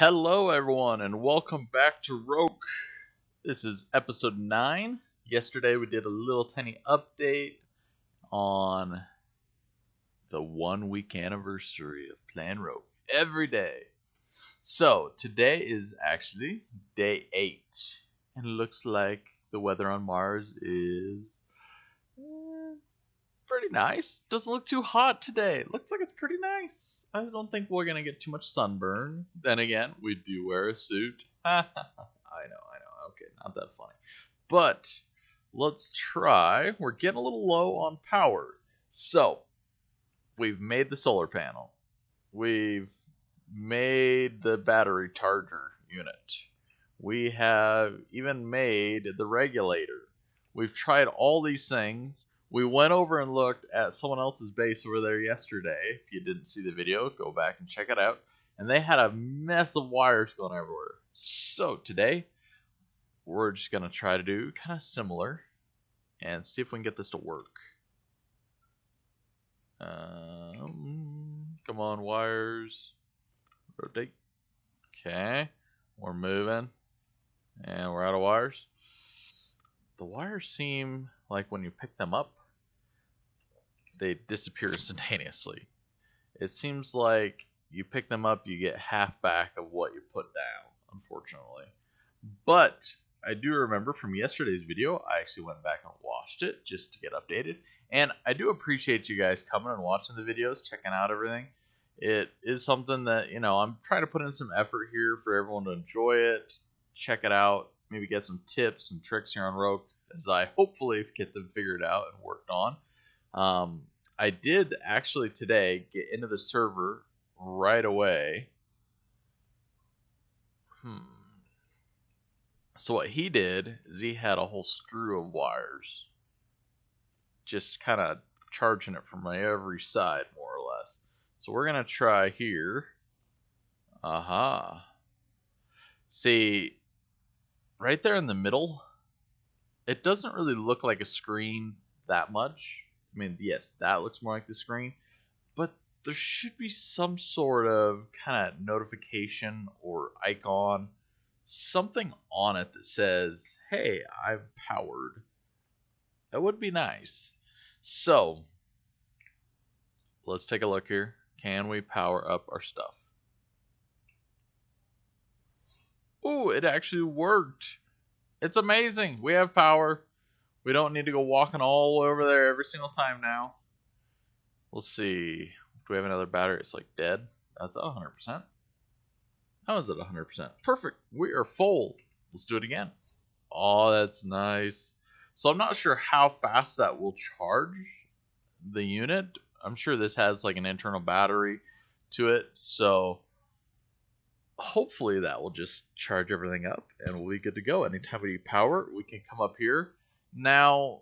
Hello, everyone, and welcome back to Rokh. This is episode 9. Yesterday, we did a little tiny update on the 1 week anniversary of playing Rokh every day. So, today is actually day 8, and it looks like the weather on Mars is pretty nice. Doesn't look too hot today. Looks like it's pretty nice. I don't think we're gonna get too much sunburn. Then again, we do wear a suit. I know. Okay, not that funny. But let's try. We're getting a little low on power. So we've made the solar panel. We've made the battery charger unit. We have even made the regulator. We've tried all these things. We went over and looked at someone else's base over there yesterday. If you didn't see the video, go back and check it out. And they had a mess of wires going everywhere. So today, we're just going to try to do kind of similar and see if we can get this to work. Come on, wires. Rotate. Okay. We're moving. And we're out of wires. The wires seem like when you pick them up, they disappear instantaneously. It seems like you pick them up, you get half back of what you put down, unfortunately. But I do remember from yesterday's video, I actually went back and watched it just to get updated. And I do appreciate you guys coming and watching the videos, checking out everything. It is something that, I'm trying to put in some effort here for everyone to enjoy it, check it out, maybe get some tips and tricks here on Rokh as I hopefully get them figured out and worked on. I did actually today get into the server right away. So what he did is he had a whole screw of wires, just kind of charging it from every side, more or less. So we're gonna try here. See, right there in the middle, it doesn't really look like a screen that much. I mean, yes, that looks more like the screen, but there should be some sort of kind of notification or icon, something on it that says, hey, I'm powered. That would be nice. So, let's take a look here. Can we power up our stuff? Ooh, it actually worked. It's amazing. We have power. We don't need to go walking all the way over there every single time now. We'll see. Do we have another battery? It's like dead. That's at 100%. How is it 100%? Perfect. We are full. Let's do it again. Oh, that's nice. So I'm not sure how fast that will charge the unit. I'm sure this has like an internal battery to it. So hopefully that will just charge everything up and we'll be good to go. Anytime we need power, we can come up here. Now,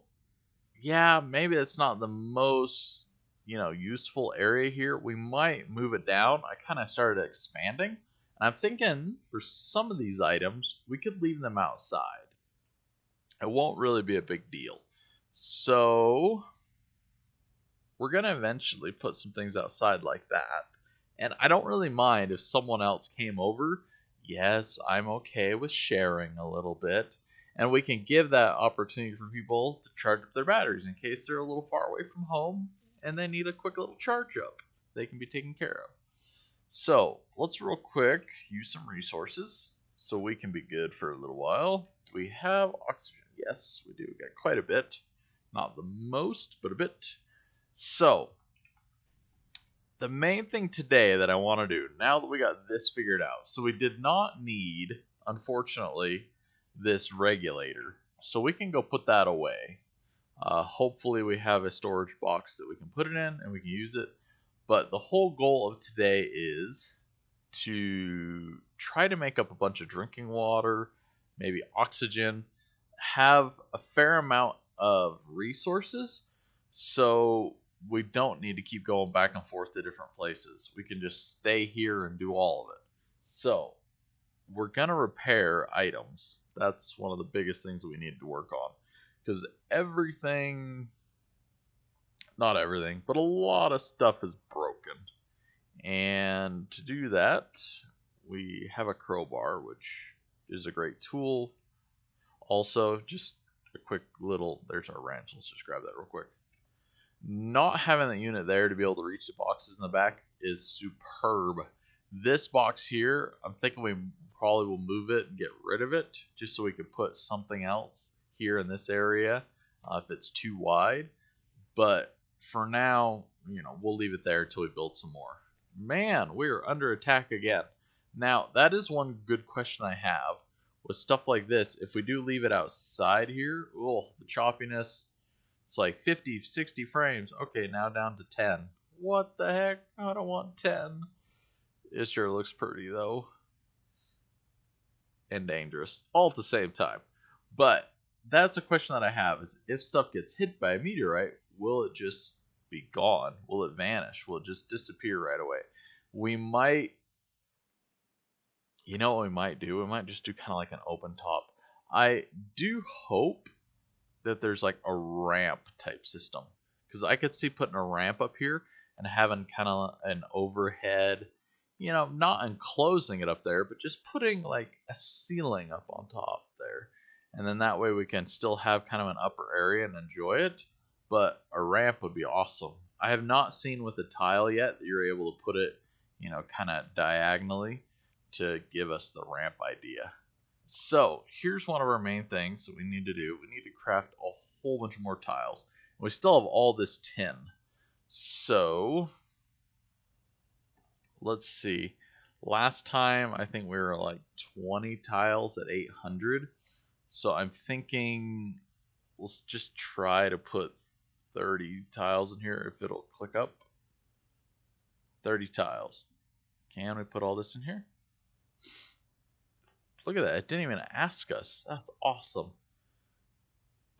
yeah, maybe it's not the most, useful area here. We might move it down. I kind of started expanding. And I'm thinking for some of these items, we could leave them outside. It won't really be a big deal. So we're going to eventually put some things outside like that. And I don't really mind if someone else came over. Yes, I'm okay with sharing a little bit. And we can give that opportunity for people to charge up their batteries in case they're a little far away from home and they need a quick little charge up. They can be taken care of. So let's real quick use some resources so we can be good for a little while. Do we have oxygen? Yes, we do. We got quite a bit. Not the most, but a bit. So the main thing today that I want to do, now that we got this figured out, so we did not need, unfortunately, this regulator. So we can go put that away. Hopefully we have a storage box that we can put it in and we can use it. But the whole goal of today is to try to make up a bunch of drinking water, maybe oxygen, have a fair amount of resources so we don't need to keep going back and forth to different places. We can just stay here and do all of it. So we're going to repair items. That's one of the biggest things that we need to work on. Because everything, not everything, but a lot of stuff is broken. And to do that, we have a crowbar, which is a great tool. Also, just a quick little, there's our wrench. Let's just grab that real quick. Not having that unit there to be able to reach the boxes in the back is superb. This box here, I'm thinking we probably will move it and get rid of it just so we could put something else here in this area if it's too wide. But for now, we'll leave it there until we build some more. Man, we're under attack again. Now, that is one good question I have with stuff like this. If we do leave it outside here, oh, the choppiness, it's like 50, 60 frames. Okay, now down to 10. What the heck? I don't want 10. It sure looks pretty, though. And dangerous. All at the same time. But that's a question that I have, is if stuff gets hit by a meteorite, will it just be gone? Will it vanish? Will it just disappear right away? We might... You know what we might do? We might just do kind of like an open top. I do hope that there's like a ramp type system, because I could see putting a ramp up here and having kind of an overhead, not enclosing it up there, but just putting like a ceiling up on top there, and then that way we can still have kind of an upper area and enjoy it. But a ramp would be awesome. I have not seen with a tile yet that you're able to put it kind of diagonally to give us the ramp idea. So here's one of our main things that we need to do. We need to craft a whole bunch more tiles. We still have all this tin. So let's see. Last time I think we were like 20 tiles at 800. So I'm thinking let's just try to put 30 tiles in here if it'll click up. 30 tiles. Can we put all this in here? Look at that. It didn't even ask us. That's awesome.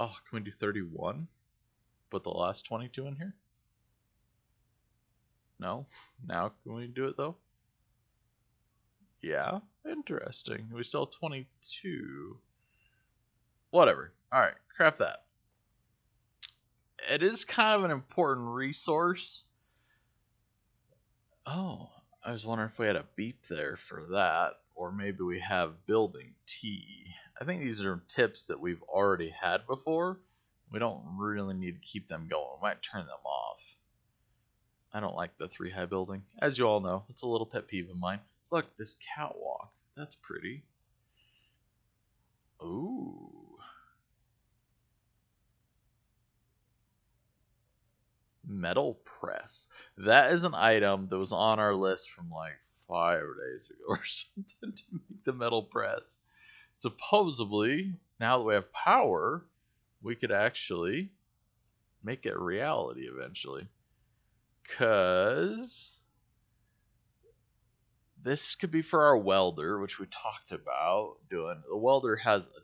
Oh, can we do 31? Put the last 22 in here? No? Now can we do it though? Yeah, interesting. We still have 22. Whatever. Alright, craft that. It is kind of an important resource. Oh, I was wondering if we had a beep there for that. Or maybe we have building T. I think these are tips that we've already had before. We don't really need to keep them going. We might turn them off. I don't like the 3 high building. As you all know, it's a little pet peeve of mine. Look, this catwalk. That's pretty. Ooh. Metal press. That is an item that was on our list from like 5 days ago or something to make the metal press. Supposedly, now that we have power, we could actually make it reality eventually. Because this could be for our welder, which we talked about doing. The welder has a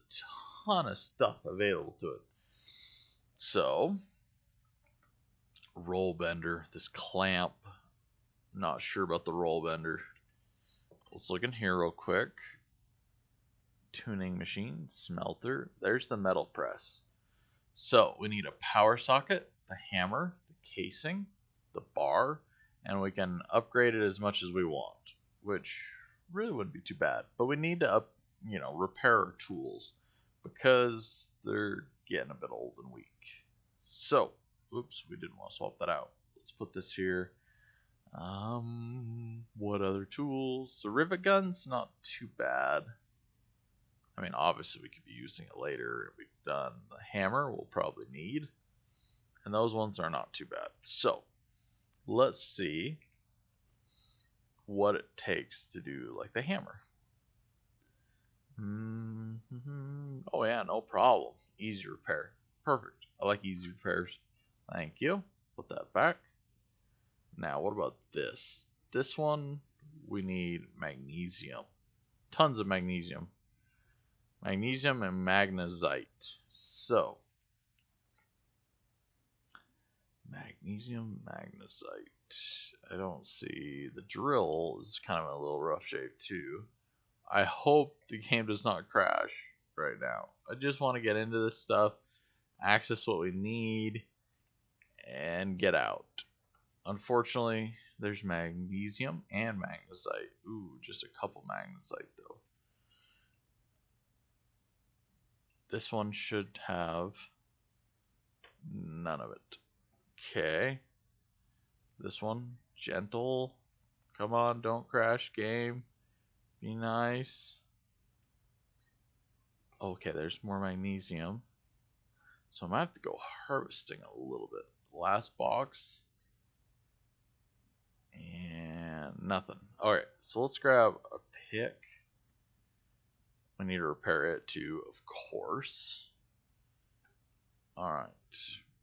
ton of stuff available to it. So, roll bender, this clamp. Not sure about the roll bender. Let's look in here real quick. Tuning machine, smelter. There's the metal press. So we need a power socket, the hammer, the casing, the bar, and we can upgrade it as much as we want, which really wouldn't be too bad. But we need to repair our tools because they're getting a bit old and weak. So, oops, we didn't want to swap that out. Let's put this here. What other tools? The rivet gun's not too bad. I mean, obviously we could be using it later. We've done the hammer we'll probably need. And those ones are not too bad. So, let's see what it takes to do like the hammer. Oh yeah, no problem. Easy repair. Perfect. I like easy repairs. Thank you. Put that back. Now, what about this? This one, we need magnesium. Tons of magnesium. Magnesium and magnesite. So, magnesium, magnesite. I don't see. The drill is kind of in a little rough shape too. I hope the game does not crash right now. I just want to get into this stuff, access what we need, and get out. Unfortunately, There's magnesium and magnesite. Ooh, just a couple magnesite though. This one should have none of it. Okay. This one, gentle. Come on, don't crash, game. Be nice. Okay, there's more magnesium. So I might have to go harvesting a little bit. Last box. And nothing. Alright, so let's grab a pick. We need to repair it too, of course. Alright,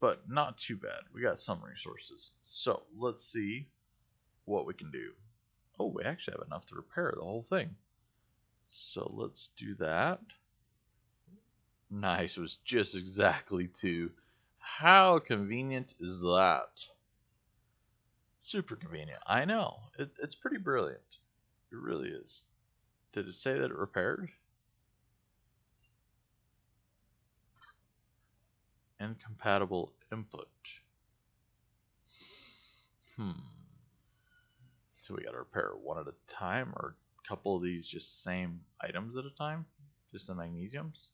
but not too bad. We got some resources. So let's see what we can do. Oh, we actually have enough to repair the whole thing. So let's do that. Nice, it was just exactly 2. How convenient is that? Super convenient. I know. It's pretty brilliant. It really is. Did it say that it repaired? Incompatible input. So we gotta repair one at a time, or a couple of these just same items at a time? Just the magnesiums?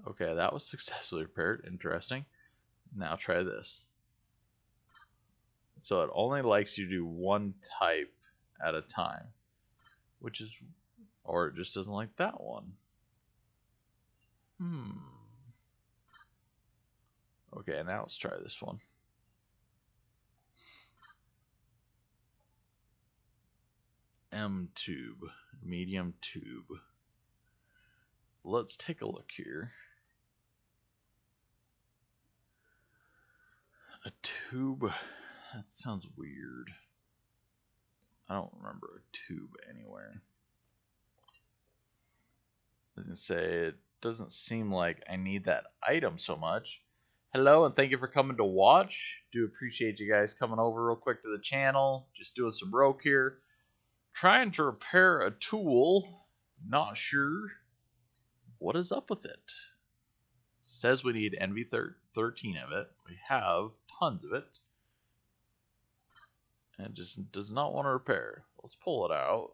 Okay, that was successfully repaired. Interesting. Now try this. So it only likes you to do one type at a time, which is, or it just doesn't like that one. Okay, now let's try this one. M tube, medium tube. Let's take a look here. A tube, that sounds weird. I don't remember a tube anywhere. I was gonna say, it doesn't seem like I need that item so much. Hello, and thank you for coming to watch. Do appreciate you guys coming over real quick to the channel. Just doing some Rokh here. Trying to repair a tool. Not sure what is up with it. Says we need NV13 of it. We have tons of it. And it just does not want to repair. Let's pull it out.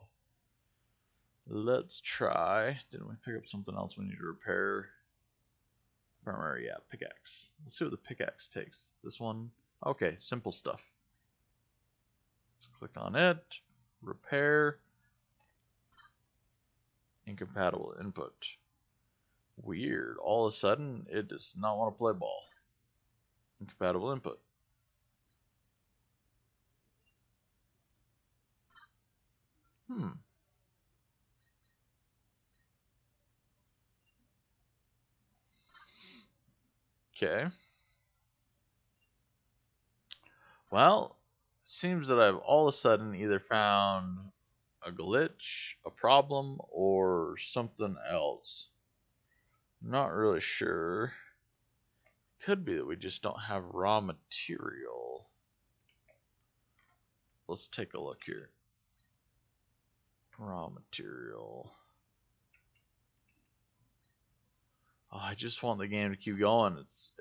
Let's try. Didn't we pick up something else we need to repair? Primary, yeah, pickaxe. Let's see what the pickaxe takes. This one. Okay, simple stuff. Let's click on it. Repair. Incompatible input. Weird. All of a sudden, it does not want to play ball. Incompatible input. Okay. Well, seems that I've all of a sudden either found a glitch, a problem, or something else. Not really sure. Could be that we just don't have raw material. Let's take a look here. Raw material. Oh, I just want the game to keep going. It's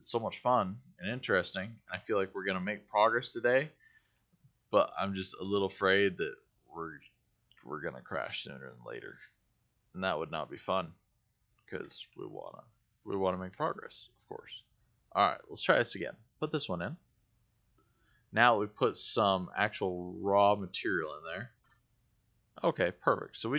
so much fun and interesting. I feel like we're gonna make progress today, but I'm just a little afraid that we're gonna crash sooner than later, and that would not be fun because we wanna make progress, of course. All right, let's try this again. Put this one in. Now we put some actual raw material in there. Okay, perfect. So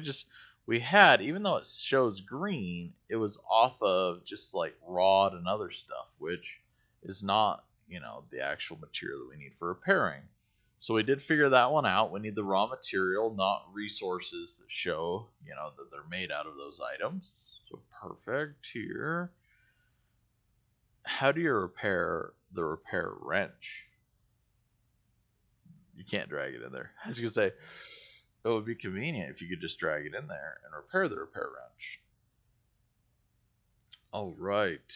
we had, even though it shows green, it was off of just like rod and other stuff, which is not, the actual material that we need for repairing. So we did figure that one out. We need the raw material, not resources that show, that they're made out of those items. So perfect here. How do you repair the repair wrench? You can't drag it in there. I was going to say, it would be convenient if you could just drag it in there and repair the repair wrench. All right.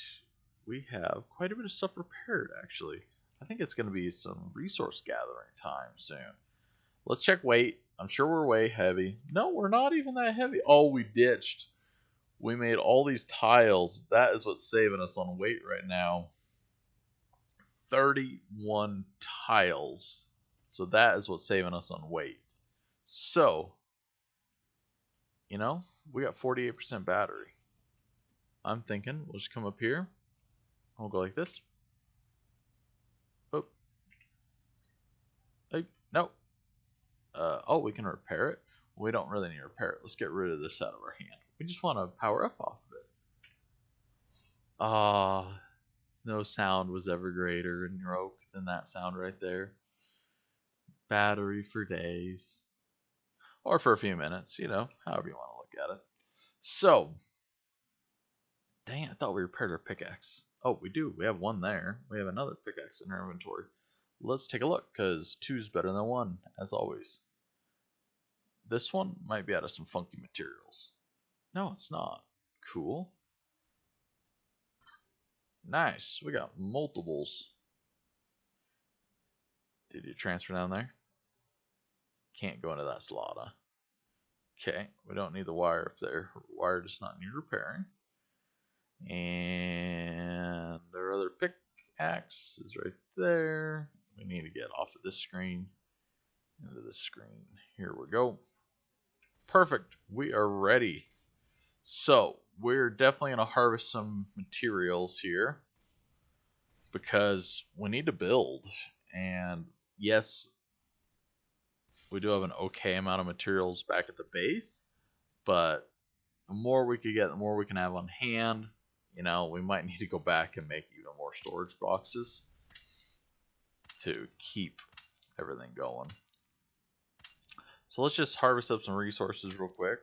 We have quite a bit of stuff repaired, actually. I think it's going to be some resource gathering time soon. Let's check weight. I'm sure we're way heavy. No, we're not even that heavy. Oh, we ditched. We made all these tiles. That is what's saving us on weight right now. 31 tiles. So that is what's saving us on weight. So, you know, we got 48% battery. I'm thinking we'll just come up here. We'll go like this. Oh. Hey, no. Oh, we can repair it. We don't really need to repair it. Let's get rid of this out of our hand. We just want to power up off of it. Ah, no sound was ever greater in Rokh than that sound right there. Battery for days. Or for a few minutes, you know, however you want to look at it. So, dang, I thought we repaired our pickaxe. Oh, we do. We have one there. We have another pickaxe in our inventory. Let's take a look, because 2's better than 1, as always. This one might be out of some funky materials. No, it's not. Cool. Nice. We got multiples. Did you transfer down there? Can't go into that slot, huh? Okay, we don't need the wire up there. Wire does not need repairing. And their other pickaxe is right there. We need to get off of this screen into this screen. Here we go. Perfect. We are ready. So we're definitely going to harvest some materials here because we need to build. And yes, we do have an okay amount of materials back at the base, but the more we could get, the more we can have on hand. You know, we might need to go back and make even more storage boxes to keep everything going. So let's just harvest up some resources real quick.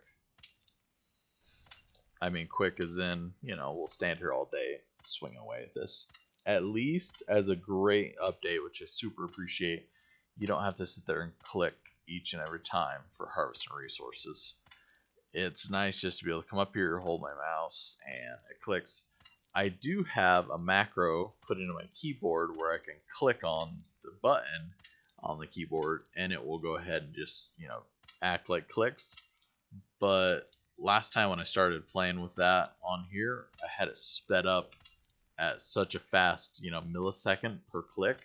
I mean, quick as in, you know, we'll stand here all day swinging away at this. At least as a great update, which I super appreciate, you don't have to sit there and click each and every time for harvesting resources. It's nice just to be able to come up here, hold my mouse, and it clicks. I do have a macro put into my keyboard where I can click on the button on the keyboard and it will go ahead and just, you know, act like clicks. But last time when I started playing with that on here, I had it sped up at such a fast, you know, millisecond per click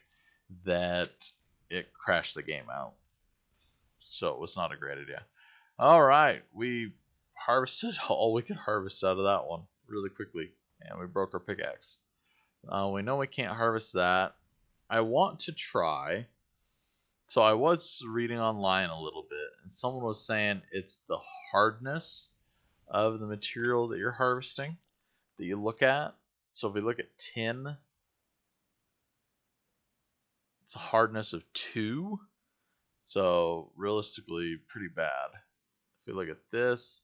that it crashed the game out. So it was not a great idea. All right, we harvested all we could harvest out of that one really quickly, and we broke our pickaxe. We know we can't harvest that. I want to try. So I was reading online a little bit, and someone was saying it's the hardness of the material that you're harvesting that you look at. So if we look at tin, it's a hardness of 2. So realistically, pretty bad. If we look at this,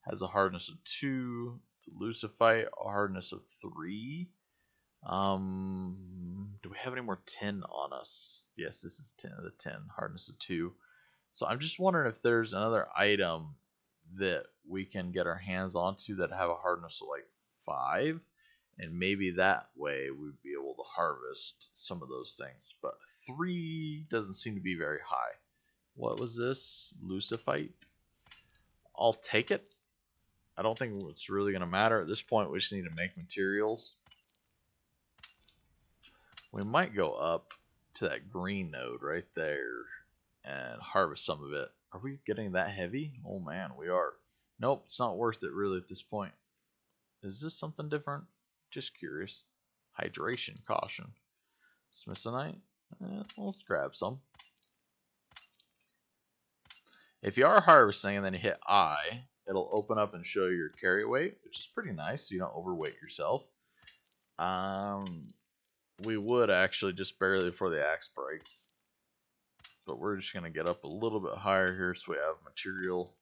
has a hardness of 2. The lucifite, a hardness of 3. Do we have any more tin on us? Yes, this is the tin, hardness of 2. So I'm just wondering if there's another item that we can get our hands onto that have a hardness of like 5, and maybe that way we'd be able to harvest some of those things. But 3 doesn't seem to be very high. What was this? Lucifite? I'll take it. I don't think it's really going to matter. At this point, we just need to make materials. We might go up to that green node right there and harvest some of it. Are we getting that heavy? Oh man, we are. Nope, it's not worth it really at this point. Is this something different? Just curious. Hydration, caution. Smithsonite? Let's grab some. If you are harvesting and then you hit I, it'll open up and show your carry weight, which is pretty nice so you don't overweight yourself. We would actually just barely before the axe breaks. But we're just going to get up a little bit higher here so we have material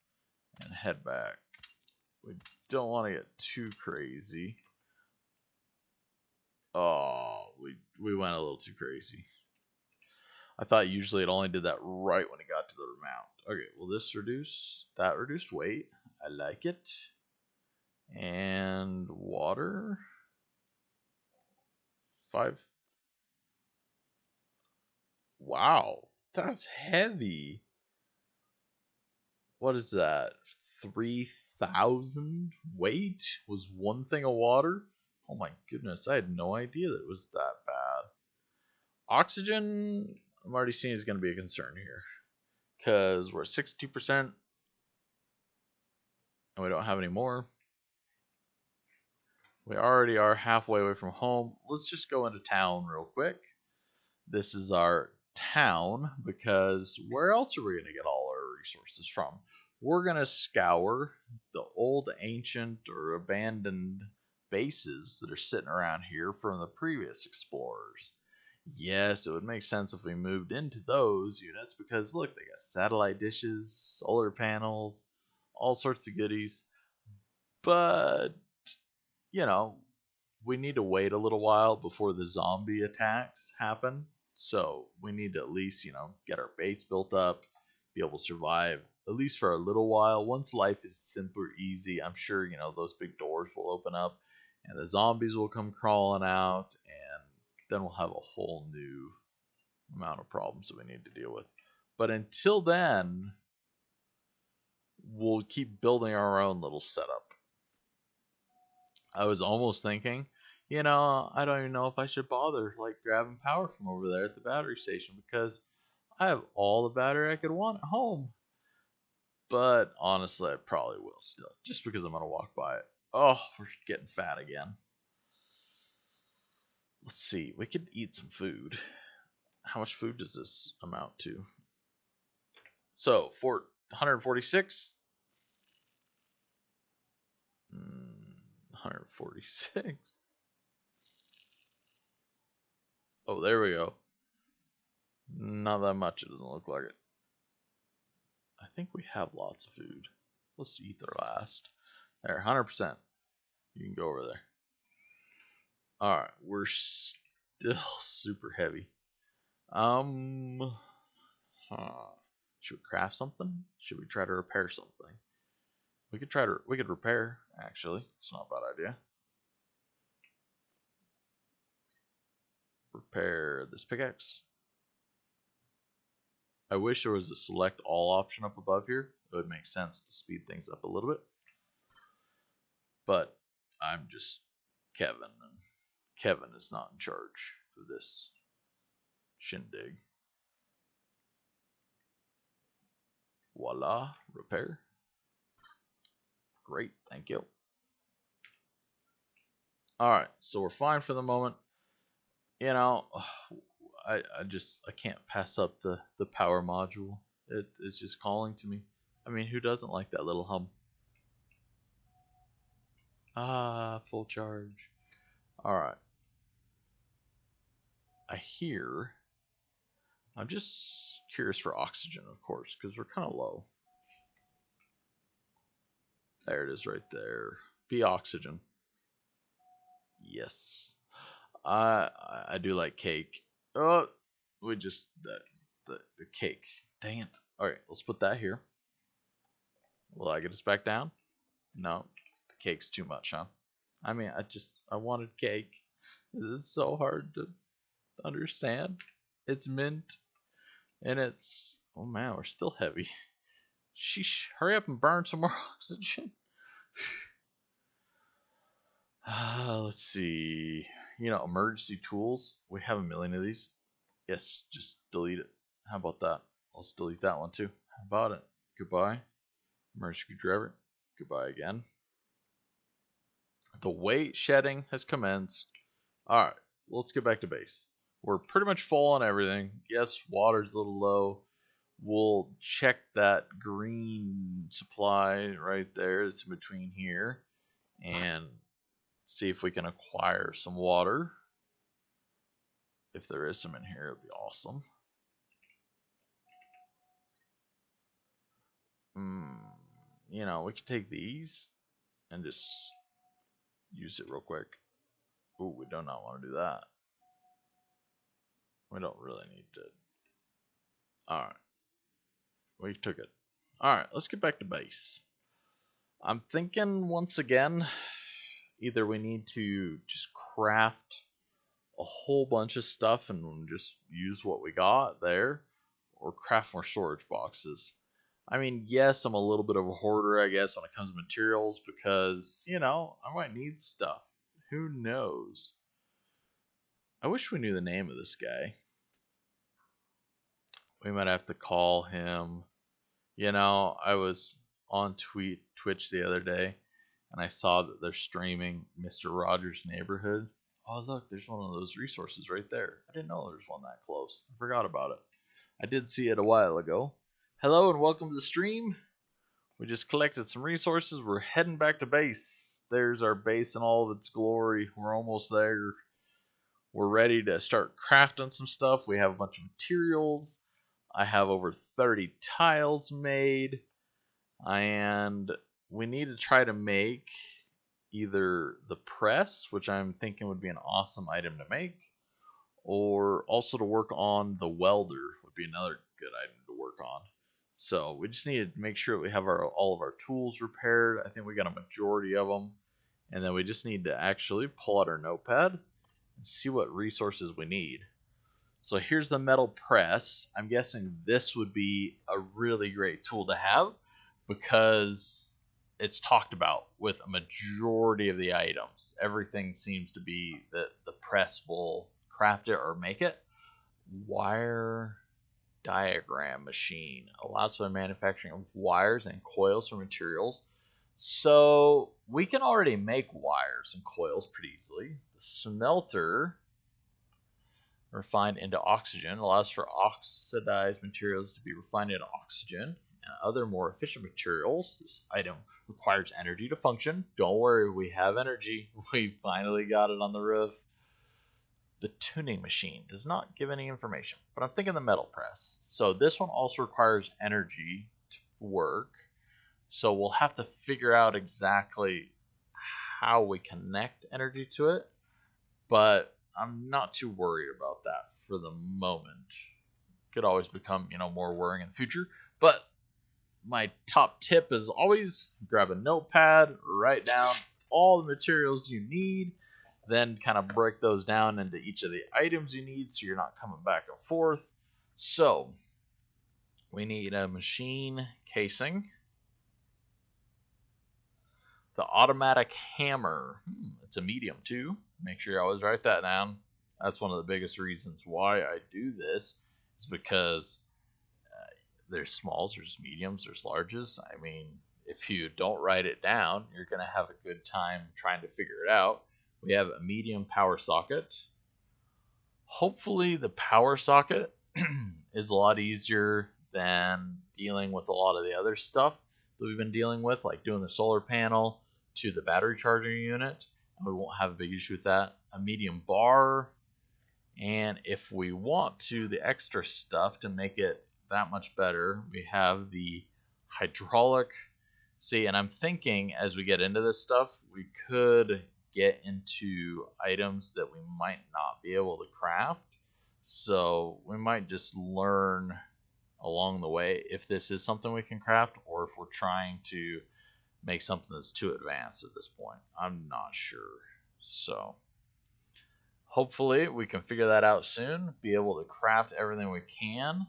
and head back. We don't want to get too crazy. Oh, we went a little too crazy. I thought usually it only did that right when it got to the amount. Okay, well this reduced, that reduced weight. I like it. And water. 5. Wow, that's heavy. What is that? 3,000 weight was one thing of water? Oh my goodness, I had no idea that it was that bad. Oxygen, I'm already seeing is going to be a concern here. Because we're at 62%. And we don't have any more. We already are halfway away from home. Let's just go into town real quick. This is our town, because where else are we going to get all our resources from? We're going to scour the old, ancient, or abandoned bases that are sitting around here from the previous explorers. Yes, it would make sense if we moved into those units, because look, they got satellite dishes, solar panels, all sorts of goodies. But, you know, we need to wait a little while before the zombie attacks happen. So we need to at least, get our base built up, be able to survive at least for a little while. Once life is simple, easy, I'm sure, those big doors will open up and the zombies will come crawling out, and then we'll have a whole new amount of problems that we need to deal with. But until then, we'll keep building our own little setup. I was almost thinking, I don't even know if I should bother grabbing power from over there at the battery station, because I have all the battery I could want at home. But honestly, I probably will still, just because I'm gonna walk by it. Oh, we're getting fat again. Let's see, we could eat some food. How much food does this amount to? So, for 146. 146. Oh, there we go. Not that much, it doesn't look like it. I think we have lots of food. Let's eat the last. There, 100%. You can go over there. Alright, we're still super heavy. Should we craft something? Should we try to repair something? We could repair, actually. It's not a bad idea. Repair this pickaxe. I wish there was a select all option up above here. It would make sense to speed things up a little bit. But I'm just Kevin, and Kevin is not in charge of this shindig. Voila, repair. Great, thank you. Alright, so we're fine for the moment. I can't pass up the power module. It's just calling to me. I mean, who doesn't like that little hum? Ah, full charge. Alright. I'm just curious for oxygen, of course, because we're kind of low. There it is right there. Be oxygen. Yes. I do like cake. Oh, we just the cake. Dang it. All right, let's put that here. Will I get us back down? No, the cake's too much, huh? I mean, I wanted cake. This is so hard to understand. It's mint, and it's, oh man, we're still heavy. Sheesh, hurry up and burn some more oxygen. Let's see. Emergency tools. We have a million of these. Yes, just delete it. How about that? Let's delete that one too. How about it? Goodbye. Emergency screwdriver. Goodbye again. The weight shedding has commenced. Alright, let's get back to base. We're pretty much full on everything. Yes, water's a little low. We'll check that green supply right there. It's in between here. And see if we can acquire some water. If there is some in here, it would be awesome. We could take these and just use it real quick. Ooh, we do not want to do that. We don't really need to. Alright. We took it. Alright, let's get back to base. I'm thinking once again, either we need to just craft a whole bunch of stuff and just use what we got there, or craft more storage boxes. I mean, yes, I'm a little bit of a hoarder, I guess, when it comes to materials, because, I might need stuff. Who knows? I wish we knew the name of this guy. We might have to call him. You know, I was on Twitch the other day, and I saw that they're streaming Mr. Rogers' Neighborhood. Oh, look, there's one of those resources right there. I didn't know there was one that close. I forgot about it. I did see it a while ago. Hello and welcome to the stream. We just collected some resources. We're heading back to base. There's our base in all of its glory. We're almost there. We're ready to start crafting some stuff. We have a bunch of materials. I have over 30 tiles made. And we need to try to make either the press, which I'm thinking would be an awesome item to make, or also to work on the welder would be another good item to work on. So we just need to make sure we have all of our tools repaired. I think we got a majority of them. And then we just need to actually pull out our notepad and see what resources we need. So here's the metal press. I'm guessing this would be a really great tool to have because it's talked about with a majority of the items. Everything seems to be that the press will craft it or make it. Wire diagram machine allows for the manufacturing of wires and coils for materials. So we can already make wires and coils pretty easily. The smelter refined into oxygen allows for oxidized materials to be refined into oxygen and other more efficient materials. This item requires energy to function. Don't worry, we have energy. We finally got it on the roof. The tuning machine does not give any information, but I'm thinking the metal press. So this one also requires energy to work. So we'll have to figure out exactly how we connect energy to it, but I'm not too worried about that for the moment. Could always become, more worrying in the future. But my top tip is always grab a notepad, write down all the materials you need, then kind of break those down into each of the items you need so you're not coming back and forth. So we need a machine casing. The automatic hammer. It's a medium too. Make sure you always write that down. That's one of the biggest reasons why I do this. Is because there's smalls, there's mediums, there's larges. I mean, if you don't write it down, you're going to have a good time trying to figure it out. We have a medium power socket. Hopefully the power socket is a lot easier than dealing with a lot of the other stuff that we've been dealing with, like doing the solar panel to the battery charging unit. And we won't have a big issue with that. A medium bar. And if we want to, the extra stuff to make it that much better, we have the hydraulic. See, and I'm thinking as we get into this stuff, we could get into items that we might not be able to craft. So we might just learn along the way if this is something we can craft or if we're trying to make something that's too advanced at this point. I'm not sure. So hopefully we can figure that out soon, be able to craft everything we can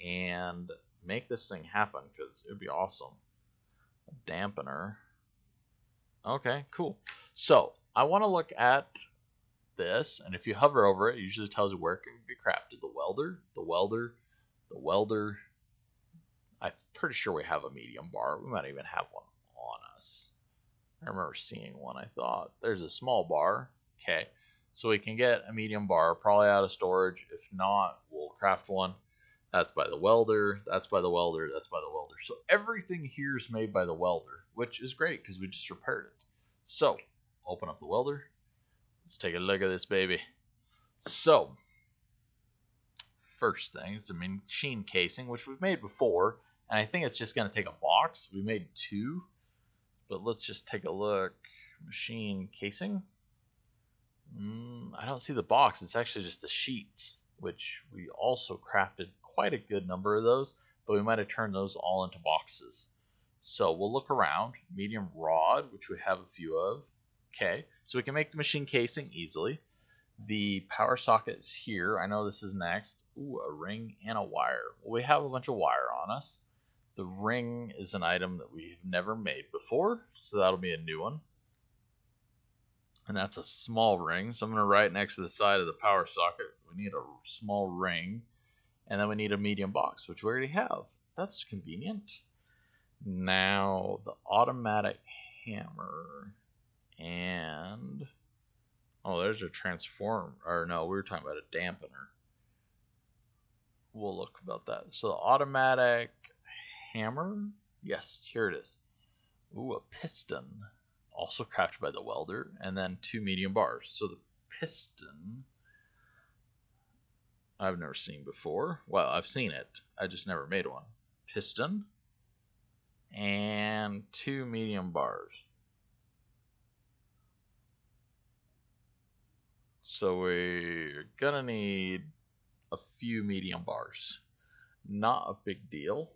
and make this thing happen because it would be awesome. A dampener. Okay, cool. So I want to look at this, and if you hover over it, it usually tells you where it can be crafted. The welder, the welder, the welder. I'm pretty sure we have a medium bar. We might even have one on us. I remember seeing one, I thought. There's a small bar. Okay, so we can get a medium bar, probably out of storage. If not, we'll craft one. That's by the welder, that's by the welder, that's by the welder. So everything here is made by the welder, which is great because we just repaired it. So, open up the welder. Let's take a look at this baby. So, first thing is the machine casing, which we've made before. And I think it's just going to take a box. We made two. But let's just take a look. Machine casing. I don't see the box. It's actually just the sheets, which we also crafted quite a good number of those. But we might have turned those all into boxes. So we'll look around. Medium rod, which we have a few of. Okay, so we can make the machine casing easily. The power socket is here. I know this is next. Ooh, a ring and a wire. Well, we have a bunch of wire on us. The ring is an item that we've never made before, so that'll be a new one. And that's a small ring, so I'm going to write next to the side of the power socket. We need a small ring. And then we need a medium box, which we already have. That's convenient. Now the automatic hammer and oh, there's a transform, or no, we were talking about a dampener. We'll look about that. So the automatic hammer, yes, here it is. Ooh, a piston, also crafted by the welder, and then 2 medium bars. So the piston, I've never seen before. Well, I've seen it, I just never made one. Piston and 2 medium bars. So we're gonna need a few medium bars. Not a big deal.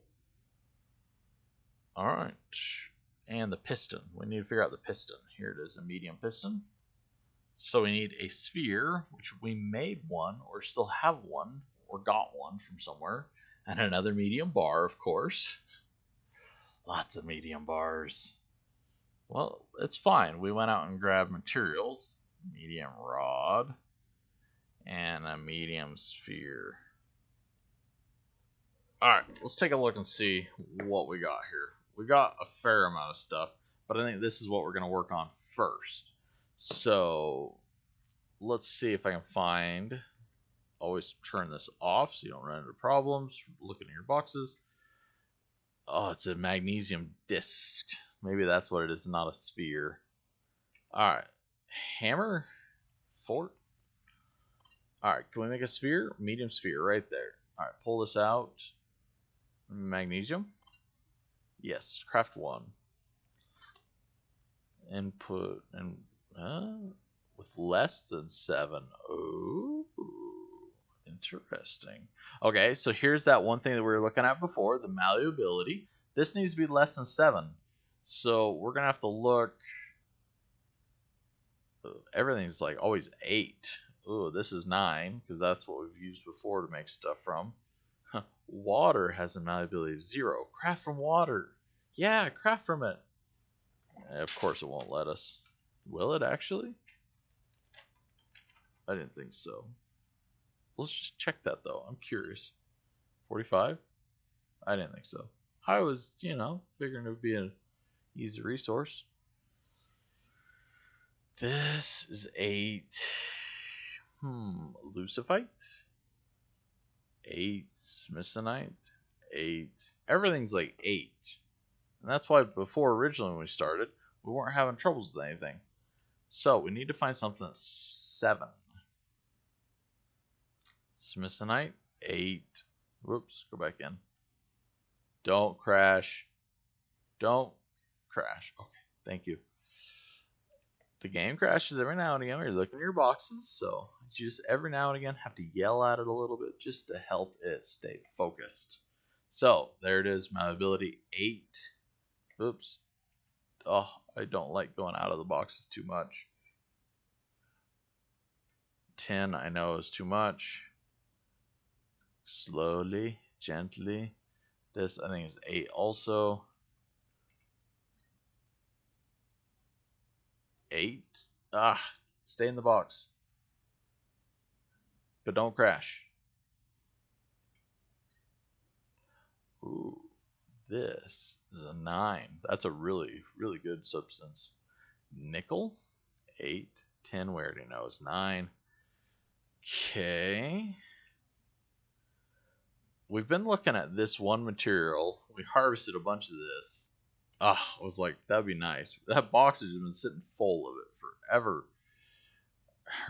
Alright. And the piston. We need to figure out the piston. Here it is, a medium piston. So we need a sphere, which we made one, or still have one, or got one from somewhere. And another medium bar, of course. Lots of medium bars. Well, it's fine. We went out and grabbed materials. Medium rod. And a medium sphere. Alright, let's take a look and see what we got here. We got a fair amount of stuff, but I think this is what we're going to work on first. So, let's see if I can find... Always turn this off so you don't run into problems. Looking at your boxes. Oh, it's a magnesium disc. Maybe that's what it is, not a sphere. Alright, hammer, fork. Alright, can we make a sphere? Medium sphere right there. Alright, pull this out. Magnesium. Yes, craft 1. Input and with less than 7. Oh, interesting. Okay, so here's that one thing that we were looking at before, the malleability. This needs to be less than 7. So we're gonna have to look. Everything's like always 8. Oh, this is 9 because that's what we've used before to make stuff from. Water has a malleability of 0. Craft from water. Yeah, craft from it. Of course it won't let us. Will it actually? I didn't think so. Let's just check that though. I'm curious. 45? I didn't think so. I was, figuring it would be an easy resource. This is 8. Lucifite. 8. Smithsonite. 8. Everything's like 8. And that's why before originally when we started, we weren't having troubles with anything. So we need to find something that's 7. Smithsonite. 8. Whoops, go back in. Don't crash. Don't crash. Okay, thank you. The game crashes every now and again when you're looking at your boxes, so you just every now and again have to yell at it a little bit just to help it stay focused. So there it is, malleability 8. Oops. Oh, I don't like going out of the boxes too much. 10 I know is too much. Slowly, gently. This I think is 8 also. 8. Stay in the box. But don't crash. Ooh, this is a 9. That's a really, really good substance. Nickel, 8. 10 we already know is 9. Okay. We've been looking at this one material. We harvested a bunch of this. I was like, that'd be nice. That box has been sitting full of it forever.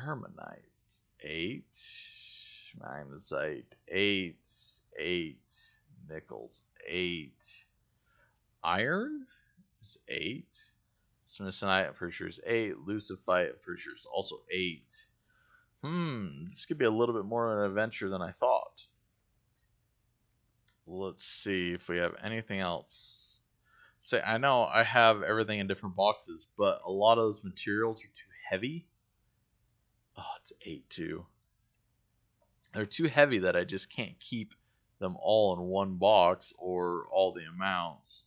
Hermanite, 8. Magnesite, 8. 8. Nickels, 8. Iron is 8. Smithsonite, I'm pretty sure is 8. Lucifite, I'm pretty sure is also 8. This could be a little bit more of an adventure than I thought. Let's see if we have anything else. Say, I know I have everything in different boxes, but a lot of those materials are too heavy. Oh, it's 8 too. They're too heavy that I just can't keep them all in one box or all the amounts.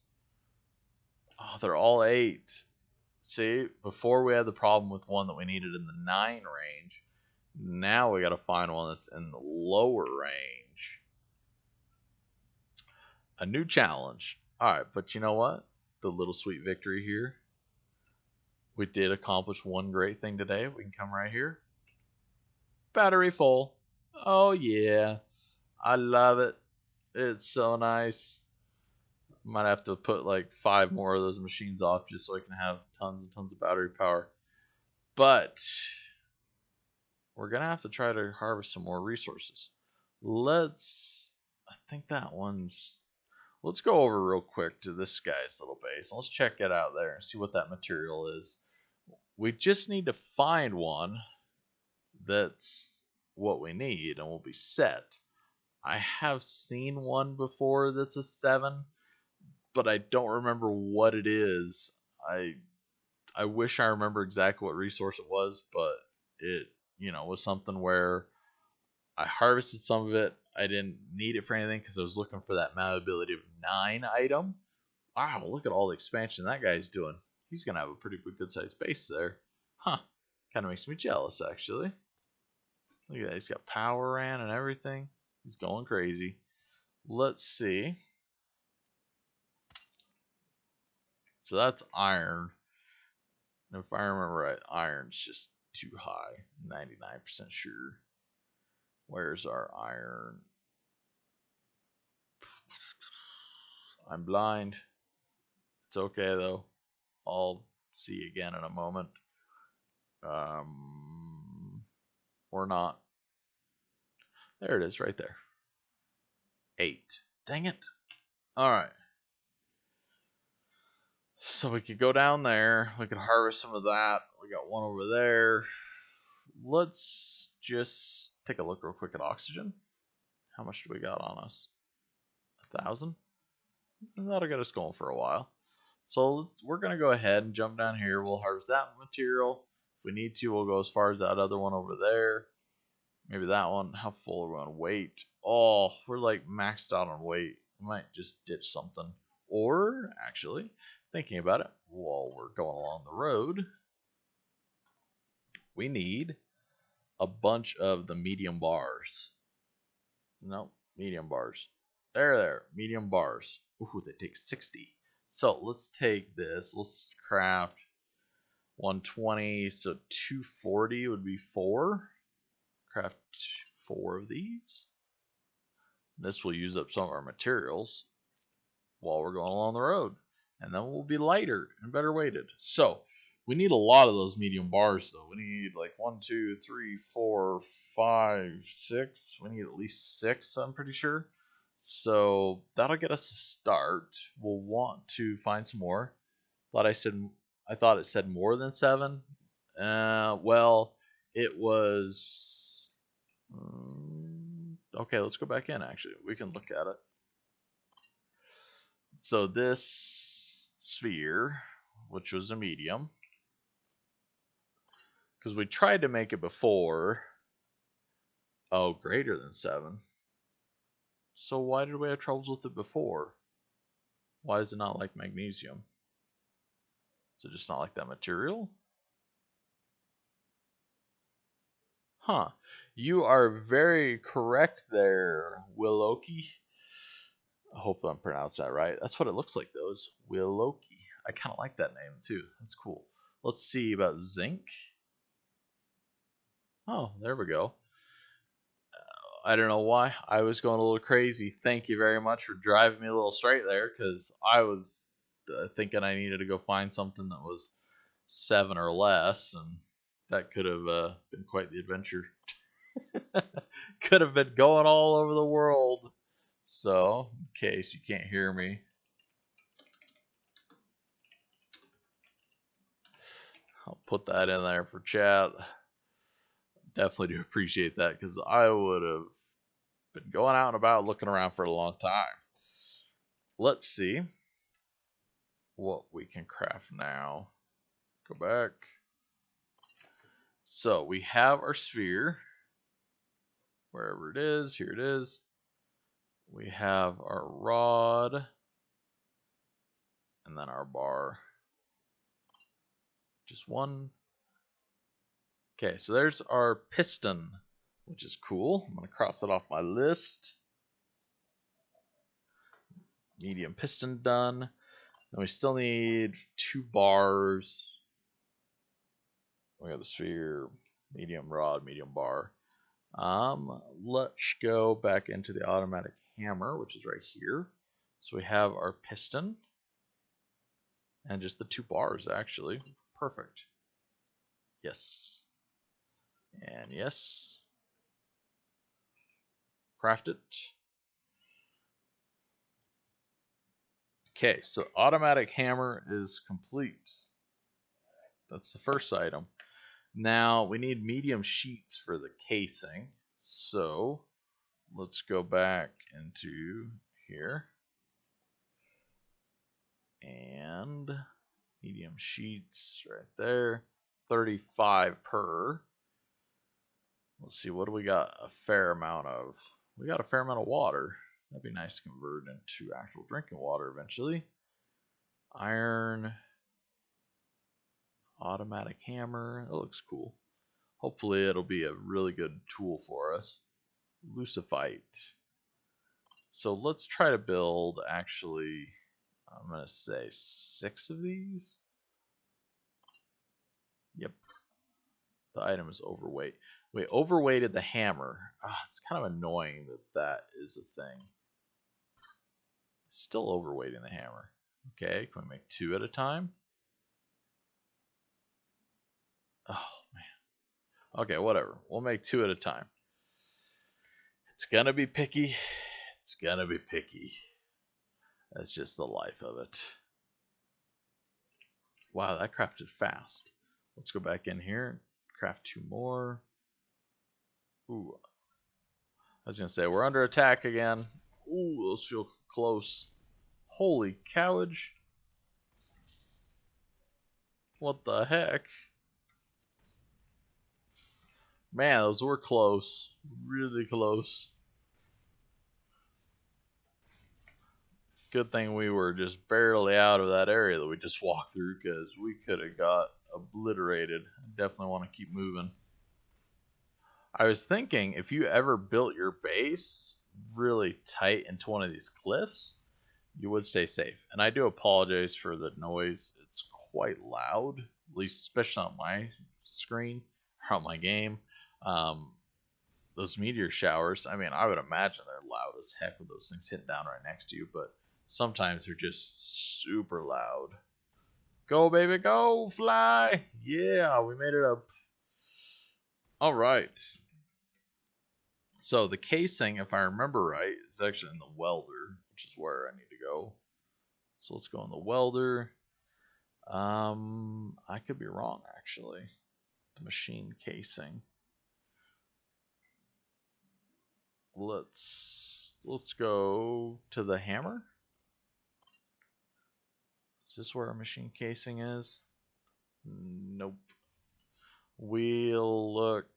Oh, they're all 8. See, before we had the problem with one that we needed in the 9 range. Now we got to find one that's in the lower range. A new challenge. Alright, but you know what? The little sweet victory here. We did accomplish one great thing today. We can come right here. Battery full. Oh yeah. I love it. It's so nice. Might have to put like 5 more of those machines off just so I can have tons and tons of battery power. But we're going to have to try to harvest some more resources. I think that one's, let's go over real quick to this guy's little base. Let's check it out there and see what that material is. We just need to find one that's what we need and we'll be set. I have seen one before that's a 7, but I don't remember what it is. I wish I remember exactly what resource it was, but it, was something where I harvested some of it. I didn't need it for anything because I was looking for that malleability of 9 item. Wow, look at all the expansion that guy's doing. He's going to have a pretty good sized base there. Huh, kind of makes me jealous actually. Look at that, he's got power ran and everything. He's going crazy. Let's see. So that's iron. And if I remember right, iron's just too high. 99% sure. Where's our iron? I'm blind. It's okay though. I'll see you again in a moment. Or not. There it is right there. 8. Dang it. Alright. So we could go down there. We could harvest some of that. We got one over there. Let's just take a look real quick at oxygen. How much do we got on us? 1,000? That'll get us going for a while. So we're going to go ahead and jump down here. We'll harvest that material. If we need to, we'll go as far as that other one over there. Maybe that one. How full are we on weight? Oh, we're like maxed out on weight. We might just ditch something. Or, actually, thinking about it, while we're going along the road, we need a bunch of the medium bars. No, medium bars. There, medium bars. Ooh, they take 60. So let's take this. Let's craft 120. So 240 would be 4. Craft 4 of these. This will use up some of our materials while we're going along the road. And then we'll be lighter and better weighted. So we need a lot of those medium bars though. We need like 1, 2, 3, 4, 5, 6. We need at least 6, I'm pretty sure. So that'll get us a start. We'll want to find some more. I thought it said more than 7. Well, it was. Okay, let's go back in. Actually, we can look at it. So this sphere, which was a medium, because we tried to make it before. Oh, greater than 7. So why did we have troubles with it before? Why is it not like magnesium? Is it just not like that material? Huh. You are very correct there, Willoki. I hope I'm pronouncing that right. That's what it looks like, though, is Willoki. I kind of like that name, too. That's cool. Let's see about zinc. Oh, there we go. I don't know why. I was going a little crazy. Thank you very much for driving me a little straight there, because I was thinking I needed to go find something that was 7 or less, and that could have been quite the adventure. Could have been going all over the world. So, in case you can't hear me, I'll put that in there for chat. Definitely do appreciate that, because I would have been going out and about looking around for a long time. Let's see what we can craft now. Go back. So we have our sphere. Wherever it is, here it is. We have our rod. And then our bar. Just one. Okay, so there's our piston, which is cool. I'm going to cross it off my list. medium piston done. And we still need 2 bars. We got the sphere, medium rod, medium bar. Let's go back into the automatic hammer, which is right here. So we have our piston and just the 2 bars actually. Perfect. Yes. And yes. Craft it. Okay, so automatic hammer is complete. That's the first item. Now we need medium sheets for the casing. So let's go back into here. And medium sheets right there. 35 per. Let's see, what do we got a fair amount of? We got a fair amount of water. That'd be nice to convert into actual drinking water eventually. Iron. Automatic hammer. That looks cool. Hopefully it'll be a really good tool for us. Lucifite. So let's try to build, actually, I'm going to say 6 of these. Yep. The item is overweight. We overweighted the hammer. It's kind of annoying that that is a thing. Still overweighting the hammer. Okay, can we make 2 at a time? Oh, man. Okay, whatever. We'll make 2 at a time. It's gonna be picky. It's gonna be picky. That's just the life of it. Wow, that crafted fast. Let's go back in here. Craft 2 more. Ooh. I was gonna say, we're under attack again. Ooh, those feel close. Holy cowage. What the heck? Man, those were close. Really close. Good thing we were just barely out of that area that we just walked through, because we could have got obliterated. I definitely want to keep moving. I was thinking, if you ever built your base really tight into one of these cliffs, you would stay safe. And I do apologize for the noise. It's quite loud, at least especially on my screen or on my game. Those meteor showers, I mean, I would imagine they're loud as heck with those things hitting down right next to you, but sometimes they're just super loud. Go, baby, go, fly! Yeah, we made it up. All right. So the casing, if I remember right, is actually in the welder, which is where I need to go. So let's go in the welder. I could be wrong, actually. The machine casing. Let's go to the hammer. Is this where our machine casing is? Nope. We'll look.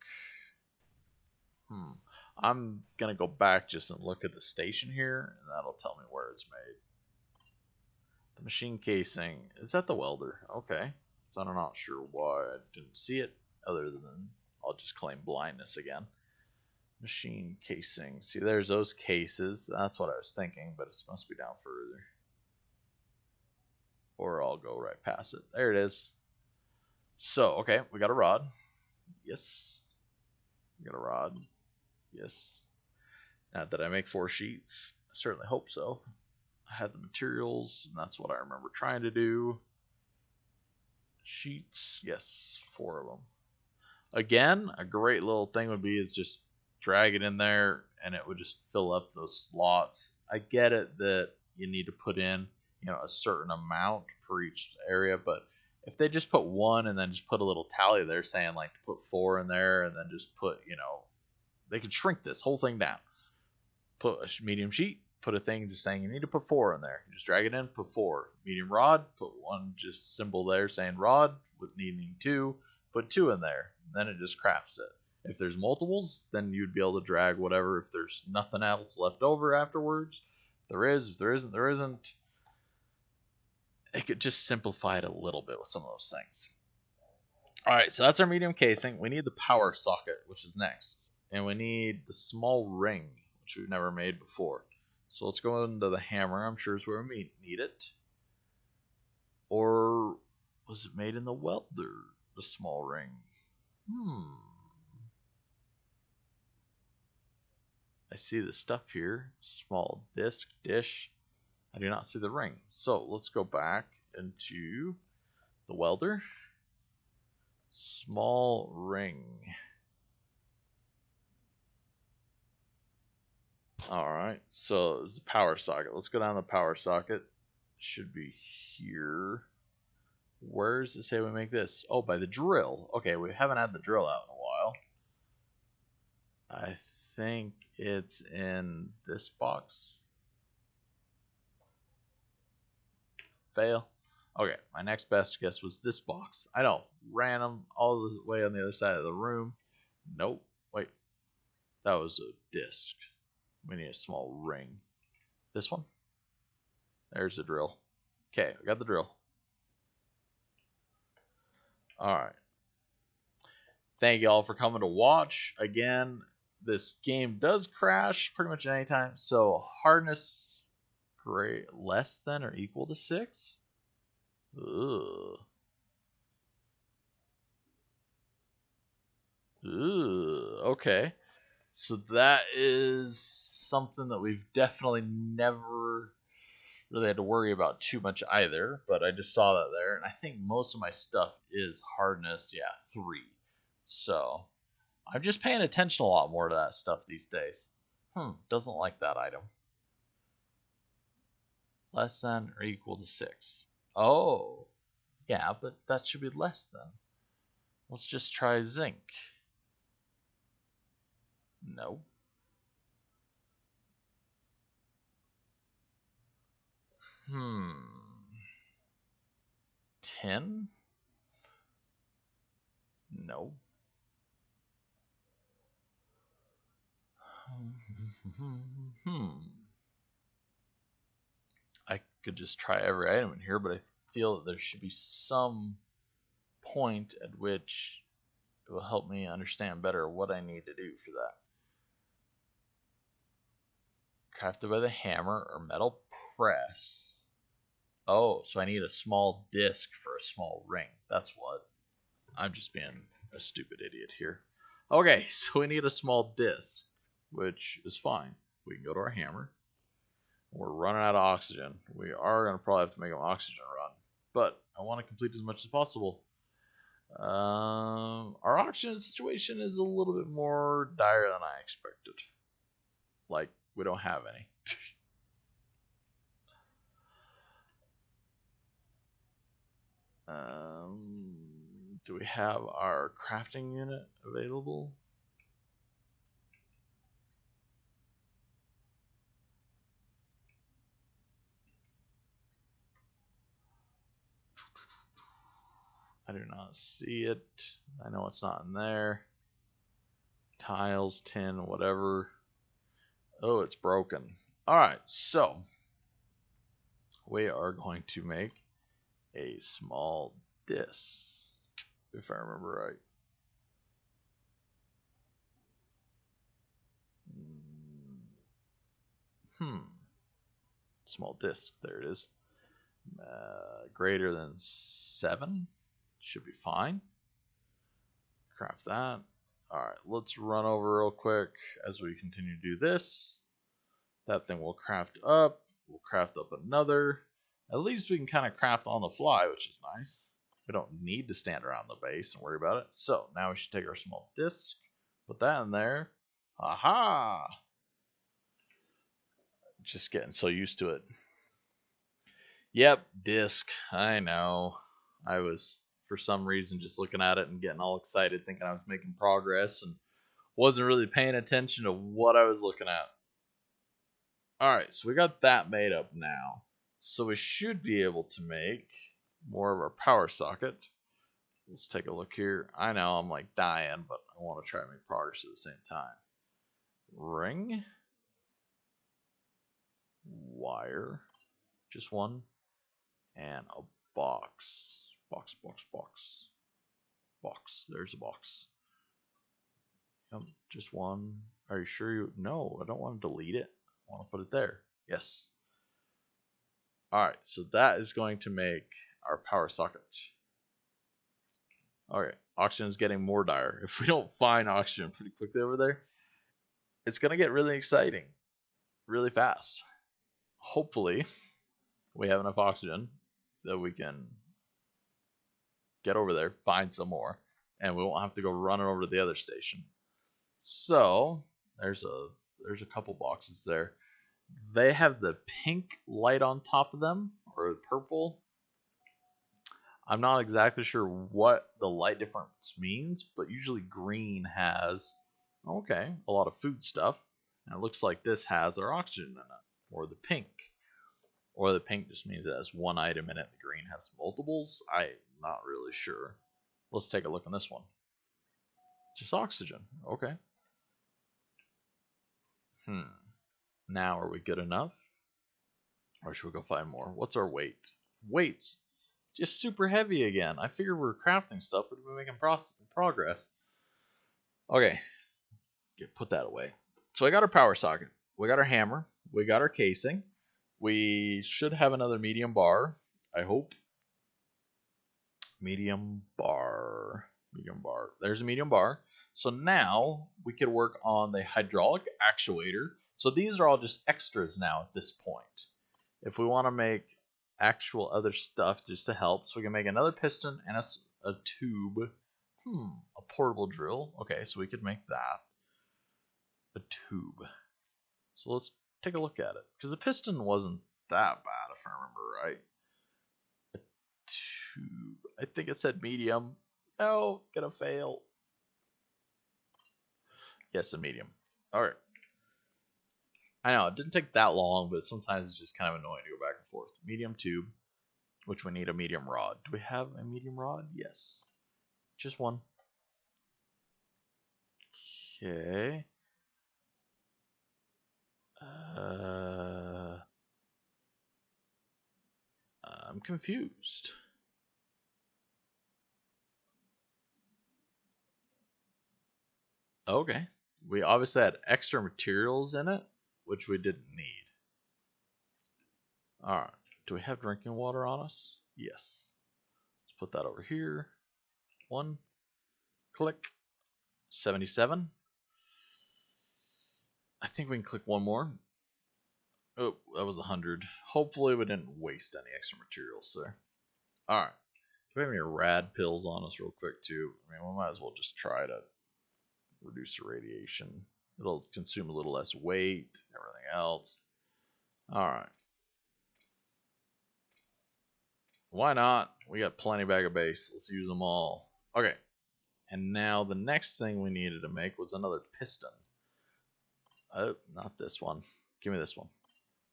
I'm gonna go back just and look at the station here, and that'll tell me where it's made. The machine casing is at the welder. Okay, so I'm not sure why I didn't see it, other than I'll just claim blindness again. Machine casing. See, there's those cases. That's what I was thinking, but it's supposed to be down further. Or I'll go right past it. There it is. So, okay, we got a rod. Yes. We got a rod. Yes. Now, did I make 4 sheets? I certainly hope so. I had the materials, and that's what I remember trying to do. Sheets. Yes, 4 of them. Again, a great little thing would be is just drag it in there and it would just fill up those slots. I get it that you need to put in, a certain amount for each area, but if they just put 1 and then just put a little tally there saying like to put 4 in there, and then just put, they could shrink this whole thing down. Put a medium sheet, put a thing just saying you need to put 4 in there. You just drag it in, put 4. Medium rod, put 1 just symbol there saying rod with needing 2, put 2 in there. Then it just crafts it. If there's multiples, then you'd be able to drag whatever. If there's nothing else left over afterwards, there is. If there isn't, there isn't. It could just simplify it a little bit with some of those things. All right, so that's our medium casing. We need the power socket, which is next. And we need the small ring, which we've never made before. So let's go into the hammer. I'm sure is where we need it. Or was it made in the welder? The small ring. I see the stuff here. Small disc, dish. I do not see the ring. So let's go back into the welder. Small ring. Alright, so it's a power socket. Let's go down the power socket. Should be here. Where does it say we make this? Oh, by the drill. Okay, we haven't had the drill out in a while. I think it's in this box. Fail. Okay, my next best guess was this box. I know, random, all the way on the other side of the room. Nope. Wait, that was a disc. We need a small ring. This one? There's the drill. Okay, I got the drill. Alright. Thank you all for coming to watch. Again, this game does crash pretty much at any time. So hardness less than or equal to 6? Ugh. Okay. So that is something that we've definitely never really had to worry about too much either, but I just saw that there, and I think most of my stuff is hardness, 3. So I'm just paying attention a lot more to that stuff these days. Doesn't like that item. Less than or equal to 6. Oh, yeah, but that should be less than. Let's just try zinc. No. Tin? No. I could just try every item in here, but I feel that there should be some point at which it will help me understand better what I need to do for that. Crafted by the hammer or metal press. Oh, so I need a small disc for a small ring. That's what. I'm just being a stupid idiot here. Okay, so we need a small disc, which is fine. We can go to our hammer. We're running out of oxygen. We are going to probably have to make an oxygen run, but I want to complete as much as possible. Our oxygen situation is a little bit more dire than I expected. Like, we don't have any. Do we have our crafting unit available? I do not see it. I know it's not in there. Tiles, tin, whatever. Oh, it's broken. Alright, so we are going to make a small disc, if I remember right. Small disc, there it is. Greater than 7 should be fine. Craft that. Alright, let's run over real quick as we continue to do this. That thing will craft up. We'll craft up another. At least we can kind of craft on the fly, which is nice. We don't need to stand around the base and worry about it. So now we should take our small disc, put that in there. Aha! Just getting so used to it. Yep, disc. I know. I was, for some reason, just looking at it and getting all excited, thinking I was making progress, and wasn't really paying attention to what I was looking at. Alright, so we got that made up now. So we should be able to make more of our power socket. Let's take a look here. I know I'm like dying, but I want to try to make progress at the same time. Ring. Wire. Just one. And a box. Box. There's a box. Just one. Are you sure you... No, I don't want to delete it. I want to put it there. Yes. Alright, so that is going to make our power socket. Okay, oxygen is getting more dire. If we don't find oxygen pretty quickly over there, it's going to get really exciting really fast. Hopefully, we have enough oxygen that we can get over there, find some more, and we won't have to go running over to the other station. So, there's a couple boxes there. They have the pink light on top of them, or purple. I'm not exactly sure what the light difference means, but usually green has, okay, a lot of food stuff. And it looks like this has our oxygen in it, or the pink. Or the pink just means it has one item in it, the green has multiples. I'm not really sure. Let's take a look on this one. Just oxygen, okay. Now are we good enough? Or should we go find more? What's our weight? Weights just super heavy again. I figured we were crafting stuff, we'd be making progress. Okay, put that away. So I got our power socket. We got our hammer. We got our casing. We should have another medium bar, I hope. Medium bar. Medium bar. There's a medium bar. So now we could work on the hydraulic actuator. So these are all just extras now at this point. If we want to make actual other stuff just to help, so we can make another piston and a tube. A portable drill. Okay, so we could make that. A tube. So let's take a look at it. Because the piston wasn't that bad, if I remember right. A tube. I think it said medium. Oh, gonna fail. Yes, a medium. Alright. I know, it didn't take that long, but sometimes it's just kind of annoying to go back and forth. Medium tube, which we need a medium rod. Do we have a medium rod? Yes. Just one. Okay. I'm confused. Okay. We obviously had extra materials in it, which we didn't need. Alright. Do we have drinking water on us? Yes. Let's put that over here. 1. Click. 77. I think we can click one more. Oh, that was 100. Hopefully we didn't waste any extra materials there. Alright. Do we have any rad pills on us real quick too? I mean, we might as well just try to reduce the radiation. It'll consume a little less weight, everything else. Alright. Why not? We got plenty bag of base. Let's use them all. Okay. And now the next thing we needed to make was another piston. Oh, not this one. Give me this one.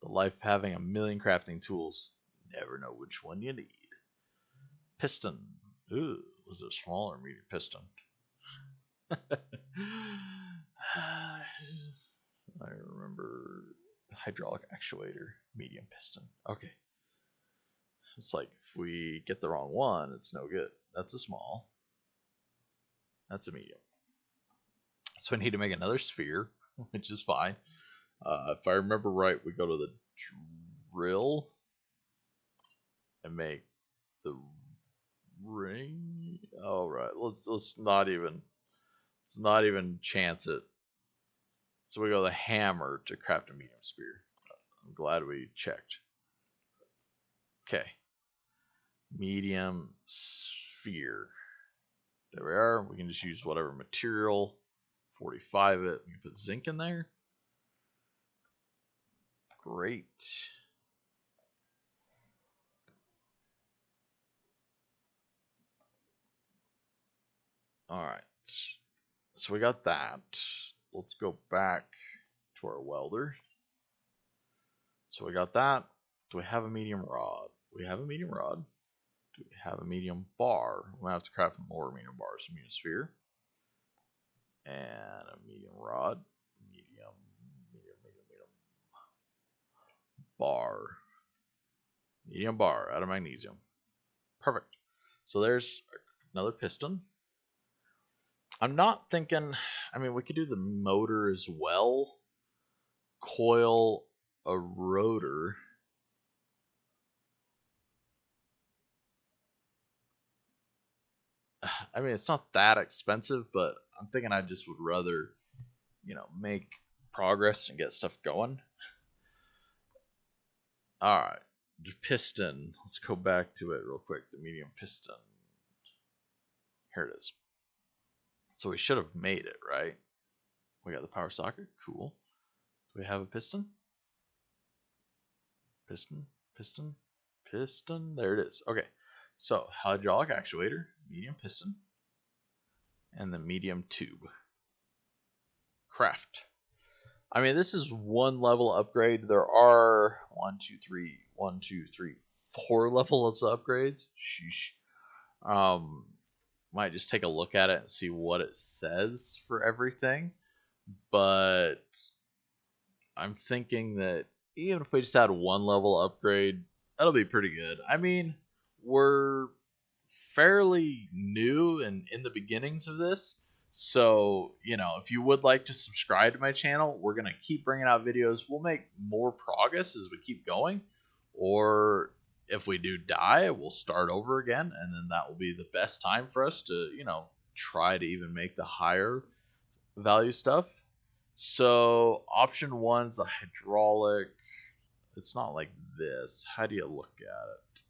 The life of having a million crafting tools. Never know which one you need. Piston. Ooh, was it a small or medium piston? I remember hydraulic actuator, medium piston. Okay. It's like if we get the wrong one, it's no good. That's a small. That's a medium. So I need to make another sphere, which is fine. If I remember right, we go to the drill and make the ring. All right, let's not even chance it. So we go to the hammer to craft a medium sphere. I'm glad we checked. Okay, medium sphere. There we are. We can just use whatever material. 45 it. We can put zinc in there. Great. Alright. So we got that. Let's go back to our welder. So we got that. Do we have a medium rod? We have a medium rod. Do we have a medium bar? We'll have to craft more medium bars. So medium sphere. And a medium rod. Medium bar. Medium bar out of magnesium. Perfect. So there's another piston. I'm not thinking, I mean, we could do the motor as well. Coil. a rotor. I mean, it's not that expensive, but I'm thinking I just would rather, make progress and get stuff going. All right, the piston. Let's go back to it real quick. The medium piston. Here it is. So we should have made it, right? We got the power socket. Cool. Do we have a piston? Piston, piston, piston. There it is. Okay. So hydraulic actuator, medium piston, and the medium tube. Craft. I mean, this is one level upgrade. There are 4 levels of upgrades. Sheesh. Might just take a look at it and see what it says for everything. But I'm thinking that even if we just had 1 level upgrade, that'll be pretty good. I mean, we're fairly new and in the beginnings of this. So, if you would like to subscribe to my channel, we're going to keep bringing out videos. We'll make more progress as we keep going. Or if we do die, we'll start over again. And then that will be the best time for us to, try to even make the higher value stuff. So, option 1 is a hydraulic. It's not like this. How do you look at it?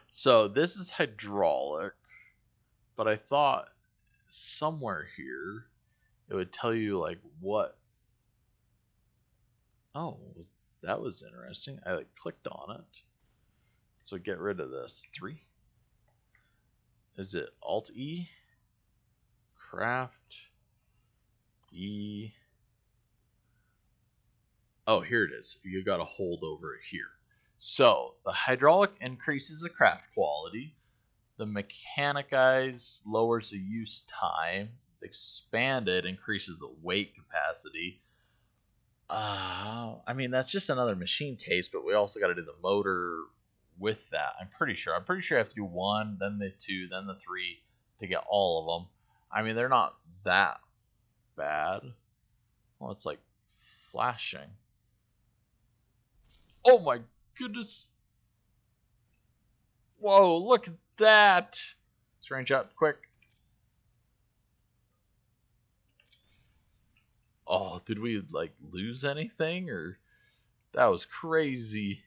So this is hydraulic, but I thought somewhere here it would tell you like what. Oh, that was interesting. I clicked on it. So get rid of this. 3. Is it Alt E? Craft E. Oh, here it is. You got to hold over it here. So the hydraulic increases the craft quality. The mechanicize lowers the use time. The expanded increases the weight capacity. I mean, that's just another machine case, but we also got to do the motor with that. I'm pretty sure I have to do 1, then the 2, then the 3 to get all of them. I mean, they're not that bad. Well, it's like flashing. Oh my goodness. Whoa, look at that. Let's range out quick. Oh, did we lose anything, or that was crazy?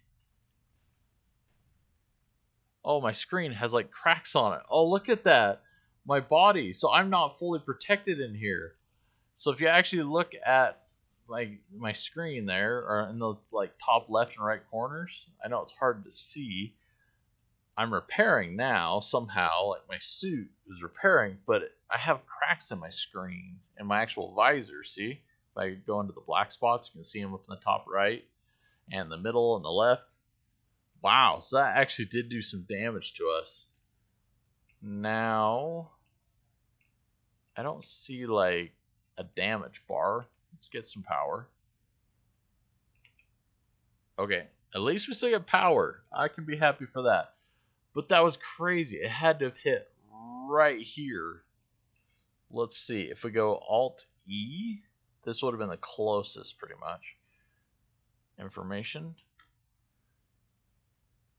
Oh, my screen has cracks on it. Oh, look at that. My body. So I'm not fully protected in here. So if you actually look at my screen there, or in the top left and right corners, I know it's hard to see. I'm repairing now somehow. My suit is repairing, but I have cracks in my screen and my actual visor. See, if I go into the black spots, you can see them up in the top right and the middle and the left. Wow, so that actually did do some damage to us. Now, I don't see a damage bar. Let's get some power. Okay, at least we still get power. I can be happy for that. But that was crazy. It had to have hit right here. Let's see. If we go Alt E, this would have been the closest pretty much. Information.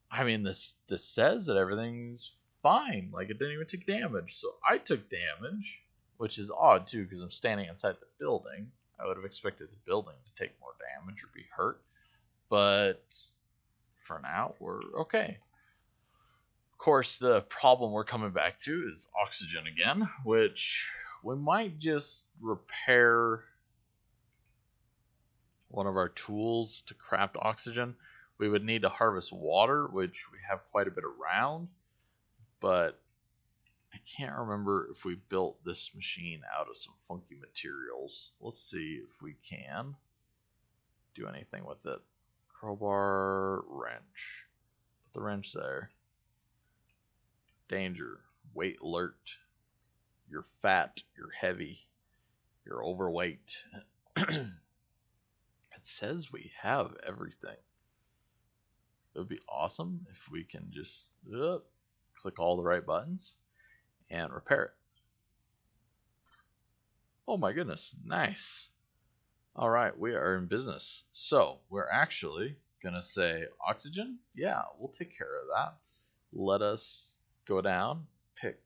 I mean, this says that everything's fine. It didn't even take damage. So I took damage, which is odd too because I'm standing inside the building. I would have expected the building to take more damage or be hurt. But for now, we're okay. Of course, the problem we're coming back to is oxygen again, which we might just repair one of our tools to craft oxygen. We would need to harvest water, which we have quite a bit around, but I can't remember if we built this machine out of some funky materials. Let's see if we can do anything with it. Crowbar, wrench. Put the wrench there. Danger, weight alert. You're fat, you're heavy, you're overweight. It says we have everything. It would be awesome if we can just click all the right buttons and repair it. Oh my goodness, nice. All right, we are in business. So we're actually gonna say oxygen. Yeah, we'll take care of that. Let us go down, pick.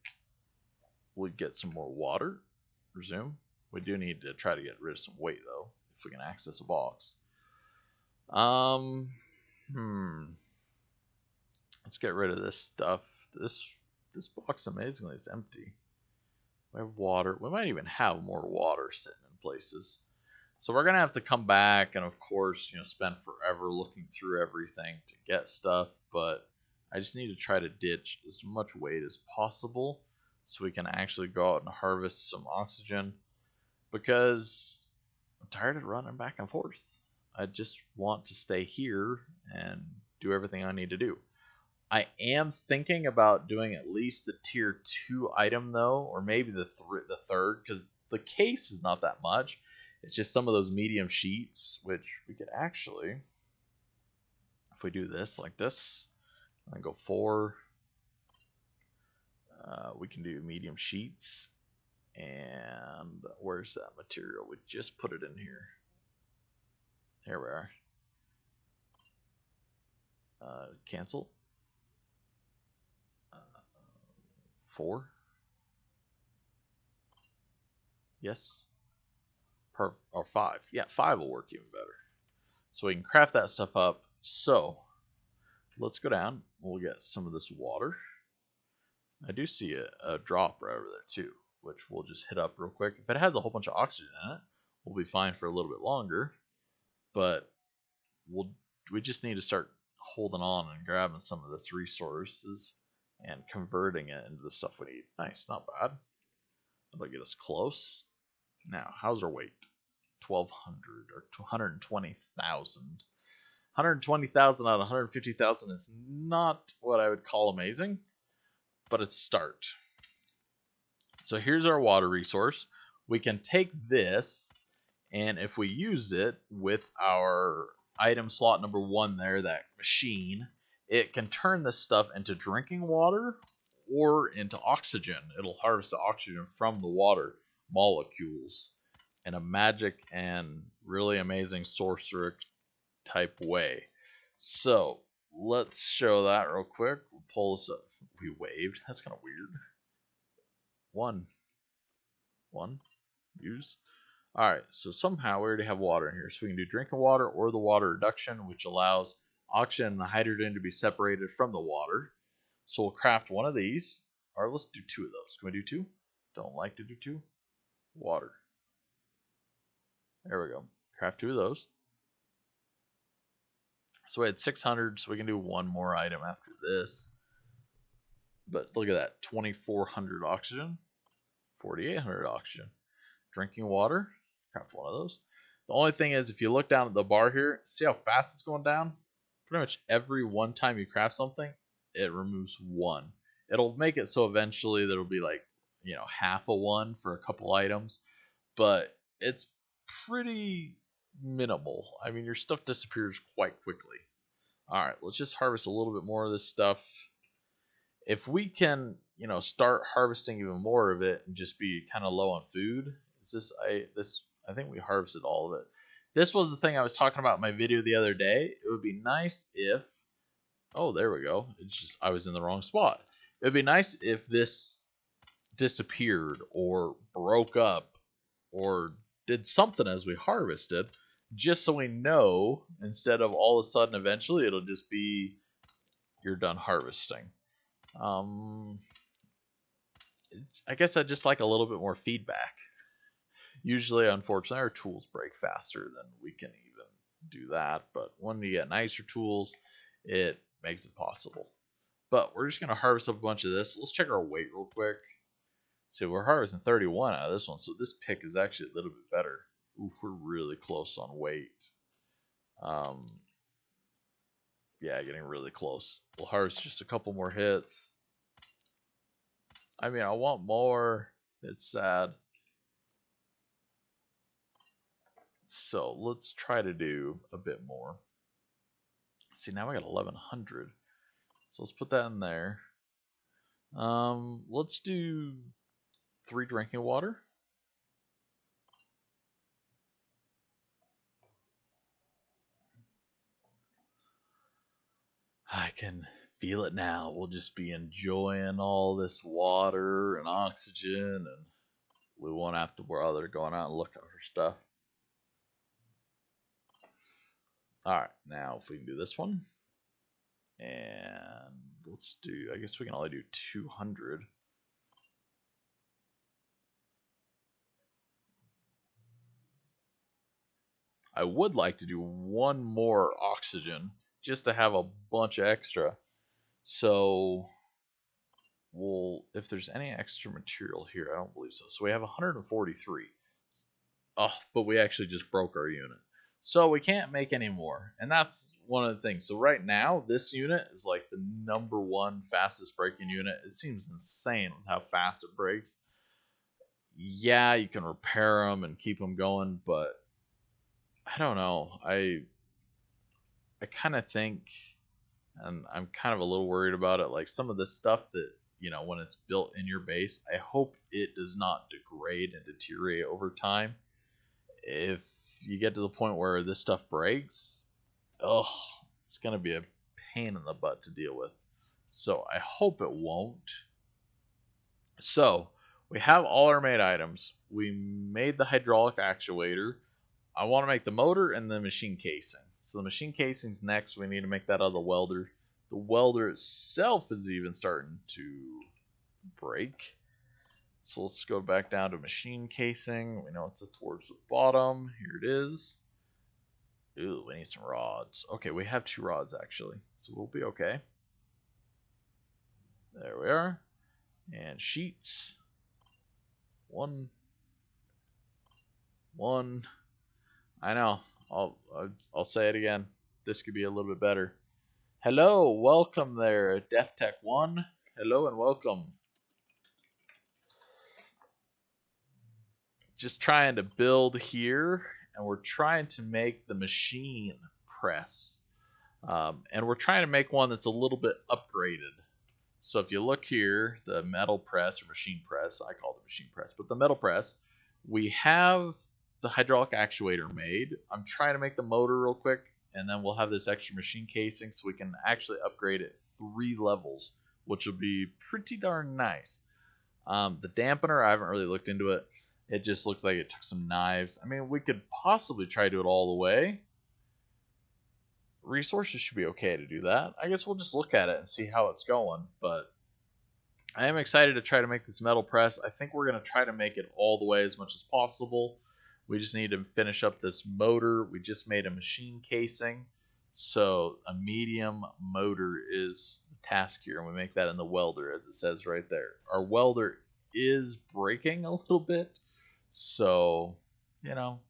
We'll get some more water. Resume. We do need to try to get rid of some weight though, if we can access a box. Let's get rid of this stuff. This box amazingly is empty. We have water. We might even have more water sitting in places. So we're gonna have to come back and of course, spend forever looking through everything to get stuff, but I just need to try to ditch as much weight as possible so we can actually go out and harvest some oxygen, because I'm tired of running back and forth. I just want to stay here and do everything I need to do. I am thinking about doing at least the tier 2 item though, or maybe the third, because the case is not that much. It's just some of those medium sheets, which we could actually, if we do this like this, and go 4, we can do medium sheets. And where's that material? We just put it in here. Here we are. Cancel. 4. Yes. Or 5. Yeah, 5 will work even better. So we can craft that stuff up. So let's go down. We'll get some of this water. I do see a drop right over there too, which we'll just hit up real quick. If it has a whole bunch of oxygen in it, we'll be fine for a little bit longer. But we just need to start holding on and grabbing some of this resources and converting it into the stuff we need. Nice, not bad. That'll get us close. Now, how's our weight? 1,200 or 220,000. 120,000 out of 150,000 is not what I would call amazing, but it's a start. So here's our water resource. We can take this, and if we use it with our item slot number 1 there, that machine, it can turn this stuff into drinking water or into oxygen. It'll harvest the oxygen from the water molecules in a magic and really amazing sorcerer type way. So let's show that real quick. We'll pull this up. We waved. That's kind of weird. 1. Use. Alright, so somehow we already have water in here. So we can do drinking water or the water reduction, which allows oxygen and hydrogen to be separated from the water. So we'll craft one of these. Or let's do 2 of those. Can we do 2? Don't like to do 2. Water. There we go. Craft 2 of those. So we had 600, so we can do 1 more item after this. But look at that, 2,400 oxygen, 4,800 oxygen. Drinking water, craft 1 of those. The only thing is, if you look down at the bar here, see how fast it's going down? Pretty much every one time you craft something, it removes 1. It'll make it so eventually there'll be like, half a 1 for a couple items, but it's pretty minimal. I mean, your stuff disappears quite quickly. Alright, let's just harvest a little bit more of this stuff. If we can, start harvesting even more of it and just be kind of low on food, I think we harvested all of it. This was the thing I was talking about in my video the other day. It would be nice if, oh, there we go. It's just, I was in the wrong spot. It would be nice if this disappeared or broke up or did something as we harvested, just so we know, instead of all of a sudden eventually it'll just be you're done harvesting. I guess I just like a little bit more feedback. Usually, unfortunately, our tools break faster than we can even do that, but when you get nicer tools, it makes it possible. But we're just going to harvest up a bunch of this. Let's check our weight real quick. So we're harvesting 31 out of this one, so this pick is actually a little bit better. Ooh, we're really close on weight. Yeah, getting really close. We'll harvest just a couple more hits. I mean, I want more. It's sad. So let's try to do a bit more. See, now I got 1,100. So let's put that in there. Let's do 3 drinking water. I can feel it now. We'll just be enjoying all this water and oxygen, and we won't have to bother going out and looking for stuff. Alright, now if we can do this one. And let's do, I guess we can only do 200. I would like to do one more oxygen just to have a bunch of extra. So we'll, if there's any extra material here, I don't believe so. So we have 143. Oh, but we actually just broke our unit. So we can't make any more. And that's one of the things. So right now, this unit is like the #1 fastest breaking unit. It seems insane with how fast it breaks. Yeah, you can repair them and keep them going, but I don't know. I kind of think, and I'm kind of a little worried about it, like some of the stuff that, you know, when it's built in your base, I hope it does not degrade and deteriorate over time. If you get to the point where this stuff breaks, oh, it's going to be a pain in the butt to deal with. So I hope it won't. So we have all our made items. We made the hydraulic actuator. I want to make the motor and the machine casing. So the machine casing's next. We need to make that out of the welder. The welder itself is even starting to break. So let's go back down to machine casing. We know it's towards the bottom. Here it is. Ooh, we need some rods. Okay, we have 2 rods actually. So we'll be okay. There we are. And sheets. One. I know. I'll say it again. This could be a little bit better. Hello, welcome there, Death Tech 1. Hello and welcome. Just trying to build here, and we're trying to make the machine press. And we're trying to make one that's a little bit upgraded. So if you look here, the metal press or machine press, I call it machine press, but the metal press, we have the hydraulic actuator made. I'm trying to make the motor real quick, and then we'll have this extra machine casing so we can actually upgrade it 3 levels, which will be pretty darn nice. The dampener, I haven't really looked into it. It just looks like it took some knives. I mean, we could possibly try to do it all the way. Resources should be okay to do that. I guess we'll just look at it and see how it's going. But I am excited to try to make this metal press. I think we're going to try to make it all the way as much as possible. We just need to finish up this motor. We just made a machine casing. So a medium motor is the task here. And we make that in the welder, as it says right there. Our welder is breaking a little bit. So, you know,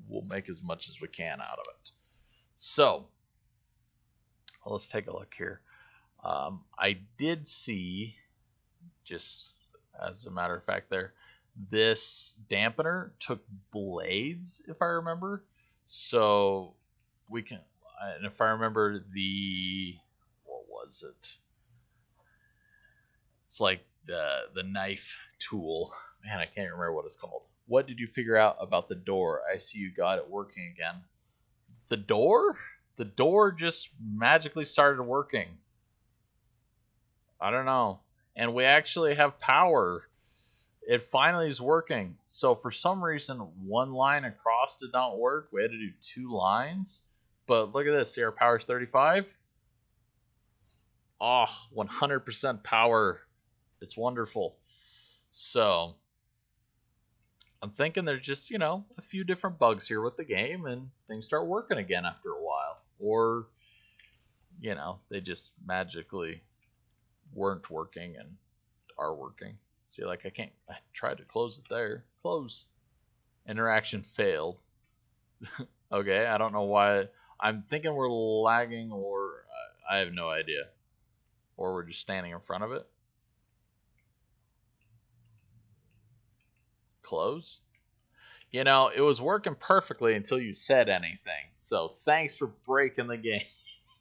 we'll make as much as we can out of it. So, well, let's take a look here. I did see, just as a matter of fact there, this dampener took blades, if I remember. So we can, and if I remember what was it? It's like the knife tool. Man, I can't remember what it's called. What did you figure out about the door? I see you got it working again. The door? The door just magically started working. I don't know. And we actually have power. It finally is working. So for some reason, 1 line across did not work. We had to do 2 lines. But look at this. See, our power's 35. Oh, 100% power. It's wonderful. So I'm thinking there's just, you know, a few different bugs here with the game, and things start working again after a while. Or, you know, they just magically weren't working and are working. See, like I tried to close it there. Close. Interaction failed. Okay, I don't know why. I'm thinking we're lagging, or I have no idea. Or we're just standing in front of it. Close. You know, it was working perfectly until you said anything. So thanks for breaking the game.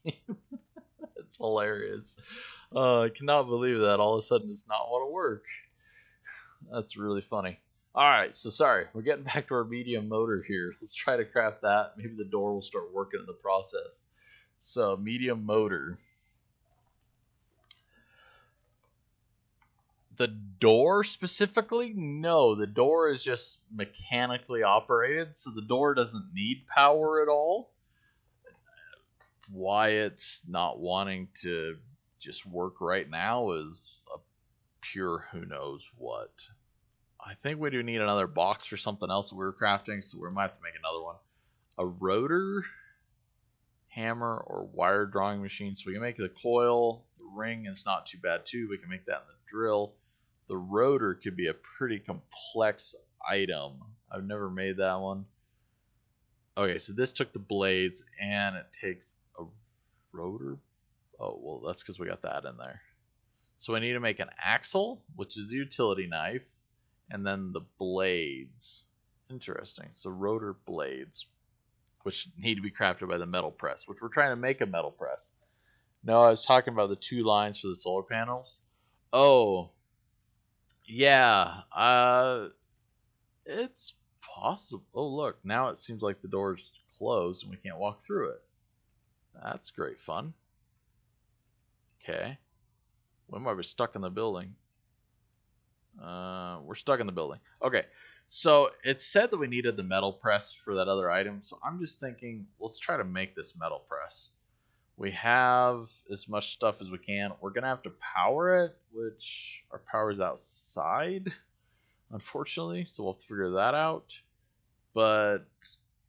It's hilarious. I cannot believe that all of a sudden does not want to work. That's really funny. Alright, so sorry. We're getting back to our medium motor here. Let's try to craft that. Maybe the door will start working in the process. So, medium motor. The door specifically? No, the door is just mechanically operated, so the door doesn't need power at all. Why it's not wanting to just work right now is a pure who knows what. I think we do need another box for something else that we were crafting, so we might have to make another one. A rotor, hammer, or wire drawing machine. So we can make the coil. The ring is not too bad too. We can make that in the drill. The rotor could be a pretty complex item. I've never made that one. Okay, so this took the blades, and it takes a rotor. Oh, well, that's because we got that in there. So I need to make an axle, which is a utility knife, and then the blades. Interesting. So rotor blades, which need to be crafted by the metal press, which we're trying to make a metal press. No, I was talking about the 2 lines for the solar panels. Oh, yeah. It's possible. Oh, look. Now it seems like the door's closed and we can't walk through it. That's great fun. Okay. When might we stuck in the building? We're stuck in the building. Okay. So it said that we needed the metal press for that other item. So I'm just thinking, let's try to make this metal press. We have as much stuff as we can. We're going to have to power it, which our power is outside, unfortunately. So we'll have to figure that out. But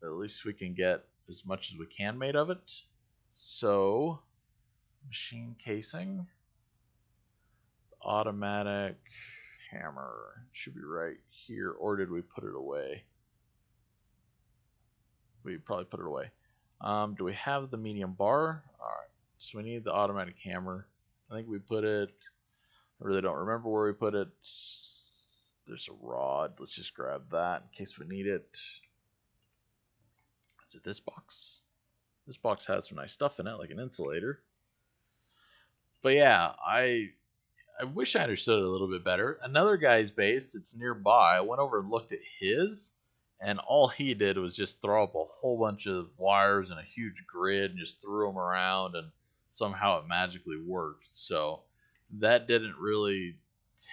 at least we can get as much as we can made of it. So, machine casing, automatic hammer should be right here. Or did we put it away? We probably put it away. Do we have the medium bar? Alright, so we need the automatic hammer. I think we put it, I really don't remember where we put it. There's a rod. Let's just grab that in case we need it. Is it this box? This box has some nice stuff in it, like an insulator. But yeah, I wish I understood it a little bit better. Another guy's base that's nearby, I went over and looked at his, and all he did was just throw up a whole bunch of wires and a huge grid and just threw them around, and somehow it magically worked. So that didn't really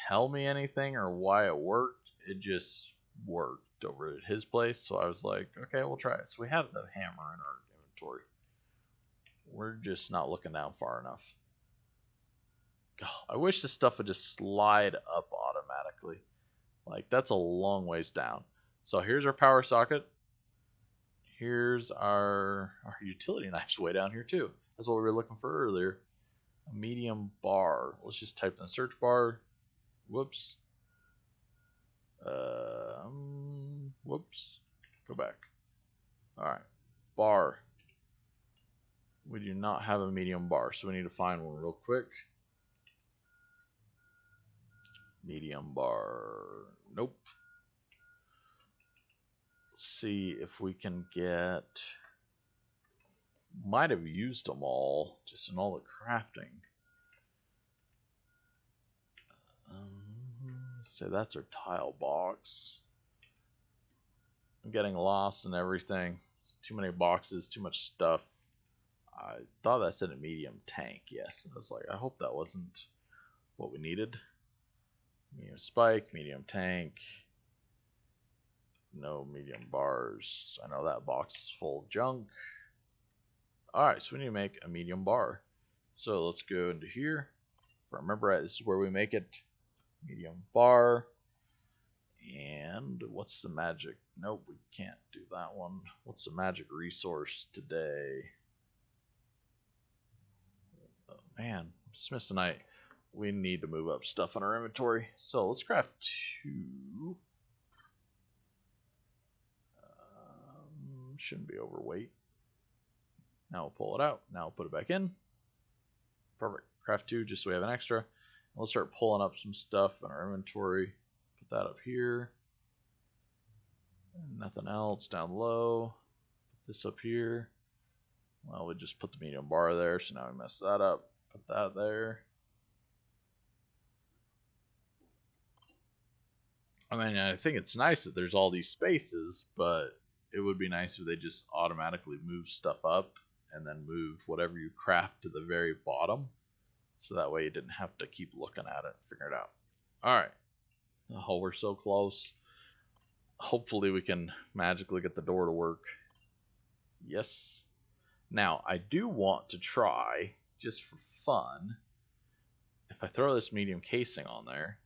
tell me anything or why it worked. It just worked over at his place. So I was like, okay, we'll try it. So we have the hammer in our inventory. We're just not looking down far enough. I wish this stuff would just slide up automatically. Like, that's a long ways down. So here's our power socket. Here's our utility knife's way down here too. That's what we were looking for earlier. A medium bar. Let's just type in the search bar. Whoops. Whoops. Go back. Alright. Bar. We do not have a medium bar, so we need to find one real quick. Medium bar. Nope. Let's see if we can get... Might have used them all, just in all the crafting. So that's our tile box. I'm getting lost in everything. Too many boxes, too much stuff. I thought that said a medium tank, yes. I was like, I hope that wasn't what we needed. Medium spike, medium tank. No medium bars. I know that box is full of junk. Alright, so we need to make a medium bar. So let's go into here. If I remember right, this is where we make it. Medium bar. And what's the magic? Nope, we can't do that one. What's the magic resource today? Oh man, just missed a night. We need to move up stuff in our inventory. So let's craft 2. Shouldn't be overweight. Now we'll pull it out. Now we'll put it back in. Perfect. Craft 2 just so we have an extra. We'll start pulling up some stuff in our inventory. Put that up here. Nothing else down low. Put this up here. Well, we just put the medium bar there, so now we messed that up. Put that there. I mean, I think it's nice that there's all these spaces, but it would be nice if they just automatically move stuff up and then move whatever you craft to the very bottom. So that way you didn't have to keep looking at it and figure it out. Alright. Oh, we're so close. Hopefully we can magically get the door to work. Yes. Now, I do want to try, just for fun, if I throw this medium casing on there,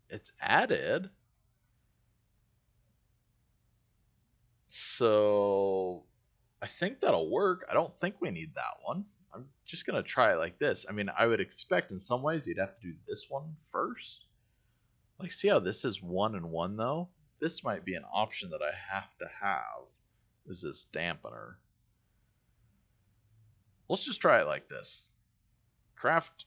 it's added. So I think that'll work. I don't think we need that one. I'm just going to try it like this. I mean, I would expect in some ways you'd have to do this one first. Like, see how this is 1 and 1 though? This might be an option that I have to have, is this dampener. Let's just try it like this. Craft.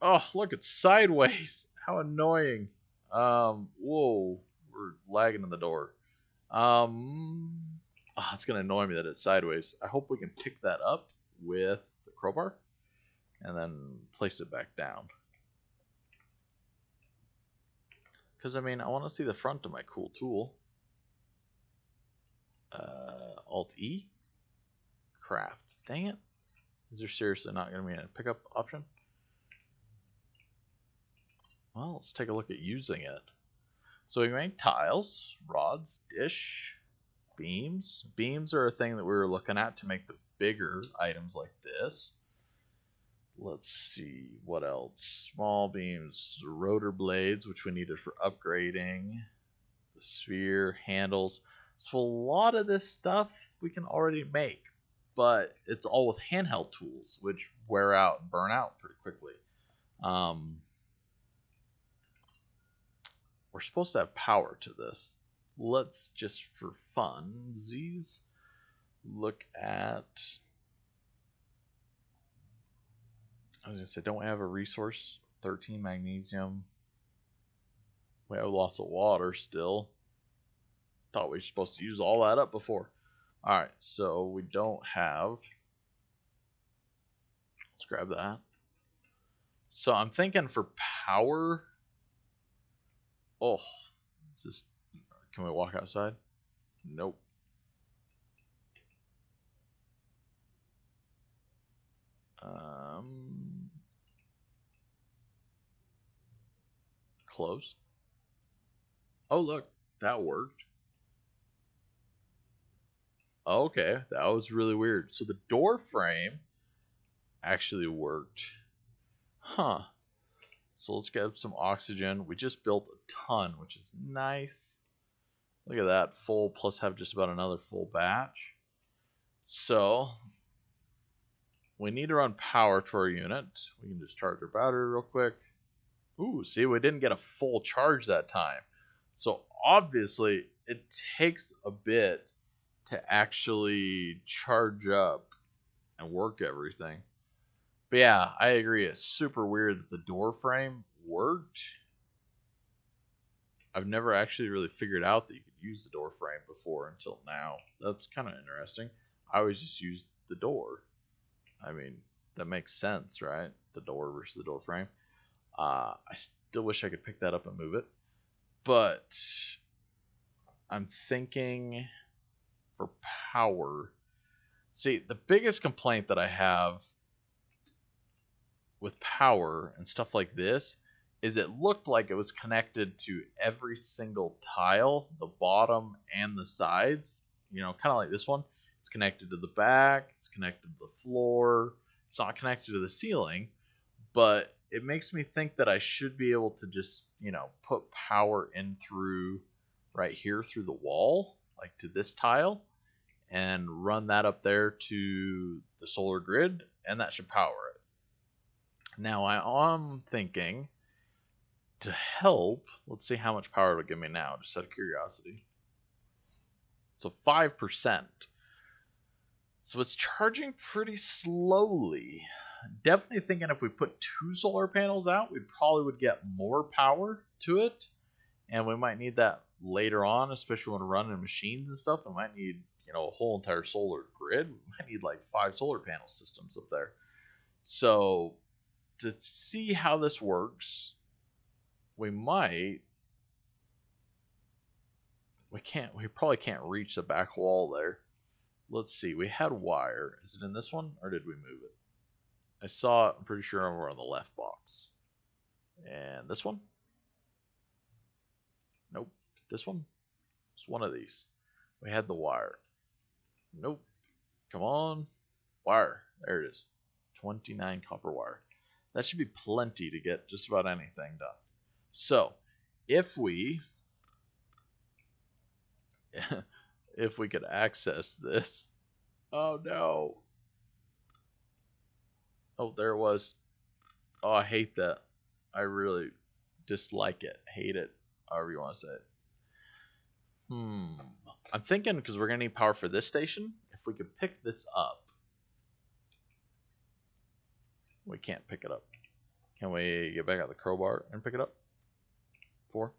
Oh, look, it's sideways. How annoying. Whoa, we're lagging in the door. It's gonna annoy me that it's sideways. I hope we can pick that up with the crowbar and then place it back down. Because, I mean, I want to see the front of my cool tool. Alt-E. Craft. Dang it. Is there seriously not going to be a pickup option? Well, let's take a look at using it. So we make tiles, rods, dish, beams. Beams are a thing that we were looking at to make the bigger items like this. Let's see, what else? Small beams, rotor blades, which we needed for upgrading. The sphere, handles. So a lot of this stuff we can already make, but it's all with handheld tools, which wear out and burn out pretty quickly. We're supposed to have power to this. Let's just, for funsies, look at... I was going to say, don't we have a resource? 13 magnesium. We have lots of water still. Thought we were supposed to use all that up before. Alright, so we don't have... Let's grab that. So I'm thinking for power... Oh, is this... Can we walk outside? Nope. Close. Oh, look, that worked. Okay, that was really weird. So the door frame actually worked. Huh. So let's get some oxygen. We just built a ton, which is nice. Look at that, full, plus have just about another full batch. So we need to run power to our unit. We can just charge our battery real quick. Ooh, see, we didn't get a full charge that time. So obviously it takes a bit to actually charge up and work everything. But yeah, I agree. It's super weird that the door frame worked. I've never actually really figured out that you could use the door frame before until now. That's kind of interesting. I always just used the door. I mean, that makes sense, right? The door versus the door frame. I still wish I could pick that up and move it. But I'm thinking for power. See, the biggest complaint that I have with power and stuff like this is it looked like it was connected to every single tile, the bottom and the sides. You know, kind of like this one. It's connected to the back, it's connected to the floor, it's not connected to the ceiling, but it makes me think that I should be able to just, you know, put power in through right here through the wall, like to this tile, and run that up there to the solar grid, and that should power it. Now I am thinking to help, let's see how much power it'll give me now, just out of curiosity. So 5%. So it's charging pretty slowly. Definitely thinking if we put 2 solar panels out, we probably would get more power to it. And we might need that later on, especially when we're running machines and stuff. We might need, you know, a whole entire solar grid. We might need like 5 solar panel systems up there. So to see how this works, we probably can't reach the back wall there. Let's see, we had wire. Is it in this one or did we move it? I saw it, I'm pretty sure over on the left box. And this one? Nope. This one? It's one of these. We had the wire. Nope. Come on. Wire. There it is. 29 copper wire. That should be plenty to get just about anything done. So, if we could access this. Oh no. Oh, there it was. Oh, I hate that. I really dislike it. Hate it. However you want to say it. I'm thinking, because we're going to need power for this station, if we could pick this up. We can't pick it up. Can we get back out the crowbar and pick it up? 4.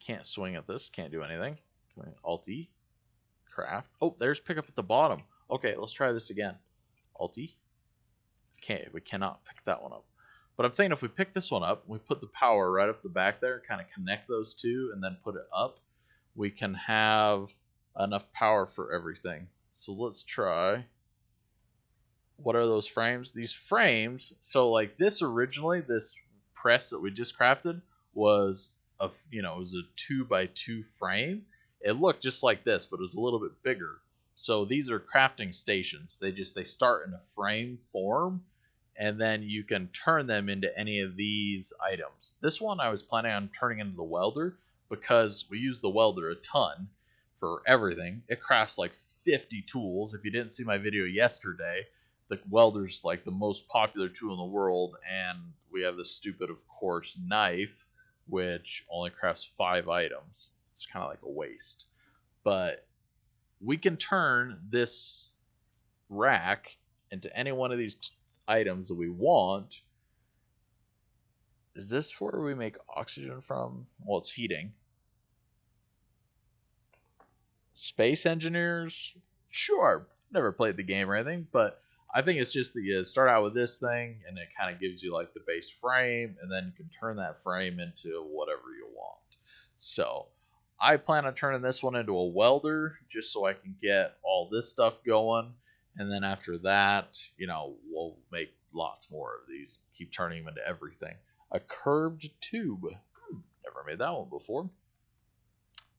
Can't swing at this. Can't do anything. Alt-E. Craft. Oh, there's pick up at the bottom. Okay, let's try this again. Alt-E. Okay, we cannot pick that one up. But I'm thinking if we pick this one up, we put the power right up the back there, kind of connect those two, and then put it up, we can have enough power for everything. So let's try. What are those frames? These frames, so like this originally, this press that we just crafted was it was a 2x2 frame. It looked just like this, but it was a little bit bigger. So these are crafting stations. They start in a frame form, and then you can turn them into any of these items. This one I was planning on turning into the welder because we use the welder a ton for everything. It crafts like 50 tools. If you didn't see my video yesterday, the welder's like the most popular tool in the world, and we have this stupid, of course, knife, which only crafts 5 items. It's kind of like a waste. But we can turn this rack into any one of these items that we want. Is this where we make oxygen from? Well, it's heating. Space engineers? Sure. Never played the game or anything, but I think it's just that you start out with this thing, and it kind of gives you like the base frame, and then you can turn that frame into whatever you want. So I plan on turning this one into a welder just so I can get all this stuff going. And then after that, we'll make lots more of these. Keep turning them into everything. A curved tube. Never made that one before.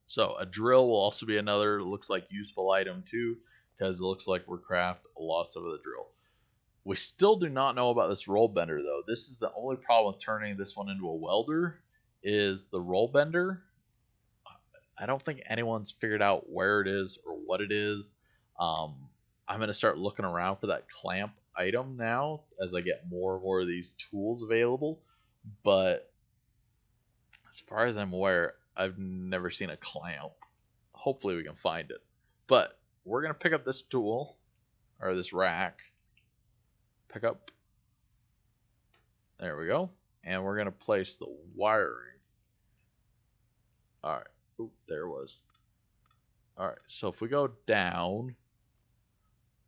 So a drill will also be another, looks like, useful item too, because it looks like we're craft a lot of the drill. We still do not know about this roll bender though. This is the only problem with turning this one into a welder, is the roll bender. I don't think anyone's figured out where it is or what it is. I'm going to start looking around for that clamp item now as I get more and more of these tools available. But as far as I'm aware, I've never seen a clamp. Hopefully we can find it. But we're going to pick up this tool, or this rack. Pick up. There we go. And we're going to place the wiring. Alright. Oop, there it was. Alright, so if we go down,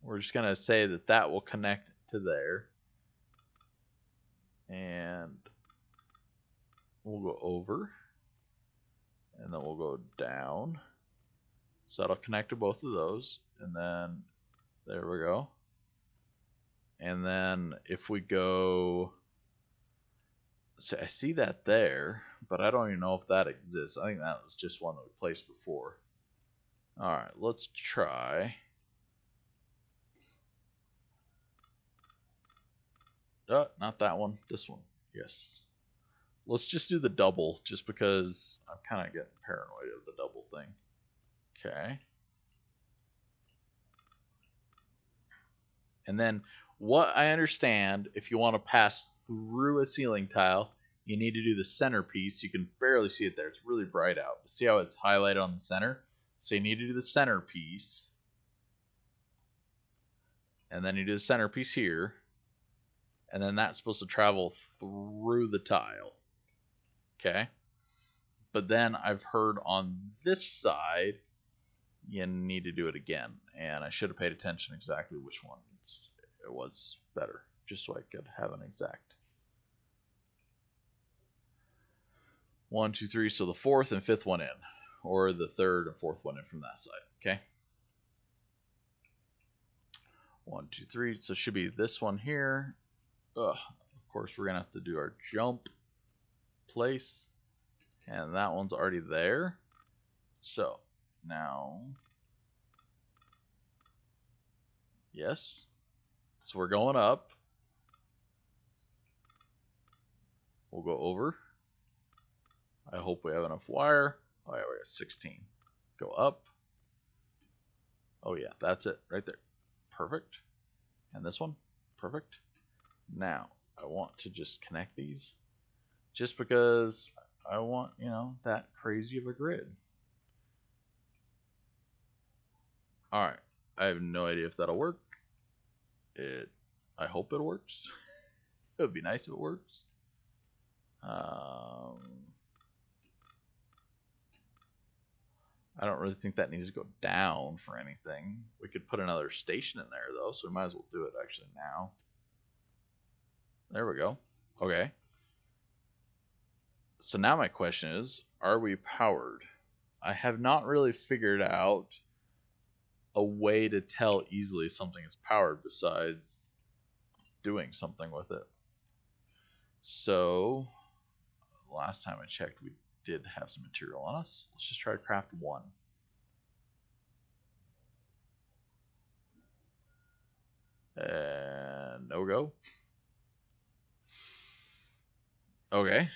we're just going to say that will connect to there. And we'll go over. And then we'll go down. So that'll connect to both of those. And then, there we go. And then if we go... So I see that there, but I don't even know if that exists. I think that was just one that we placed before. Alright, let's try. Not that one. This one. Yes. Let's just do the double, just because I'm kind of getting paranoid of the double thing. Okay. And then what I understand, if you want to pass through a ceiling tile, you need to do the centerpiece. You can barely see it there. It's really bright out. See how it's highlighted on the center? So you need to do the centerpiece. And then you do the centerpiece here. And then that's supposed to travel through the tile. Okay? But then I've heard on this side, you need to do it again. And I should have paid attention exactly which one it was better, just so I could have an exact. 1, 2, 3, so the 4th and 5th one in, or the 3rd and 4th one in from that side. Okay. 1, 2, 3. So it should be this one here. Ugh. Of course, we're gonna have to do our jump place, and that one's already there. So now, yes. So we're going up. We'll go over. I hope we have enough wire. Oh yeah, we got 16. Go up. Oh yeah, that's it right there. Perfect. And this one, perfect. Now I want to just connect these, just because I want, you know, that crazy of a grid. All right, I have no idea if that'll work. I hope it works. It would be nice if it works. I don't really think that needs to go down for anything. We could put another station in there though, so we might as well do it actually now. There we go. Okay. So now my question is, are we powered? I have not really figured out a way to tell easily something is powered besides doing something with it. So last time I checked, we did have some material on us. Let's just try to craft one. And no go. Okay,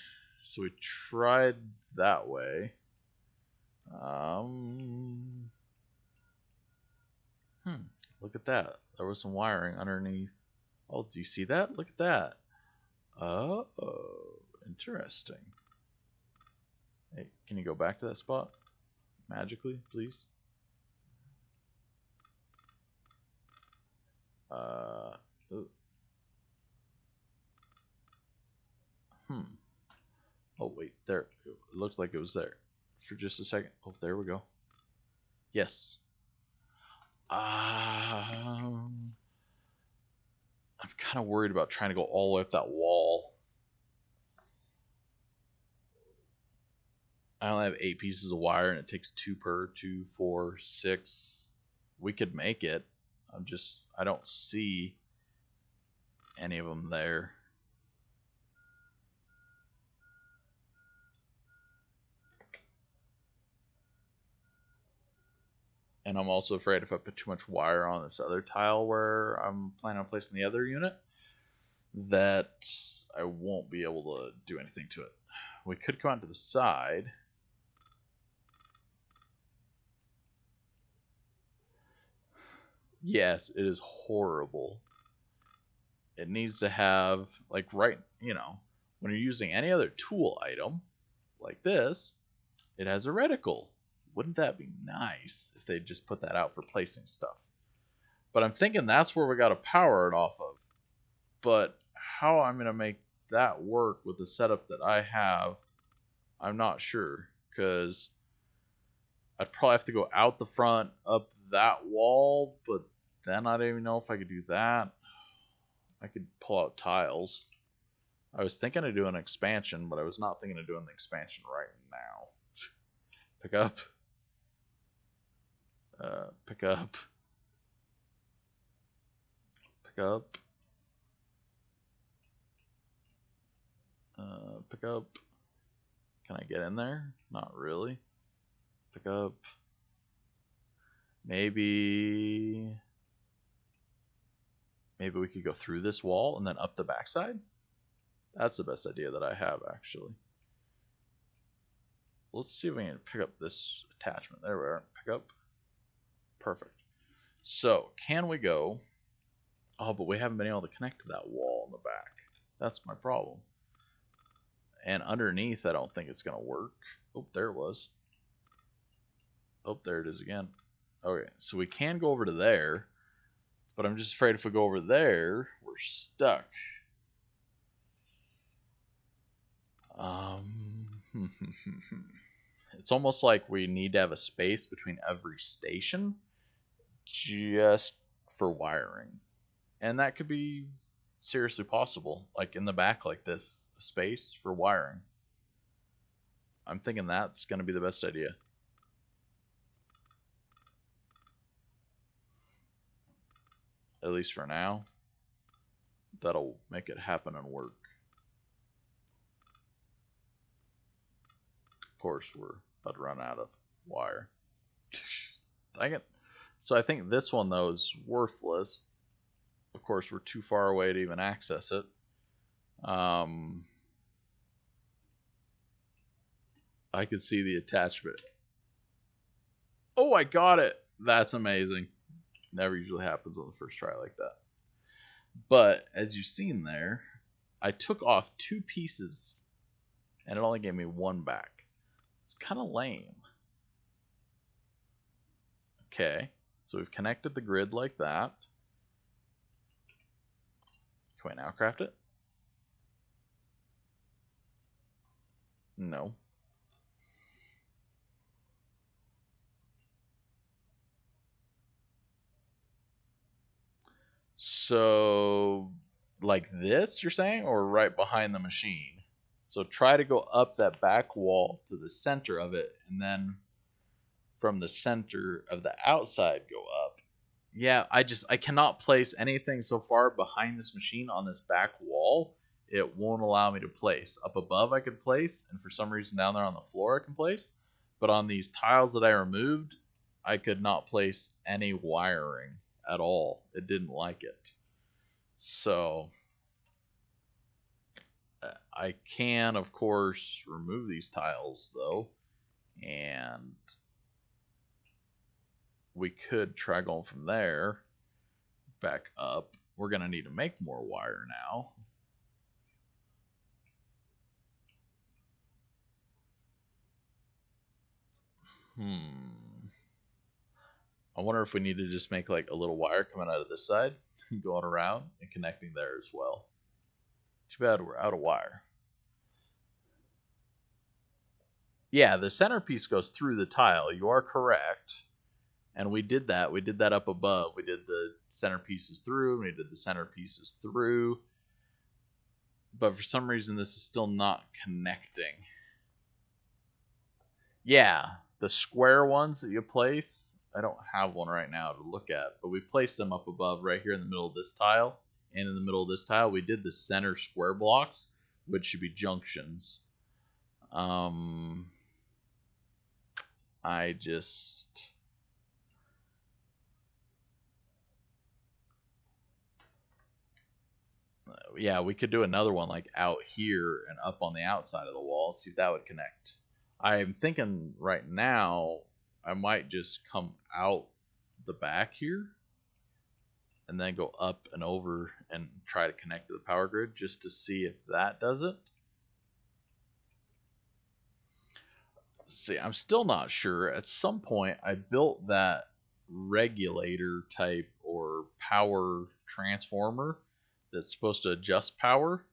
so we tried that way. Look at that. There was some wiring underneath. Oh, do you see that? Look at that. Oh, interesting. Hey, can you go back to that spot? Magically, please? Oh, wait, there. It looked like it was there for just a second. Oh, there we go. Yes. I'm kind of worried about trying to go all the way up that wall. I only have 8 pieces of wire, and it takes 2 per 2, 4, 6. We could make it. I don't see any of them there. And I'm also afraid if I put too much wire on this other tile where I'm planning on placing the other unit, that I won't be able to do anything to it. We could come out to the side. Yes, it is horrible. It needs to have, like, right, you know, when you're using any other tool item like this, it has a reticle. Wouldn't that be nice if they just put that out for placing stuff? But I'm thinking that's where we got to power it off of. But how I'm going to make that work with the setup that I have, I'm not sure. Because I'd probably have to go out the front, up that wall, but then I don't even know if I could do that. I could pull out tiles. I was thinking of doing an expansion, but I was not thinking of doing the expansion right now. Pick up. Pick up. Pick up. Pick up. Can I get in there? Not really. Pick up. Maybe we could go through this wall and then up the backside. That's the best idea that I have, actually. Let's see if we can pick up this attachment. There we are. Pick up. Perfect. So, can we go? Oh, but we haven't been able to connect to that wall in the back. That's my problem. And underneath, I don't think it's going to work. Oh, there it was. Oh, there it is again. Okay, so we can go over to there, but I'm just afraid if we go over there, we're stuck. It's almost like we need to have a space between every station just for wiring. And that could be seriously possible. Like in the back like this, space for wiring. I'm thinking that's going to be the best idea. at least for now. That'll make it happen and work. Of course, we're about to run out of wire. Dang it. So I think this one, though, is worthless. Of course, we're too far away to even access it. I could see the attachment. Oh, I got it. That's amazing. Never usually happens on the first try like that. But as you've seen there, I took off 2 pieces and it only gave me 1 back. It's kind of lame. Okay, so we've connected the grid like that. Can we now craft it? No. So, like this, you're saying? Or right behind the machine? So try to go up that back wall to the center of it, and then from the center of the outside go up. Yeah, I cannot place anything so far behind this machine on this back wall. It won't allow me to place. Up above I could place, and for some reason down there on the floor I can place. But on these tiles that I removed, I could not place any wiring at all. It didn't like it. So I can, of course, remove these tiles though, and we could try going from there back up. We're going to need to make more wire now. I wonder if we need to just make like a little wire coming out of this side, going around and connecting there as well. Too bad we're out of wire. Yeah, the centerpiece goes through the tile. You are correct. And we did that. We did that up above. We did the centerpieces through. We did the centerpieces through. But for some reason, this is still not connecting. Yeah, the square ones that you place, I don't have one right now to look at, but we placed them up above right here in the middle of this tile. And in the middle of this tile, we did the center square blocks, which should be junctions. Yeah, we could do another one like out here and up on the outside of the wall, see if that would connect. I'm thinking right now I might just come out the back here and then go up and over and try to connect to the power grid just to see if that does it. See, I'm still not sure. At some point I built that regulator type or power transformer that's supposed to adjust power,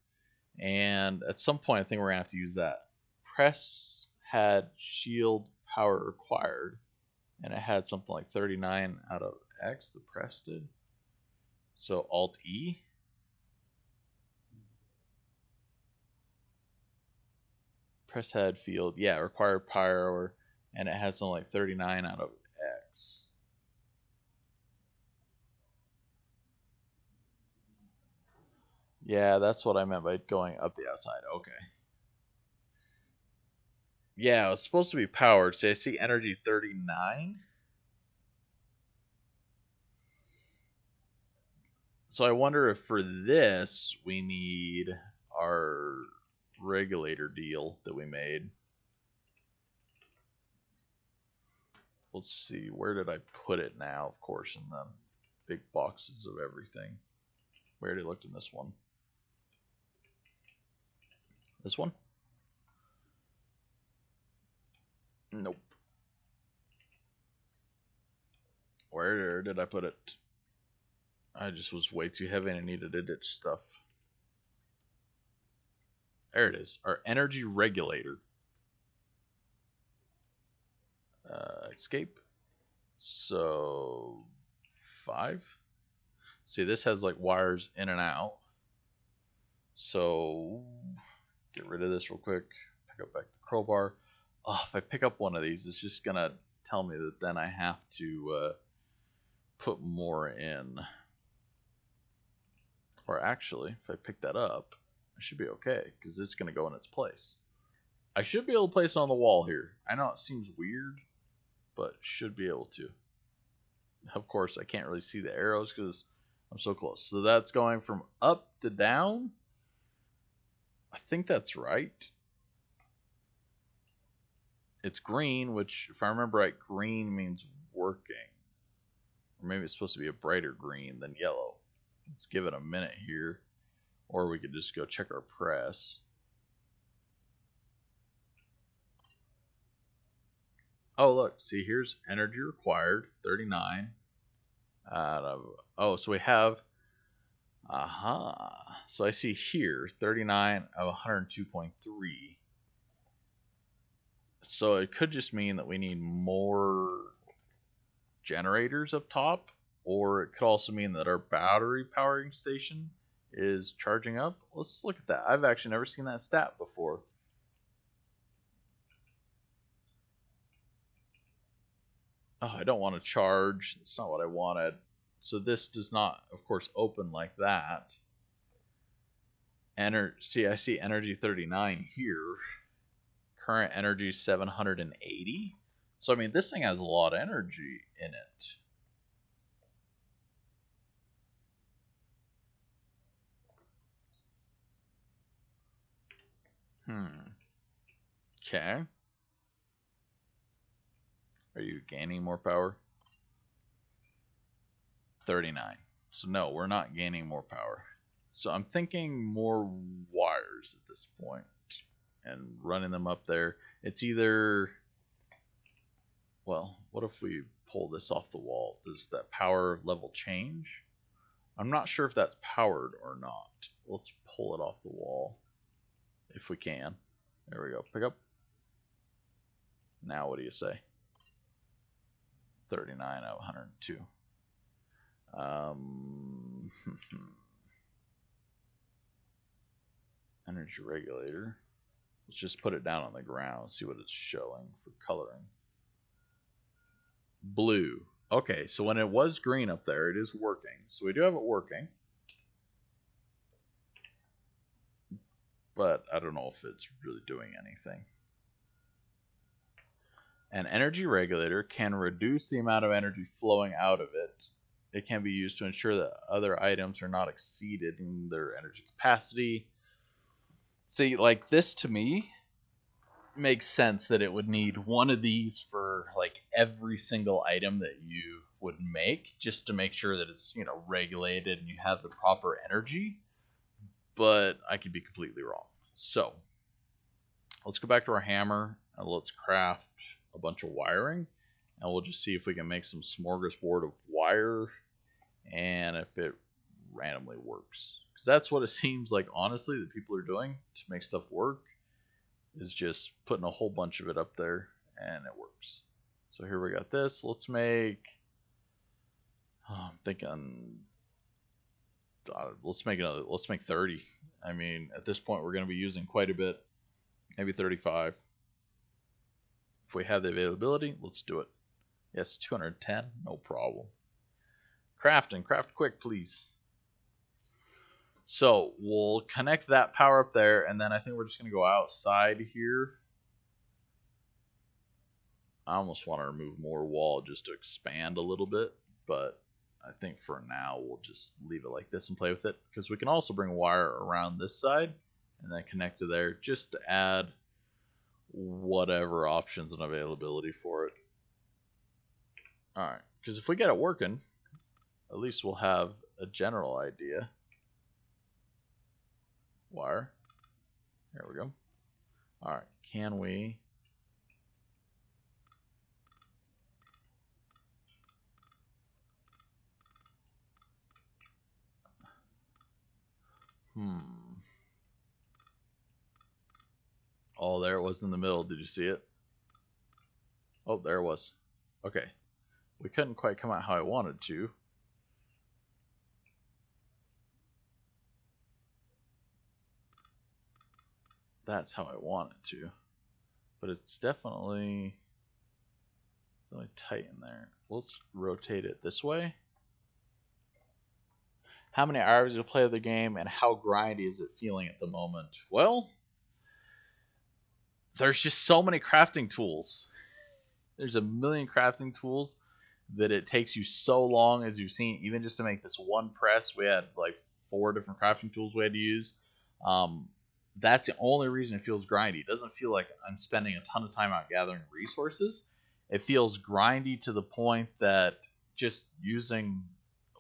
and at some point I think we're gonna have to use that. Press had shield power required, and it had something like 39 out of X, the press did. So Alt E. Press head field, yeah, required power, and it had something like 39 out of X. Yeah, that's what I meant by going up the outside. Okay. Yeah, it was supposed to be powered. See, I see energy 39. So I wonder if for this we need our regulator deal that we made. Let's see, where did I put it now? Of course, in the big boxes of everything. We already looked in this one. This one? Nope. Where did I put it? I just was way too heavy and I needed to ditch stuff. There it is. Our energy regulator. Escape. So 5. See, this has like wires in and out. So get rid of this real quick. Pick up back the crowbar. Oh, if I pick up one of these, it's just gonna tell me that then I have to put more in. Or actually, if I pick that up, I should be okay, because it's going to go in its place. I should be able to place it on the wall here. I know it seems weird, but should be able to. Of course, I can't really see the arrows because I'm so close. So that's going from up to down. I think that's right. It's green, which, if I remember right, green means working. Or maybe it's supposed to be a brighter green than yellow. Let's give it a minute here. Or we could just go check our press. Oh, look. See, here's energy required, 39. Out of, oh, so we have, so I see here, 39 of 102.3. So it could just mean that we need more generators up top, or it could also mean that our battery powering station is charging up. Let's look at that. I've actually never seen that stat before. Oh, I don't want to charge. That's not what I wanted. So this does not, of course, open like that. See, I see energy 39 here. Current energy 780. So, I mean, this thing has a lot of energy in it. Okay. Are you gaining more power? 39. So no, we're not gaining more power. So I'm thinking more wires at this point and running them up there. It's either, well, what if we pull this off the wall? Does that power level change? I'm not sure if that's powered or not. Let's pull it off the wall if we can. There we go. Pick up. Now what do you say? 39 out of 102. Energy regulator. Let's just put it down on the ground, see what it's showing for coloring. Blue. Okay, so when it was green up there, it is working. So we do have it working. But I don't know if it's really doing anything. An energy regulator can reduce the amount of energy flowing out of it. It can be used to ensure that other items are not exceeded in their energy capacity. See, like this to me makes sense that it would need one of these for like every single item that you would make, just to make sure that it's, you know, regulated and you have the proper energy. But I could be completely wrong. So let's go back to our hammer and let's craft a bunch of wiring, and we'll just see if we can make some smorgasbord of wire and if it randomly works, because that's what it seems like, honestly, that people are doing to make stuff work, is just putting a whole bunch of it up there and it works. So here we got this. Let's make, I'm thinking, let's make 30. I mean, at this point we're going to be using quite a bit, maybe 35. If we have the availability, let's do it. Yes, 210, no problem. Craft quick, please. So we'll connect that power up there, and then I think we're just going to go outside here. I almost want to remove more wall just to expand a little bit, but I think for now we'll just leave it like this and play with it, because we can also bring wire around this side and then connect to there just to add whatever options and availability for it. Alright, because if we get it working, at least we'll have a general idea. Wire. There we go. Alright, can we... Oh, there it was in the middle. Did you see it? Oh, there it was. Okay. We couldn't quite come out how I wanted to. That's how I want it to. But it's definitely tight in there. Let's rotate it this way. How many hours you play the game, and how grindy is it feeling at the moment? Well, there's just so many crafting tools. There's a million crafting tools that it takes you so long, as you've seen, even just to make this one press. We had like 4 different crafting tools we had to use. That's the only reason it feels grindy. It doesn't feel like I'm spending a ton of time out gathering resources. It feels grindy to the point that just using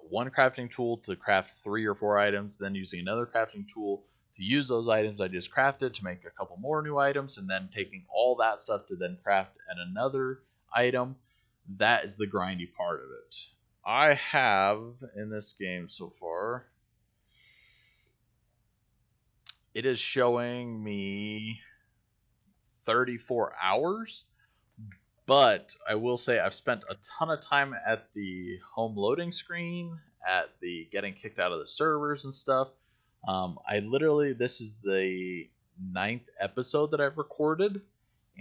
one crafting tool to craft 3 or 4 items, then using another crafting tool to use those items I just crafted to make a couple more new items, and then taking all that stuff to then craft another item, that is the grindy part of it. I have in this game so far, it is showing me 34 hours, but I will say I've spent a ton of time at the home loading screen, at the getting kicked out of the servers and stuff. This is the 9th episode that I've recorded,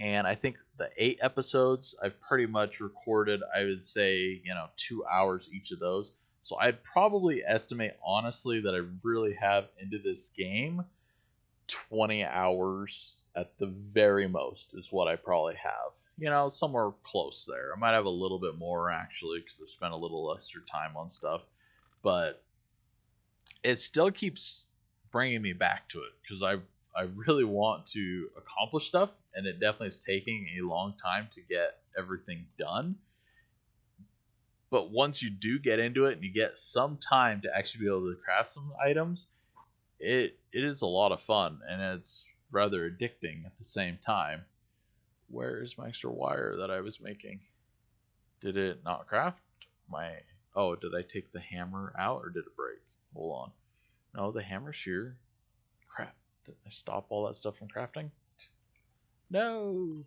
and I think the 8 episodes I've pretty much recorded, I would say, 2 hours each of those. So I'd probably estimate, honestly, that I really have into this game 20 hours at the very most is what I probably have. Somewhere close there. I might have a little bit more, actually, because I've spent a little extra time on stuff. But it still keeps bringing me back to it, because I really want to accomplish stuff, and it definitely is taking a long time to get everything done. But once you do get into it and you get some time to actually be able to craft some items, it is a lot of fun, and it's rather addicting at the same time. Where is my extra wire that I was making? Did it not craft? Oh, did I take the hammer out, or did it break? Hold on. No, the hammer's here. Crap. Did I stop all that stuff from crafting? No.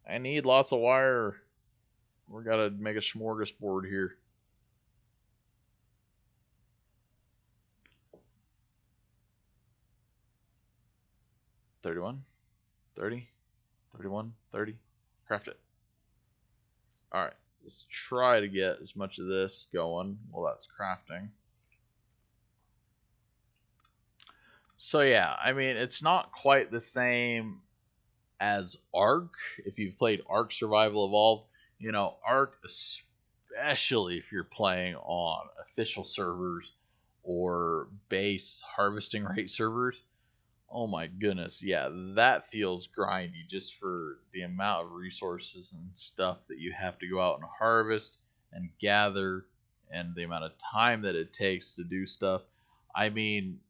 I need lots of wire. We gotta make a smorgasbord here. $31, $30, $31, $30. Craft it. Alright, let's try to get as much of this going while that's crafting. So yeah, I mean, it's not quite the same as Ark. If you've played Ark Survival Evolved, Ark, especially if you're playing on official servers or base harvesting rate servers, oh my goodness, yeah, that feels grindy just for the amount of resources and stuff that you have to go out and harvest and gather, and the amount of time that it takes to do stuff. I mean,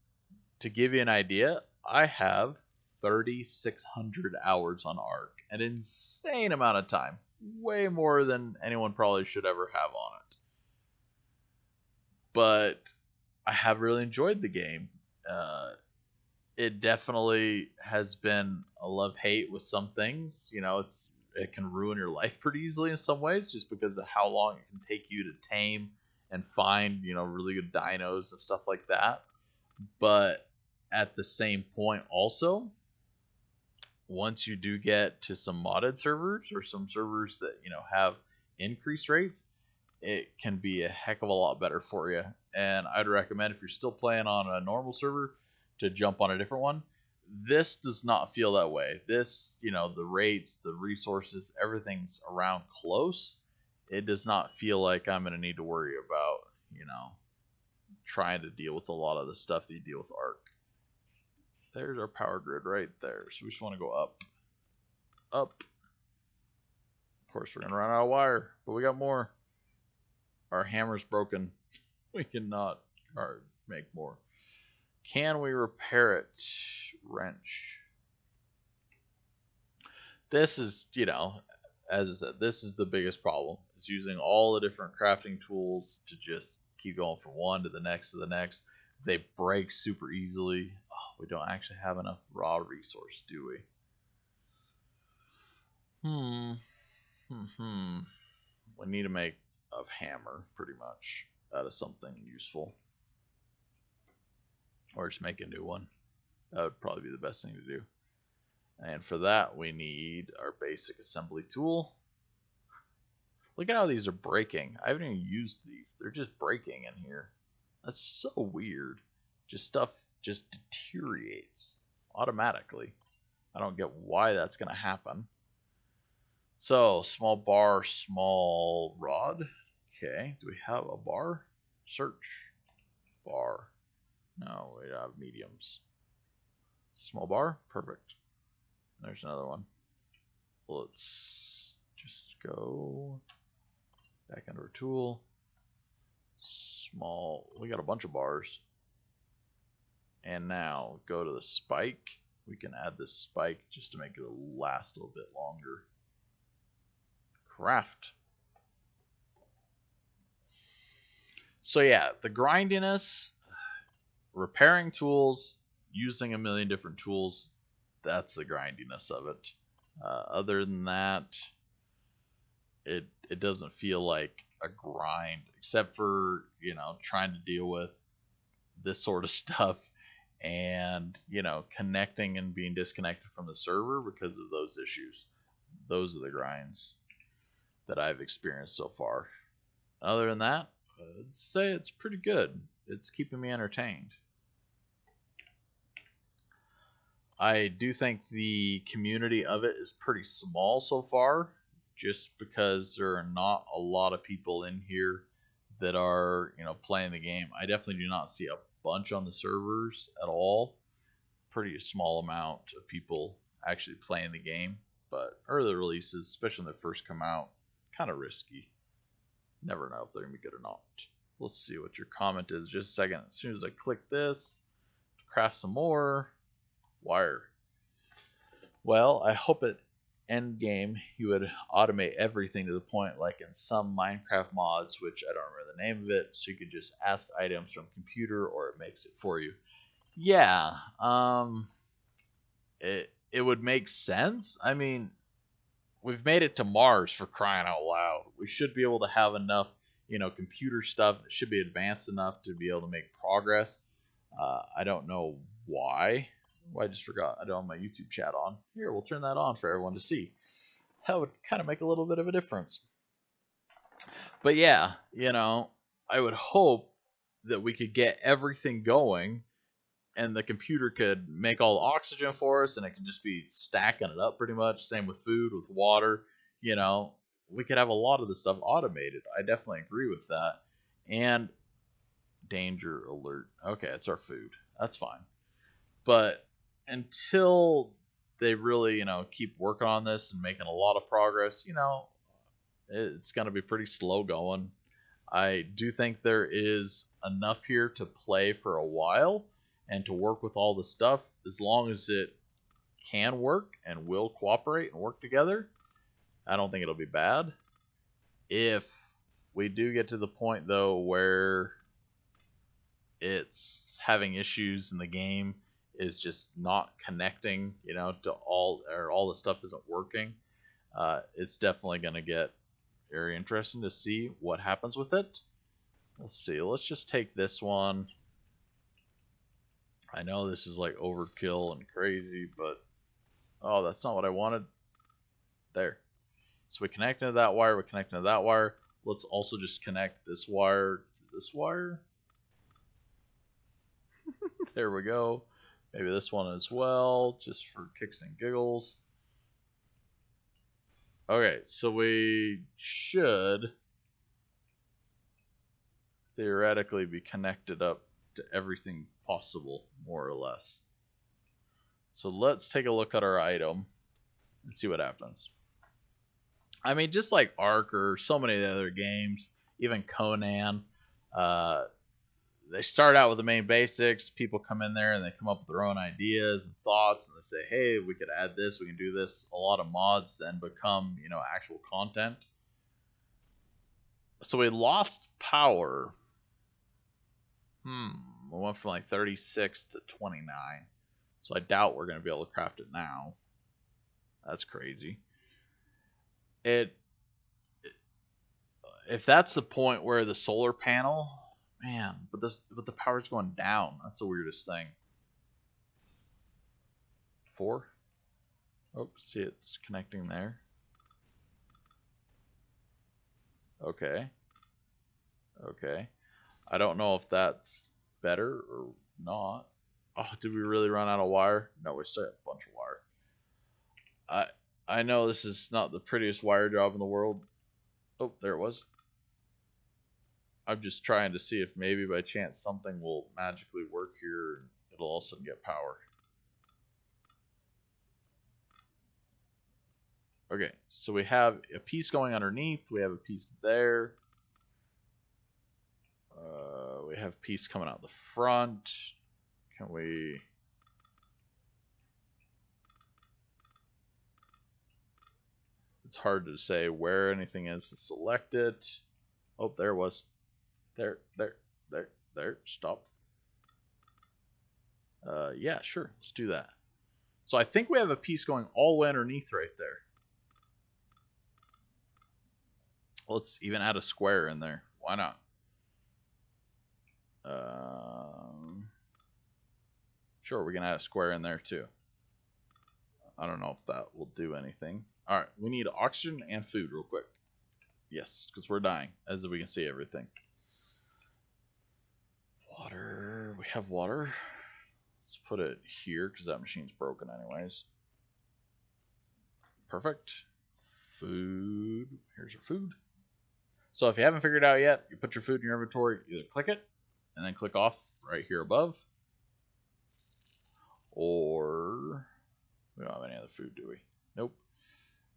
to give you an idea, I have 3,600 hours on Ark, an insane amount of time, way more than anyone probably should ever have on it. But I have really enjoyed the game. It definitely has been a love-hate with some things. It can ruin your life pretty easily in some ways, just because of how long it can take you to tame and find, really good dinos and stuff like that. But at the same point also, once you do get to some modded servers, or some servers that, have increased rates, it can be a heck of a lot better for you. And I'd recommend, if you're still playing on a normal server, to jump on a different one. This does not feel that way. This, the rates, the resources, everything's around close. It does not feel like I'm going to need to worry about, trying to deal with a lot of the stuff that you deal with Ark. There's our power grid right there. So we just want to go up. Up. Of course, we're going to run out of wire, but we got more. Our hammer's broken. We cannot make more. Can we repair it? Wrench. This is, as I said, this is the biggest problem. It's using all the different crafting tools to just keep going from one to the next to the next. They break super easily. Oh, we don't actually have enough raw resource, do we? We need to make a hammer, pretty much, out of something useful. Or just make a new one. That would probably be the best thing to do. And for that, we need our basic assembly tool. Look at how these are breaking. I haven't even used these. They're just breaking in here. That's so weird. Just stuff just deteriorates automatically. I don't get why that's going to happen. So, small bar, small rod. Okay, do we have a bar? Search. Bar. No, we have mediums. Small bar? Perfect. There's another one. Let's just go back under a tool. Small. We got a bunch of bars. And now go to the spike. We can add this spike just to make it last a little bit longer. Craft. So yeah, the grindiness, repairing tools, using a million different tools, that's the grindiness of it. Other than that, it doesn't feel like a grind, except for, you know, trying to deal with this sort of stuff and, you know, connecting and being disconnected from the server because of those issues. Those are the grinds that I've experienced so far. Other than that, I'd say it's pretty good. It's keeping me entertained. I do think the community of it is pretty small so far, just because there are not a lot of people in here that are, you know, playing the game. I definitely do not see a bunch on the servers at all. Pretty small amount of people actually playing the game, but early releases, especially when they first come out, kind of risky. Never know if they're gonna be good or not. Let's see what your comment is. Just a second. As soon as I click this, craft some more wire. Well, I hope at end game you would automate everything to the point like in some Minecraft mods, which I don't remember the name of it, so you could just ask items from computer or it makes it for you. Yeah, it would make sense. I mean, we've made it to Mars, for crying out loud. We should be able to have enough, you know, computer stuff. It should be advanced enough to be able to make progress. I don't know why. Well, I just forgot. I don't have my YouTube chat on. Here, we'll turn that on for everyone to see. That would kind of make a little bit of a difference. But yeah, you know, I would hope that we could get everything going and the computer could make all the oxygen for us and it could just be stacking it up pretty much. Same with food, with water. You know, we could have a lot of the stuff automated. I definitely agree with that. And danger alert. Okay, it's our food. That's fine. But until they really, you know, keep working on this and making a lot of progress, you know, it's going to be pretty slow going. I do think there is enough here to play for a while and to work with all the stuff, as long as it can work and will cooperate and work together. I don't think it'll be bad. If we do get to the point, though, where it's having issues in the game, is just not connecting, you know, to all the stuff isn't working, it's definitely going to get very interesting to see what happens with it. Let's see. Let's just take this one. I know this is like overkill and crazy, but oh, that's not what I wanted. There. So we connect into that wire. We connect into that wire. Let's also just connect this wire to this wire. There we go. Maybe this one as well, just for kicks and giggles. Okay, so we should theoretically be connected up to everything possible, more or less. So let's take a look at our item and see what happens. I mean, just like Ark or so many of the other games, even Conan, they start out with the main basics. People come in there and they come up with their own ideas and thoughts, and they say, hey, we could add this, we can do this. A lot of mods then become, you know, actual content. So we lost power. We went from like 36 to 29. So I doubt we're going to be able to craft it now. That's crazy. If that's the point where the solar panel, man, but the power's going down. That's the weirdest thing. 4. Oh, see, it's connecting there. Okay. Okay. I don't know if that's better or not. Oh, did we really run out of wire? No, we still have a bunch of wire. I know this is not the prettiest wire job in the world. Oh, there it was. I'm just trying to see if maybe by chance something will magically work here and it'll all of a sudden get power. Okay, so we have a piece going underneath. We have a piece there. We have a piece coming out the front. Can we... It's hard to say where anything is to select it. Oh, there it was. There. Stop. Yeah, sure. Let's do that. So I think we have a piece going all the way underneath right there. Let's even add a square in there. Why not? Sure, we can add a square in there too. I don't know if that will do anything. All right, we need oxygen and food real quick. Yes, because we're dying, as we can see everything. Water. We have water. Let's put it here because that machine's broken anyways. Perfect. Food. Here's your food. So if you haven't figured it out yet, you put your food in your inventory, either click it and then click off right here above. Or we don't have any other food, do we? Nope.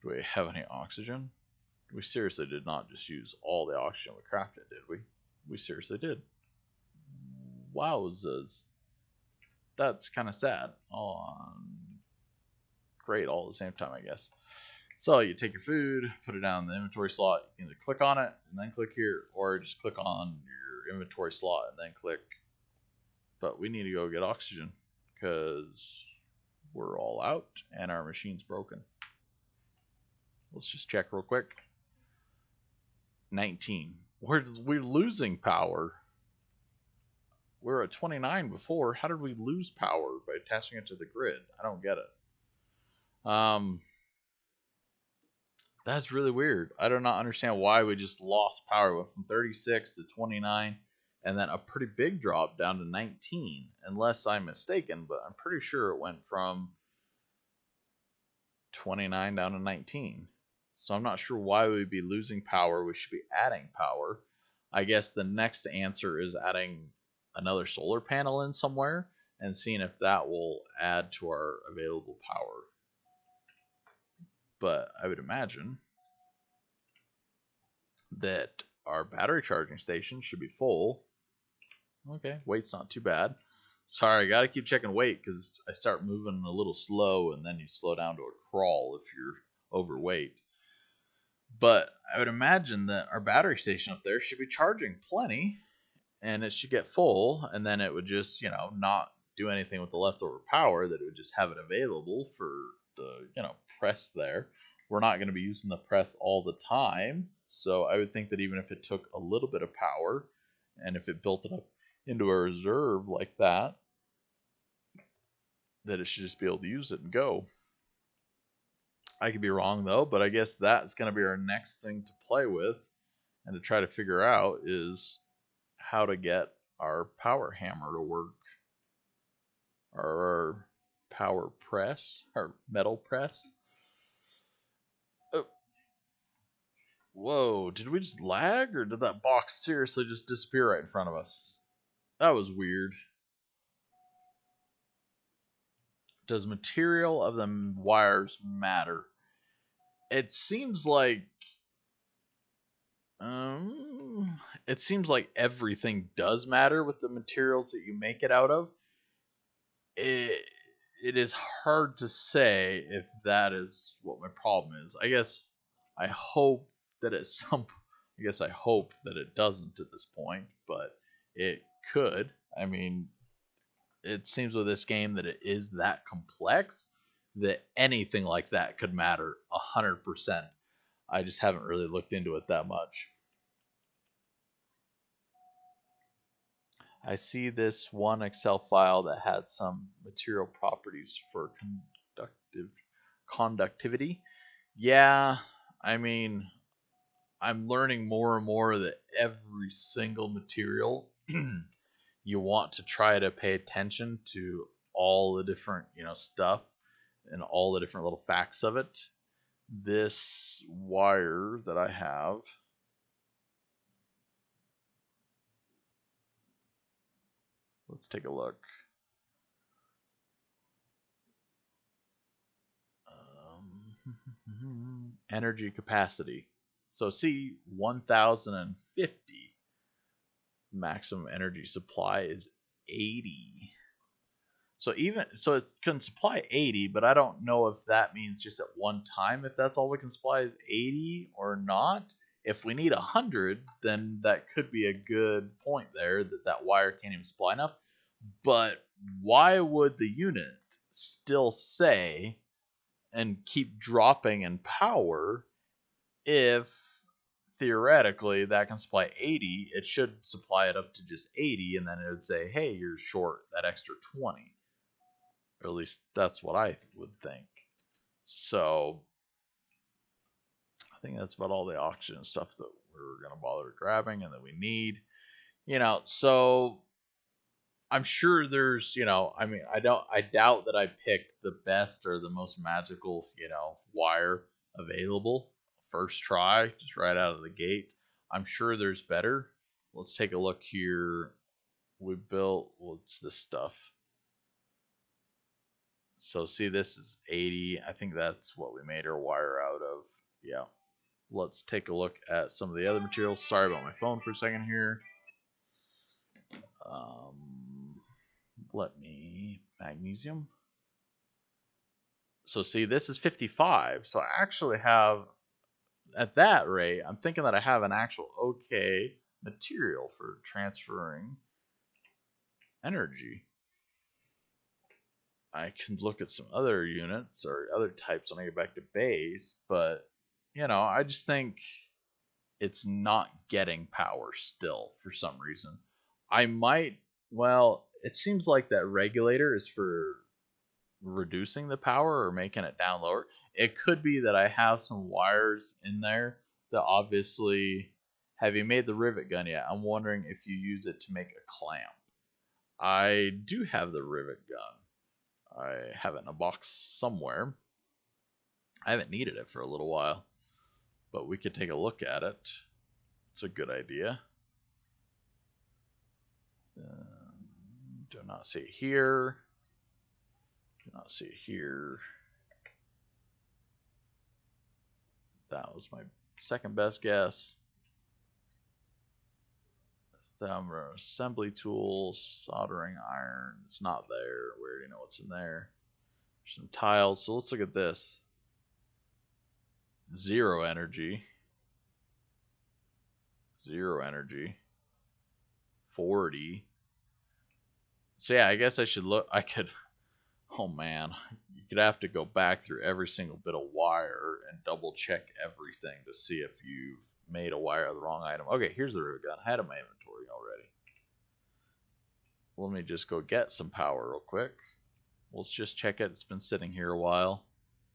Do we have any oxygen? We seriously did not just use all the oxygen we crafted, did we? We seriously did. Wowzers. That's kind of sad. Great all at the same time, I guess. So you take your food, put it down in the inventory slot. You can either click on it and then click here, or just click on your inventory slot and then click. But we need to go get oxygen because we're all out and our machine's broken. Let's just check real quick. 19. We're losing power. We're at 29 before. How did we lose power by attaching it to the grid? I don't get it. That's really weird. I do not understand why we just lost power. We went from 36 to 29 and then a pretty big drop down to 19, unless I'm mistaken, but I'm pretty sure it went from 29 down to 19. So I'm not sure why we'd be losing power. We should be adding power. I guess the next answer is adding another solar panel in somewhere and seeing if that will add to our available power. But I would imagine that our battery charging station should be full. Okay, weight's not too bad. Sorry, I gotta keep checking weight because I start moving a little slow and then you slow down to a crawl if you're overweight. But I would imagine that our battery station up there should be charging plenty and it should get full, and then it would just, not do anything with the leftover power, that it would just have it available for the, press there. We're not going to be using the press all the time, so I would think that even if it took a little bit of power and if it built it up into a reserve like that, that it should just be able to use it and go. I could be wrong though, but I guess that's going to be our next thing to play with and to try to figure out is how to get our power hammer to work, or our power press, our metal press. Oh. Whoa, did we just lag, or did that box seriously just disappear right in front of us? That was weird. Does material of the wires matter? It seems like everything does matter with the materials that you make it out of. It is hard to say if that is what my problem is. I guess I hope that it doesn't at this point, but it could. I mean, it seems with this game that it is that complex that anything like that could matter 100%. I just haven't really looked into it that much. I see this one Excel file that had some material properties for conductivity. Yeah, I mean, I'm learning more and more that every single material you want to try to pay attention to all the different, stuff and all the different little facts of it. This wire that I have, let's take a look. Energy capacity. So see, 1050 maximum energy supply is 80. So it can supply 80, but I don't know if that means just at one time if that's all we can supply is 80 or not. If we need 100, then that could be a good point there that wire can't even supply enough. But why would the unit still say and keep dropping in power if theoretically that can supply 80? It should supply it up to just 80, and then it would say, hey, you're short that extra 20. Or at least that's what I would think. So I think that's about all the oxygen stuff that we're going to bother grabbing and that we need. So I'm sure there's, I doubt that I picked the best or the most magical, wire available first try, just right out of the gate. I'm sure there's better. Let's take a look here. We built, what's this stuff? So see, this is 80. I think that's what we made our wire out of. Yeah. Let's take a look at some of the other materials. Sorry about my phone for a second here. Magnesium. So see, this is 55. So I actually have, at that rate, I'm thinking that I have an actual okay material for transferring energy. I can look at some other units or other types when I get back to base, but I just think it's not getting power still for some reason. It seems like that regulator is for reducing the power or making it down lower. It could be that I have some wires in there that obviously, have you made the rivet gun yet? I'm wondering if you use it to make a clamp. I do have the rivet gun. I have it in a box somewhere. I haven't needed it for a little while, but we could take a look at it. It's a good idea. Do not see it here. Do not see it here. That was my second best guess. Assembly tools, soldering iron. It's not there. We already know what's in there. There's some tiles. So let's look at this. 0 energy. 0 energy. 40. So yeah, I guess I should look. Oh man, you could have to go back through every single bit of wire and double check everything to see if you've made a wire of the wrong item. Okay, here's the rivet gun. I had it in my inventory already. Let me just go get some power real quick. Let's just check it. It's been sitting here a while.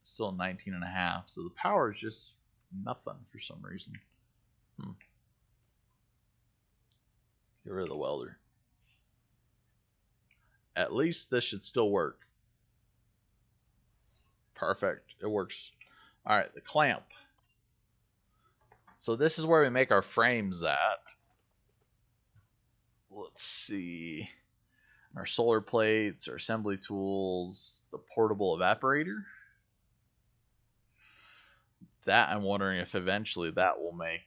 Still 19.5. So the power is just nothing for some reason. Get rid of the welder. At least this should still work. Perfect. It works. All right, the clamp. So this is where we make our frames at. Let's see. Our solar plates, our assembly tools, the portable evaporator. That I'm wondering if eventually that will make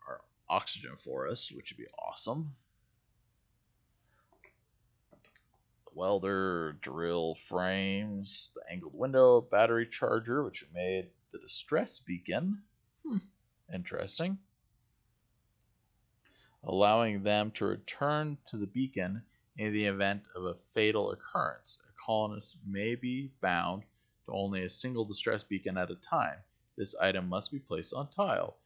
our oxygen for us, which would be awesome. Welder, drill frames, the angled window, battery charger, which we made, the distress beacon. Interesting. Allowing them to return to the beacon in the event of a fatal occurrence. A colonist may be bound to only a single distress beacon at a time. This item must be placed on tile.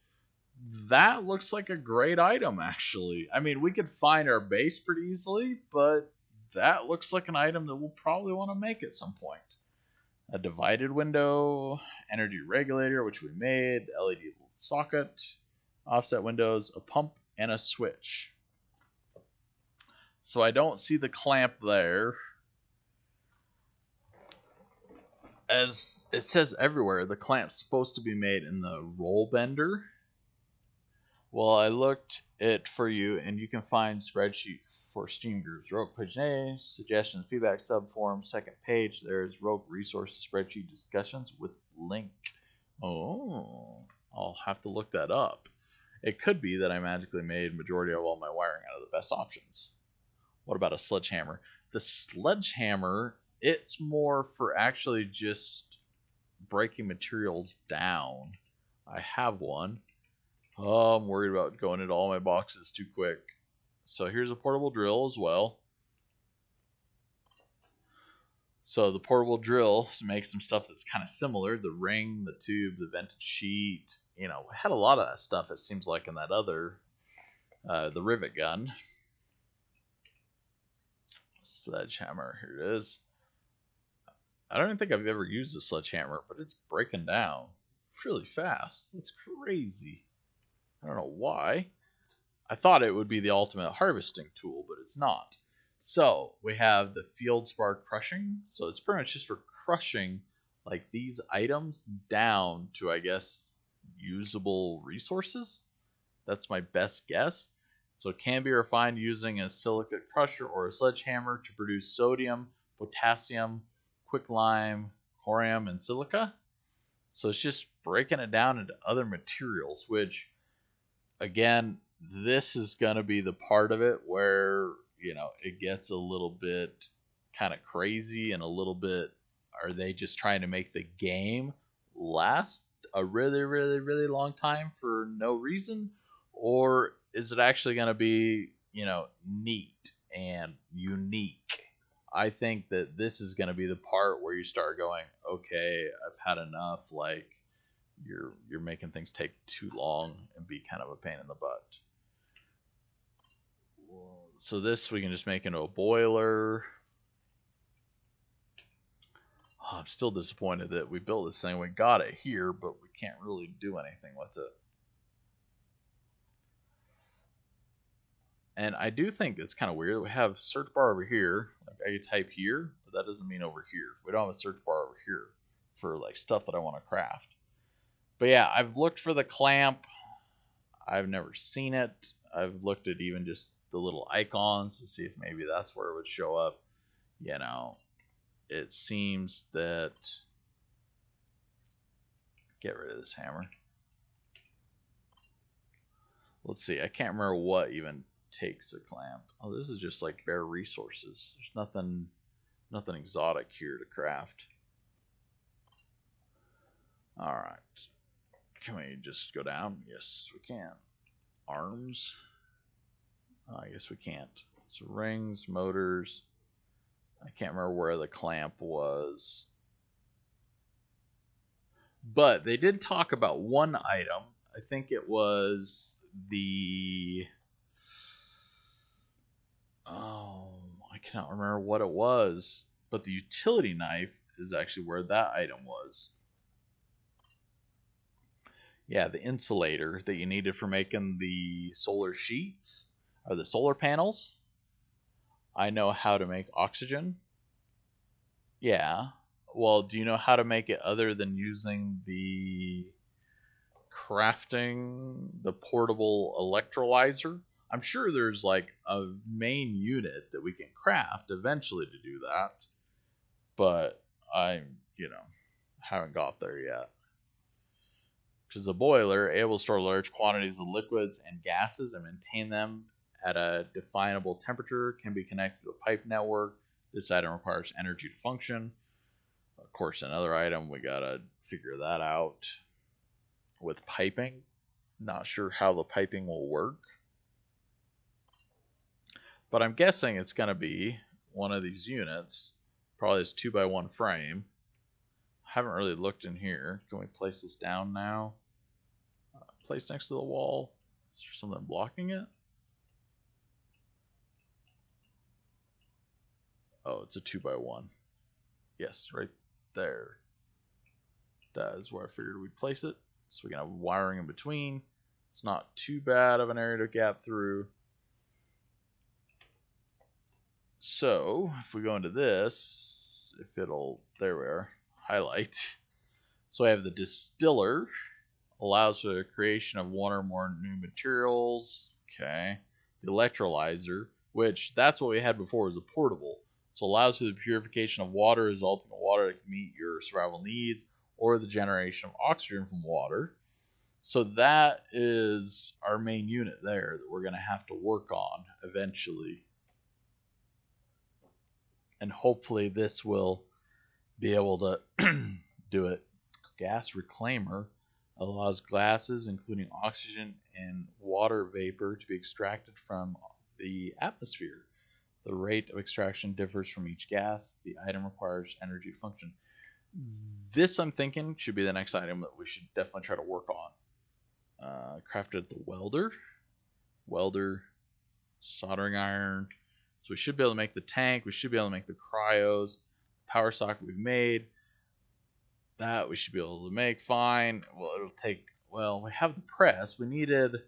That looks like a great item, actually. I mean, we could find our base pretty easily, but that looks like an item that we'll probably want to make at some point. A divided window, energy regulator, which we made, the LED socket, offset windows, a pump, and a switch. So I don't see the clamp there. As it says everywhere, the clamp's supposed to be made in the roll bender. Well, I looked it for you, and you can find spreadsheet for Steam groups. Rokh page A, suggestions, feedback, subforum, second page. There's Rokh resources spreadsheet discussions with link. Oh, I'll have to look that up. It could be that I magically made majority of all my wiring out of the best options. What about a sledgehammer? The sledgehammer, it's more for actually just breaking materials down. I have one. Oh, I'm worried about going into all my boxes too quick. So here's a portable drill as well. So the portable drill makes some stuff that's kind of similar. The ring, the tube, the vented sheet. You know, had a lot of that stuff, it seems like, in that other, the rivet gun. Sledgehammer, here it is. I don't even think I've ever used a sledgehammer, but it's breaking down really fast. That's crazy. I don't know why. I thought it would be the ultimate harvesting tool, but it's not. So we have the field spar crushing. So it's pretty much just for crushing like these items down to, I guess, usable resources. That's my best guess. So it can be refined using a silicate crusher or a sledgehammer to produce sodium, potassium, quicklime, corium, and silica. So it's just breaking it down into other materials, which, again, this is going to be the part of it where, you know, it gets a little bit kind of crazy and a little bit, are they just trying to make the game last a really, really, really long time for no reason? Or is it actually going to be, you know, neat and unique? I think that this is going to be the part where you start going, okay, I've had enough. Like, you're making things take too long and be kind of a pain in the butt. So this we can just make into a boiler. Oh, I'm still disappointed that we built this thing. We got it here, but we can't really do anything with it. And I do think it's kind of weird that we have a search bar over here. Like I could type here, but that doesn't mean over here. We don't have a search bar over here for like stuff that I want to craft. But yeah, I've looked for the clamp. I've never seen it. I've looked at even just the little icons to see if maybe that's where it would show up. You know, it seems that... Get rid of this hammer. Let's see. I can't remember what even takes a clamp. Oh, this is just like bare resources. There's nothing exotic here to craft. All right. Can we just go down? Yes, we can. Arms. Oh, I guess we can't. So rings, motors. I can't remember where the clamp was. But they did talk about one item. I think it was the... Oh, I cannot remember what it was. But the utility knife is actually where that item was. Yeah, the insulator that you needed for making the solar sheets or the solar panels. I know how to make oxygen. Yeah. Well, do you know how to make it other than using the crafting, the portable electrolyzer? I'm sure there's like a main unit that we can craft eventually to do that. But I, haven't got there yet. Which is a boiler able to store large quantities of liquids and gases and maintain them at a definable temperature, can be connected to a pipe network. This item requires energy to function. Of course, another item, we gotta figure that out with piping. Not sure how the piping will work. But I'm guessing it's gonna be one of these units, probably this 2x1 frame. Haven't really looked in here. Can we place this down now? Place next to the wall. Is there something blocking it? Oh, it's a 2x1. Yes, right there. That is where I figured we'd place it. so we can have wiring in between. It's not too bad of an area to gap through. So if we go into this, if it'll, there we are, highlight. So I have the distiller, allows for the creation of one or more new materials. Okay. The electrolyzer, which that's what we had before, was a portable. So allows for the purification of water, resulting in water that can meet your survival needs, or the generation of oxygen from water. So that is our main unit there that we're going to have to work on eventually. And hopefully this will be able to do it. Gas reclaimer allows gases, including oxygen and water vapor, to be extracted from the atmosphere. The rate of extraction differs from each gas. The item requires energy function. This, I'm thinking, should be the next item that we should definitely try to work on. Crafted the welder, soldering iron. So we should be able to make the tank. We should be able to make the cryos. Power socket we've made. That we should be able to make fine. Well, it'll take, well, we have the press. We needed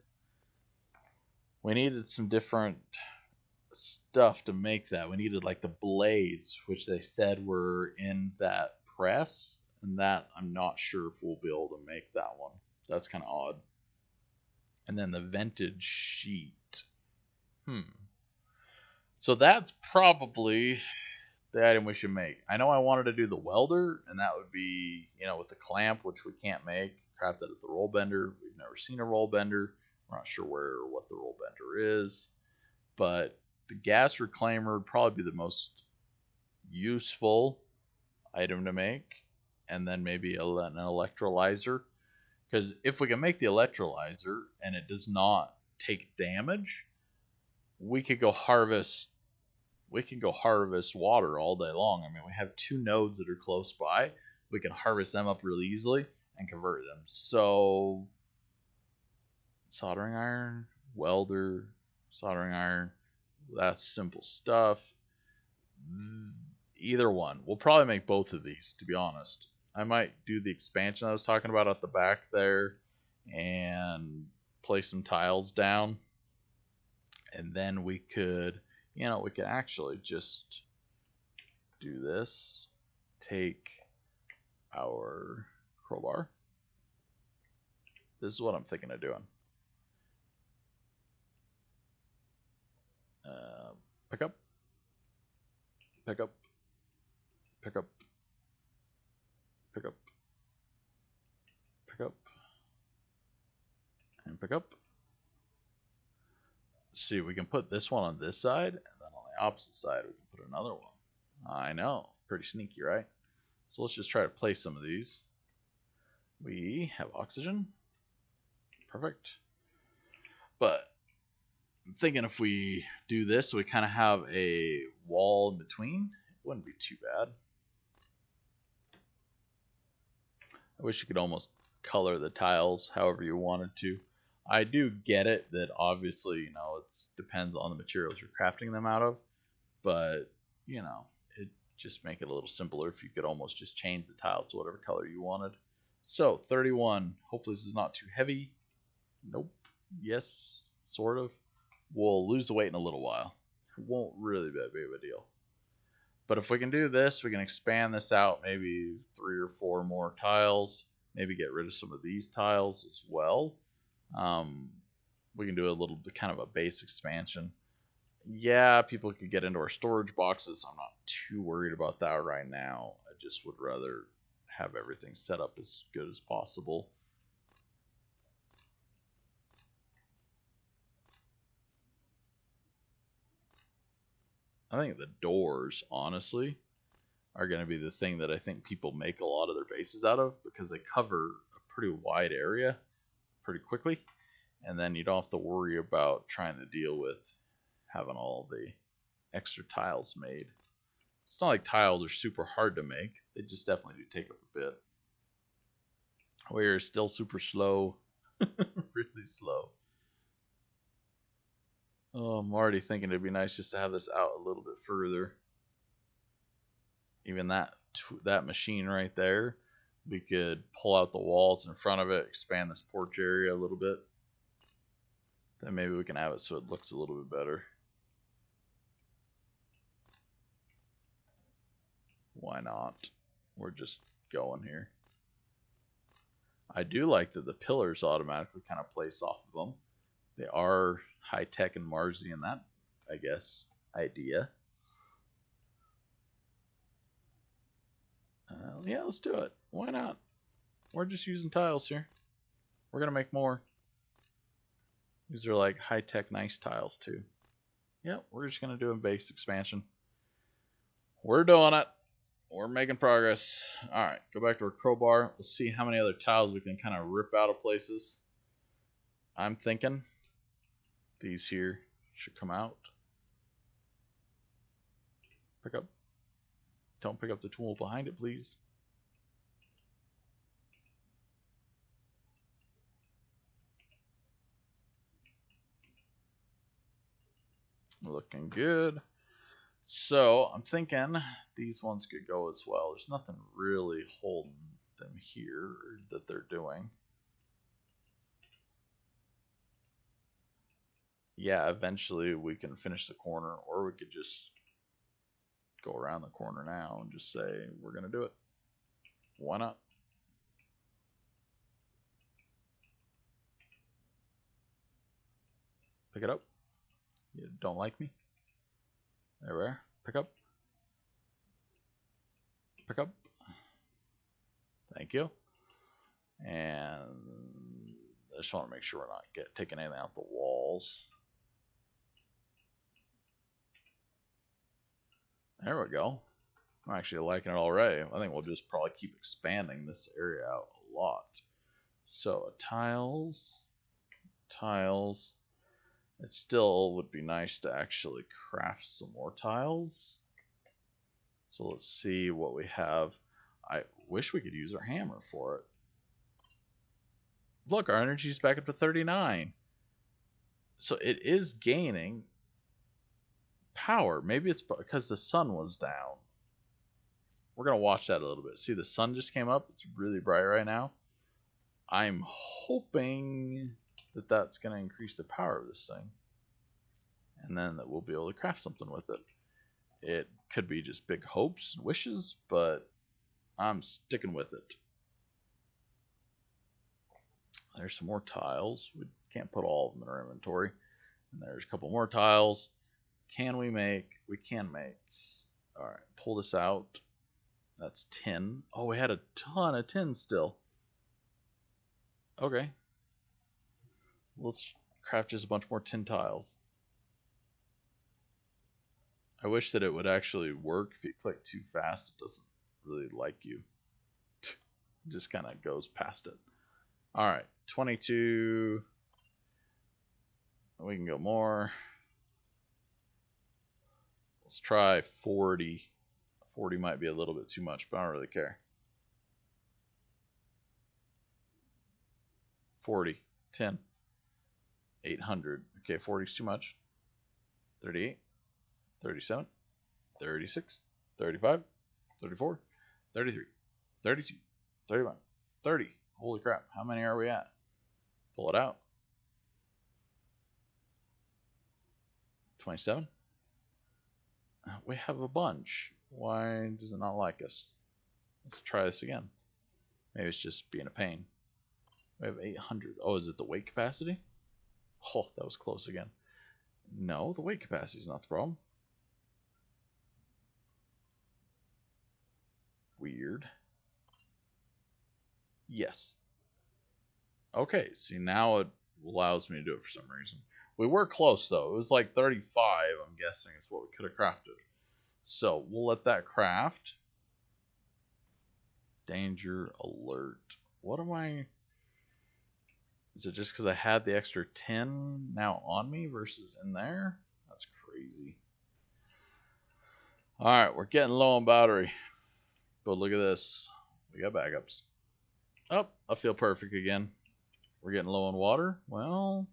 some different stuff to make that. We needed like the blades, which they said were in that press, and that I'm not sure if we'll be able to make that one. That's kind of odd. And then the vented sheet. So that's probably the item we should make. I know I wanted to do the welder, and that would be, with the clamp, which we can't make. Crafted at the roll bender. We've never seen a roll bender. We're not sure where or what the roll bender is. But the gas reclaimer would probably be the most useful item to make. And then maybe an electrolyzer. Because if we can make the electrolyzer and it does not take damage, we could go harvest water all day long. I mean, we have 2 nodes that are close by. We can harvest them up really easily and convert them. So soldering iron, welder, soldering iron, that's simple stuff. Either one. We'll probably make both of these, to be honest. I might do the expansion I was talking about at the back there and place some tiles down. And then we could, we could actually just do this. Take our crowbar. This is what I'm thinking of doing. Pick up. Pick up. Pick up. Pick up. Pick up. And pick up. See, we can put this one on this side, and then on the opposite side we can put another one. I know, pretty sneaky, right? So let's just try to place some of these. We have oxygen. Perfect. But I'm thinking if we do this, we kind of have a wall in between. It wouldn't be too bad. I wish you could almost color the tiles however you wanted to. I do get it that obviously, it depends on the materials you're crafting them out of, but, it just make it a little simpler if you could almost just change the tiles to whatever color you wanted. So, 31. Hopefully this is not too heavy. Nope. Yes, sort of. We'll lose the weight in a little while. It won't really be that big of a deal. But if we can do this, we can expand this out maybe 3 or 4 more tiles. Maybe get rid of some of these tiles as well. We can do a little kind of a base expansion. Yeah, people could get into our storage boxes. I'm not too worried about that right now. I just would rather have everything set up as good as possible. I think the doors, honestly, are going to be the thing that I think people make a lot of their bases out of, because they cover a pretty wide area pretty quickly. And then you don't have to worry about trying to deal with having all the extra tiles made. It's not like tiles are super hard to make. They just definitely do take up a bit. We're still super slow. Really slow. Oh, I'm already thinking it'd be nice just to have this out a little bit further. Even that machine right there We could pull out the walls in front of it, expand this porch area a little bit. Then maybe we can have it so it looks a little bit better. Why not? We're just going here. I do like that the pillars automatically kind of place off of them. They are high-tech and Marsy in that, I guess, idea. Yeah, let's do it. Why not? We're just using tiles here. We're going to make more. These are like high-tech, nice tiles too. Yep, we're just going to do a base expansion. We're doing it. We're making progress. Alright, go back to our crowbar. Let's see how many other tiles we can kind of rip out of places. I'm thinking these here should come out. Pick up. Don't pick up the tool behind it, please. Looking good. So I'm thinking these ones could go as well. There's nothing really holding them here that they're doing. Yeah, eventually we can finish the corner, or we could just go around the corner now and just say we're going to do it. Why not? Pick it up. You don't like me? There we are. Pick up. Pick up. Thank you. And I just want to make sure we're not taking anything out the walls. There we go. I'm actually liking it already. I think we'll just probably keep expanding this area out a lot. So tiles. It still would be nice to actually craft some more tiles. So let's see what we have. I wish we could use our hammer for it. Look, our energy is back up to 39. So it is gaining power. Maybe it's because the sun was down. We're going to watch that a little bit. See, the sun just came up. It's really bright right now. I'm hoping that that's going to increase the power of this thing. And then that we'll be able to craft something with it. It could be just big hopes and wishes, but I'm sticking with it. There's some more tiles. We can't put all of them in our inventory. And there's a couple more tiles. Can we make? We can make. All right, pull this out. That's tin. Oh, we had a ton of tin still. Okay. Let's craft just a bunch more tin tiles. I wish that it would actually work. If you click too fast, it doesn't really like you. It just kind of goes past it. All right, 22. We can go more. Let's try 40. 40 might be a little bit too much, but I don't really care. 40, 10, 800. Okay, 40 is too much. 38, 37, 36, 35, 34, 33, 32, 31, 30. Holy crap, how many are we at? Pull it out. 27. We have a bunch. Why does it not like us? Let's try this again. Maybe it's just being a pain. We have 800. Oh, is it the weight capacity? Oh, that was close again. No, the weight capacity is not the problem. Weird. Yes. Okay, see, now it allows me to do it for some reason. We were close, though. It was like 35, I'm guessing, is what we could have crafted. So, we'll let that craft. Danger alert. What am I... Is it just because I had the extra 10 now on me versus in there? That's crazy. Alright, we're getting low on battery. But look at this. We got backups. Oh, I feel perfect again. We're getting low on water. Well,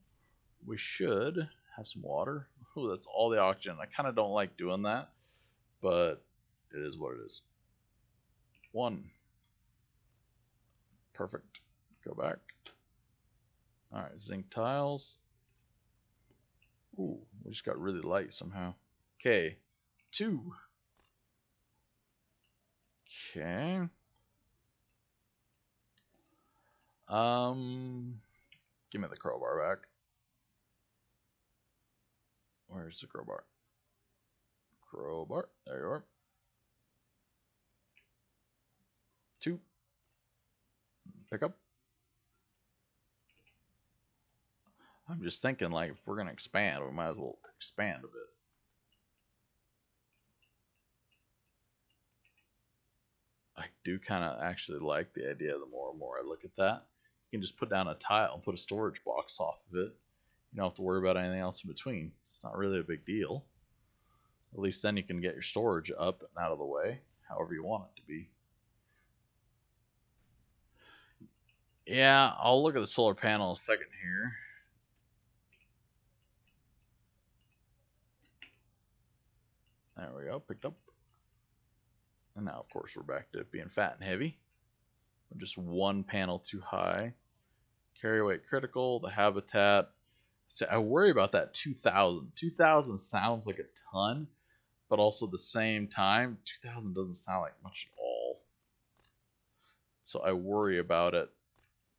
we should have some water. Ooh, that's all the oxygen. I kind of don't like doing that, but it is what it is. 1, Perfect. Go back. All right, zinc tiles. Ooh, we just got really light somehow. Okay, 2. Okay. Give me the crowbar back. Where's the crowbar? Crowbar. There you are. 2. Pick up. I'm just thinking, like, if we're gonna expand, we might as well expand a bit. I do kind of actually like the idea. The more and more I look at that, you can just put down a tile and put a storage box off of it. You don't have to worry about anything else in between. It's not really a big deal. At least then you can get your storage up and out of the way, however you want it to be. Yeah, I'll look at the solar panel in a second here. There we go, picked up. And now, of course, we're back to being fat and heavy. We're just one panel too high. Carry weight critical, the habitat. So I worry about that 2,000. 2,000 sounds like a ton, but also at the same time, 2,000 doesn't sound like much at all. So I worry about it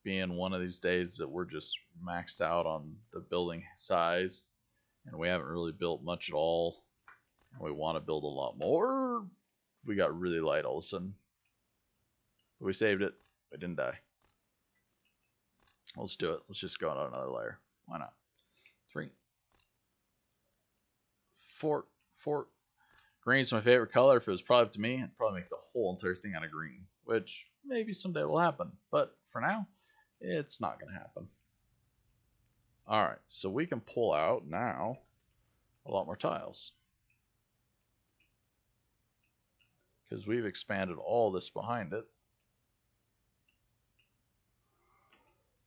being one of these days that we're just maxed out on the building size, and we haven't really built much at all. We want to build a lot more. We got really light all of a sudden. But we saved it. We didn't die. Let's do it. Let's just go on another layer. Why not? 3. 4. 4. Green's my favorite color. If it was probably up to me, I'd probably make the whole entire thing out of green, which maybe someday will happen. But for now, it's not going to happen. All right, so we can pull out now a lot more tiles, because we've expanded all this behind it.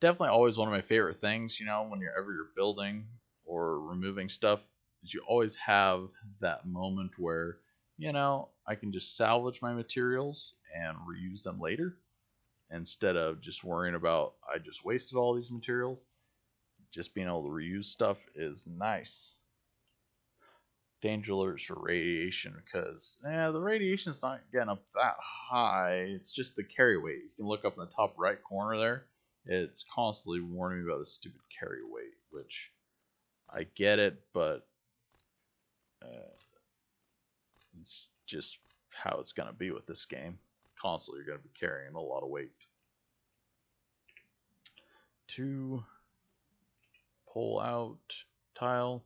Definitely always one of my favorite things, you know, whenever you're building or removing stuff, is you always have that moment where, you know, I can just salvage my materials and reuse them later, instead of just worrying about I just wasted all these materials. Just being able to reuse stuff is nice. Danger alerts for radiation, because the radiation's not getting up that high. It's just the carry weight. You can look up in the top right corner there. It's constantly warning me about the stupid carry weight, which I get it, but it's just how it's going to be with this game. Constantly you're going to be carrying a lot of weight. 2. Pull out tile.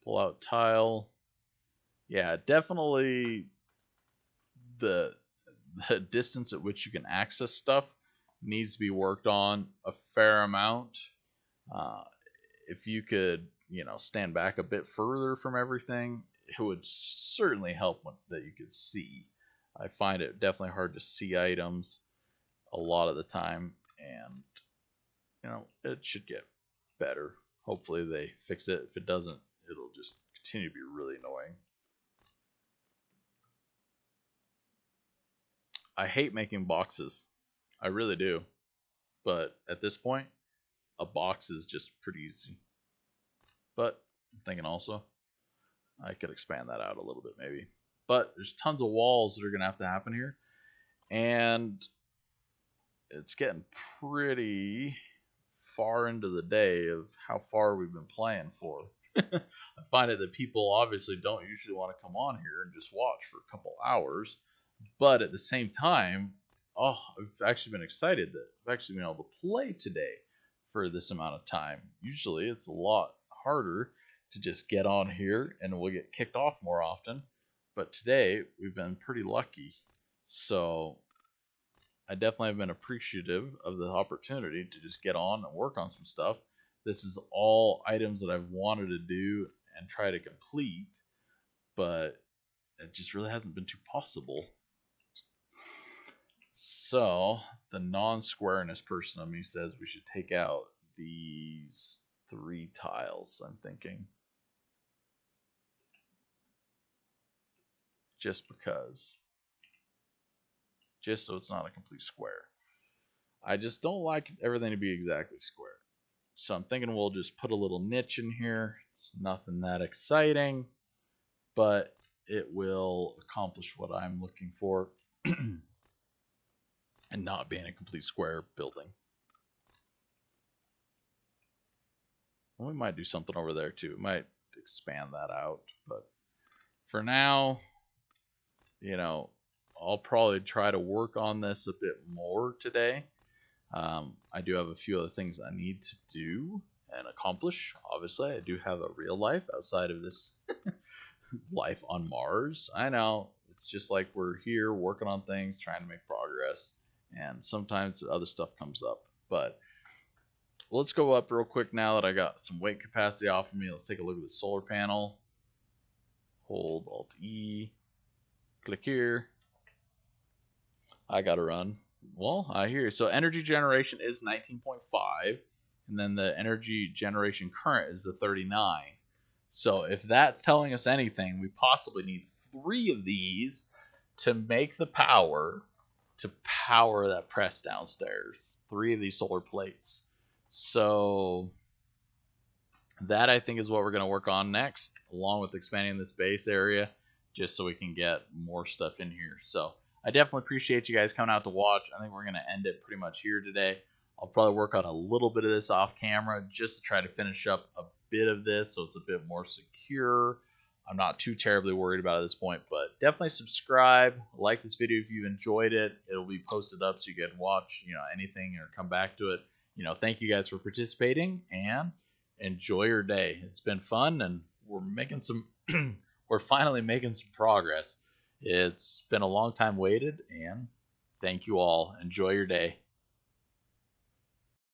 Pull out tile. Yeah, definitely the distance at which you can access stuff needs to be worked on a fair amount. If you could, you know, stand back a bit further from everything, it would certainly help that you could see. I find it definitely hard to see items a lot of the time, and you know, it should get better. Hopefully they fix it. If it doesn't, it'll just continue to be really annoying. I hate making boxes. I really do. But at this point, a box is just pretty easy. But I'm thinking also I could expand that out a little bit maybe. But there's tons of walls that are going to have to happen here. And it's getting pretty far into the day of how far we've been playing for. I find it that people obviously don't usually want to come on here and just watch for a couple hours. But at the same time, I've actually been excited that I've actually been able to play today for this amount of time. Usually it's a lot harder to just get on here and we'll get kicked off more often. But today we've been pretty lucky. So I definitely have been appreciative of the opportunity to just get on and work on some stuff. This is all items that I've wanted to do and try to complete, but it just really hasn't been too possible. So the non-squareness person of me says we should take out these 3 tiles, I'm thinking. Just because. Just so it's not a complete square. I just don't like everything to be exactly square. So I'm thinking we'll just put a little niche in here. It's nothing that exciting, but it will accomplish what I'm looking for and not being a complete square building. Well, we might do something over there too. We might expand that out, but for now, you know, I'll probably try to work on this a bit more today. I do have a few other things I need to do and accomplish. Obviously, I do have a real life outside of this life on Mars. I know, it's just like we're here working on things, trying to make progress, and sometimes other stuff comes up. But let's go up real quick now that I got some weight capacity off of me. Let's take a look at the solar panel. Hold Alt E, click here. I gotta run. Well, I hear you. So energy generation is 19.5, and then the energy generation current is the 39. So if that's telling us anything, we possibly need 3 of these to make the power to power that press downstairs. 3 of these solar plates. So that I think is what we're going to work on next, along with expanding this base area, just so we can get more stuff in here. So I definitely appreciate you guys coming out to watch. I think we're going to end it pretty much here today. I'll probably work on a little bit of this off camera just to try to finish up a bit of this so it's a bit more secure. I'm not too terribly worried about it at this point, but definitely subscribe, like this video if you enjoyed it. It'll be posted up so you can watch, anything or come back to it. Thank you guys for participating and enjoy your day. It's been fun, and we're making some we're finally making some progress. It's been a long time waited, and thank you all. Enjoy your day.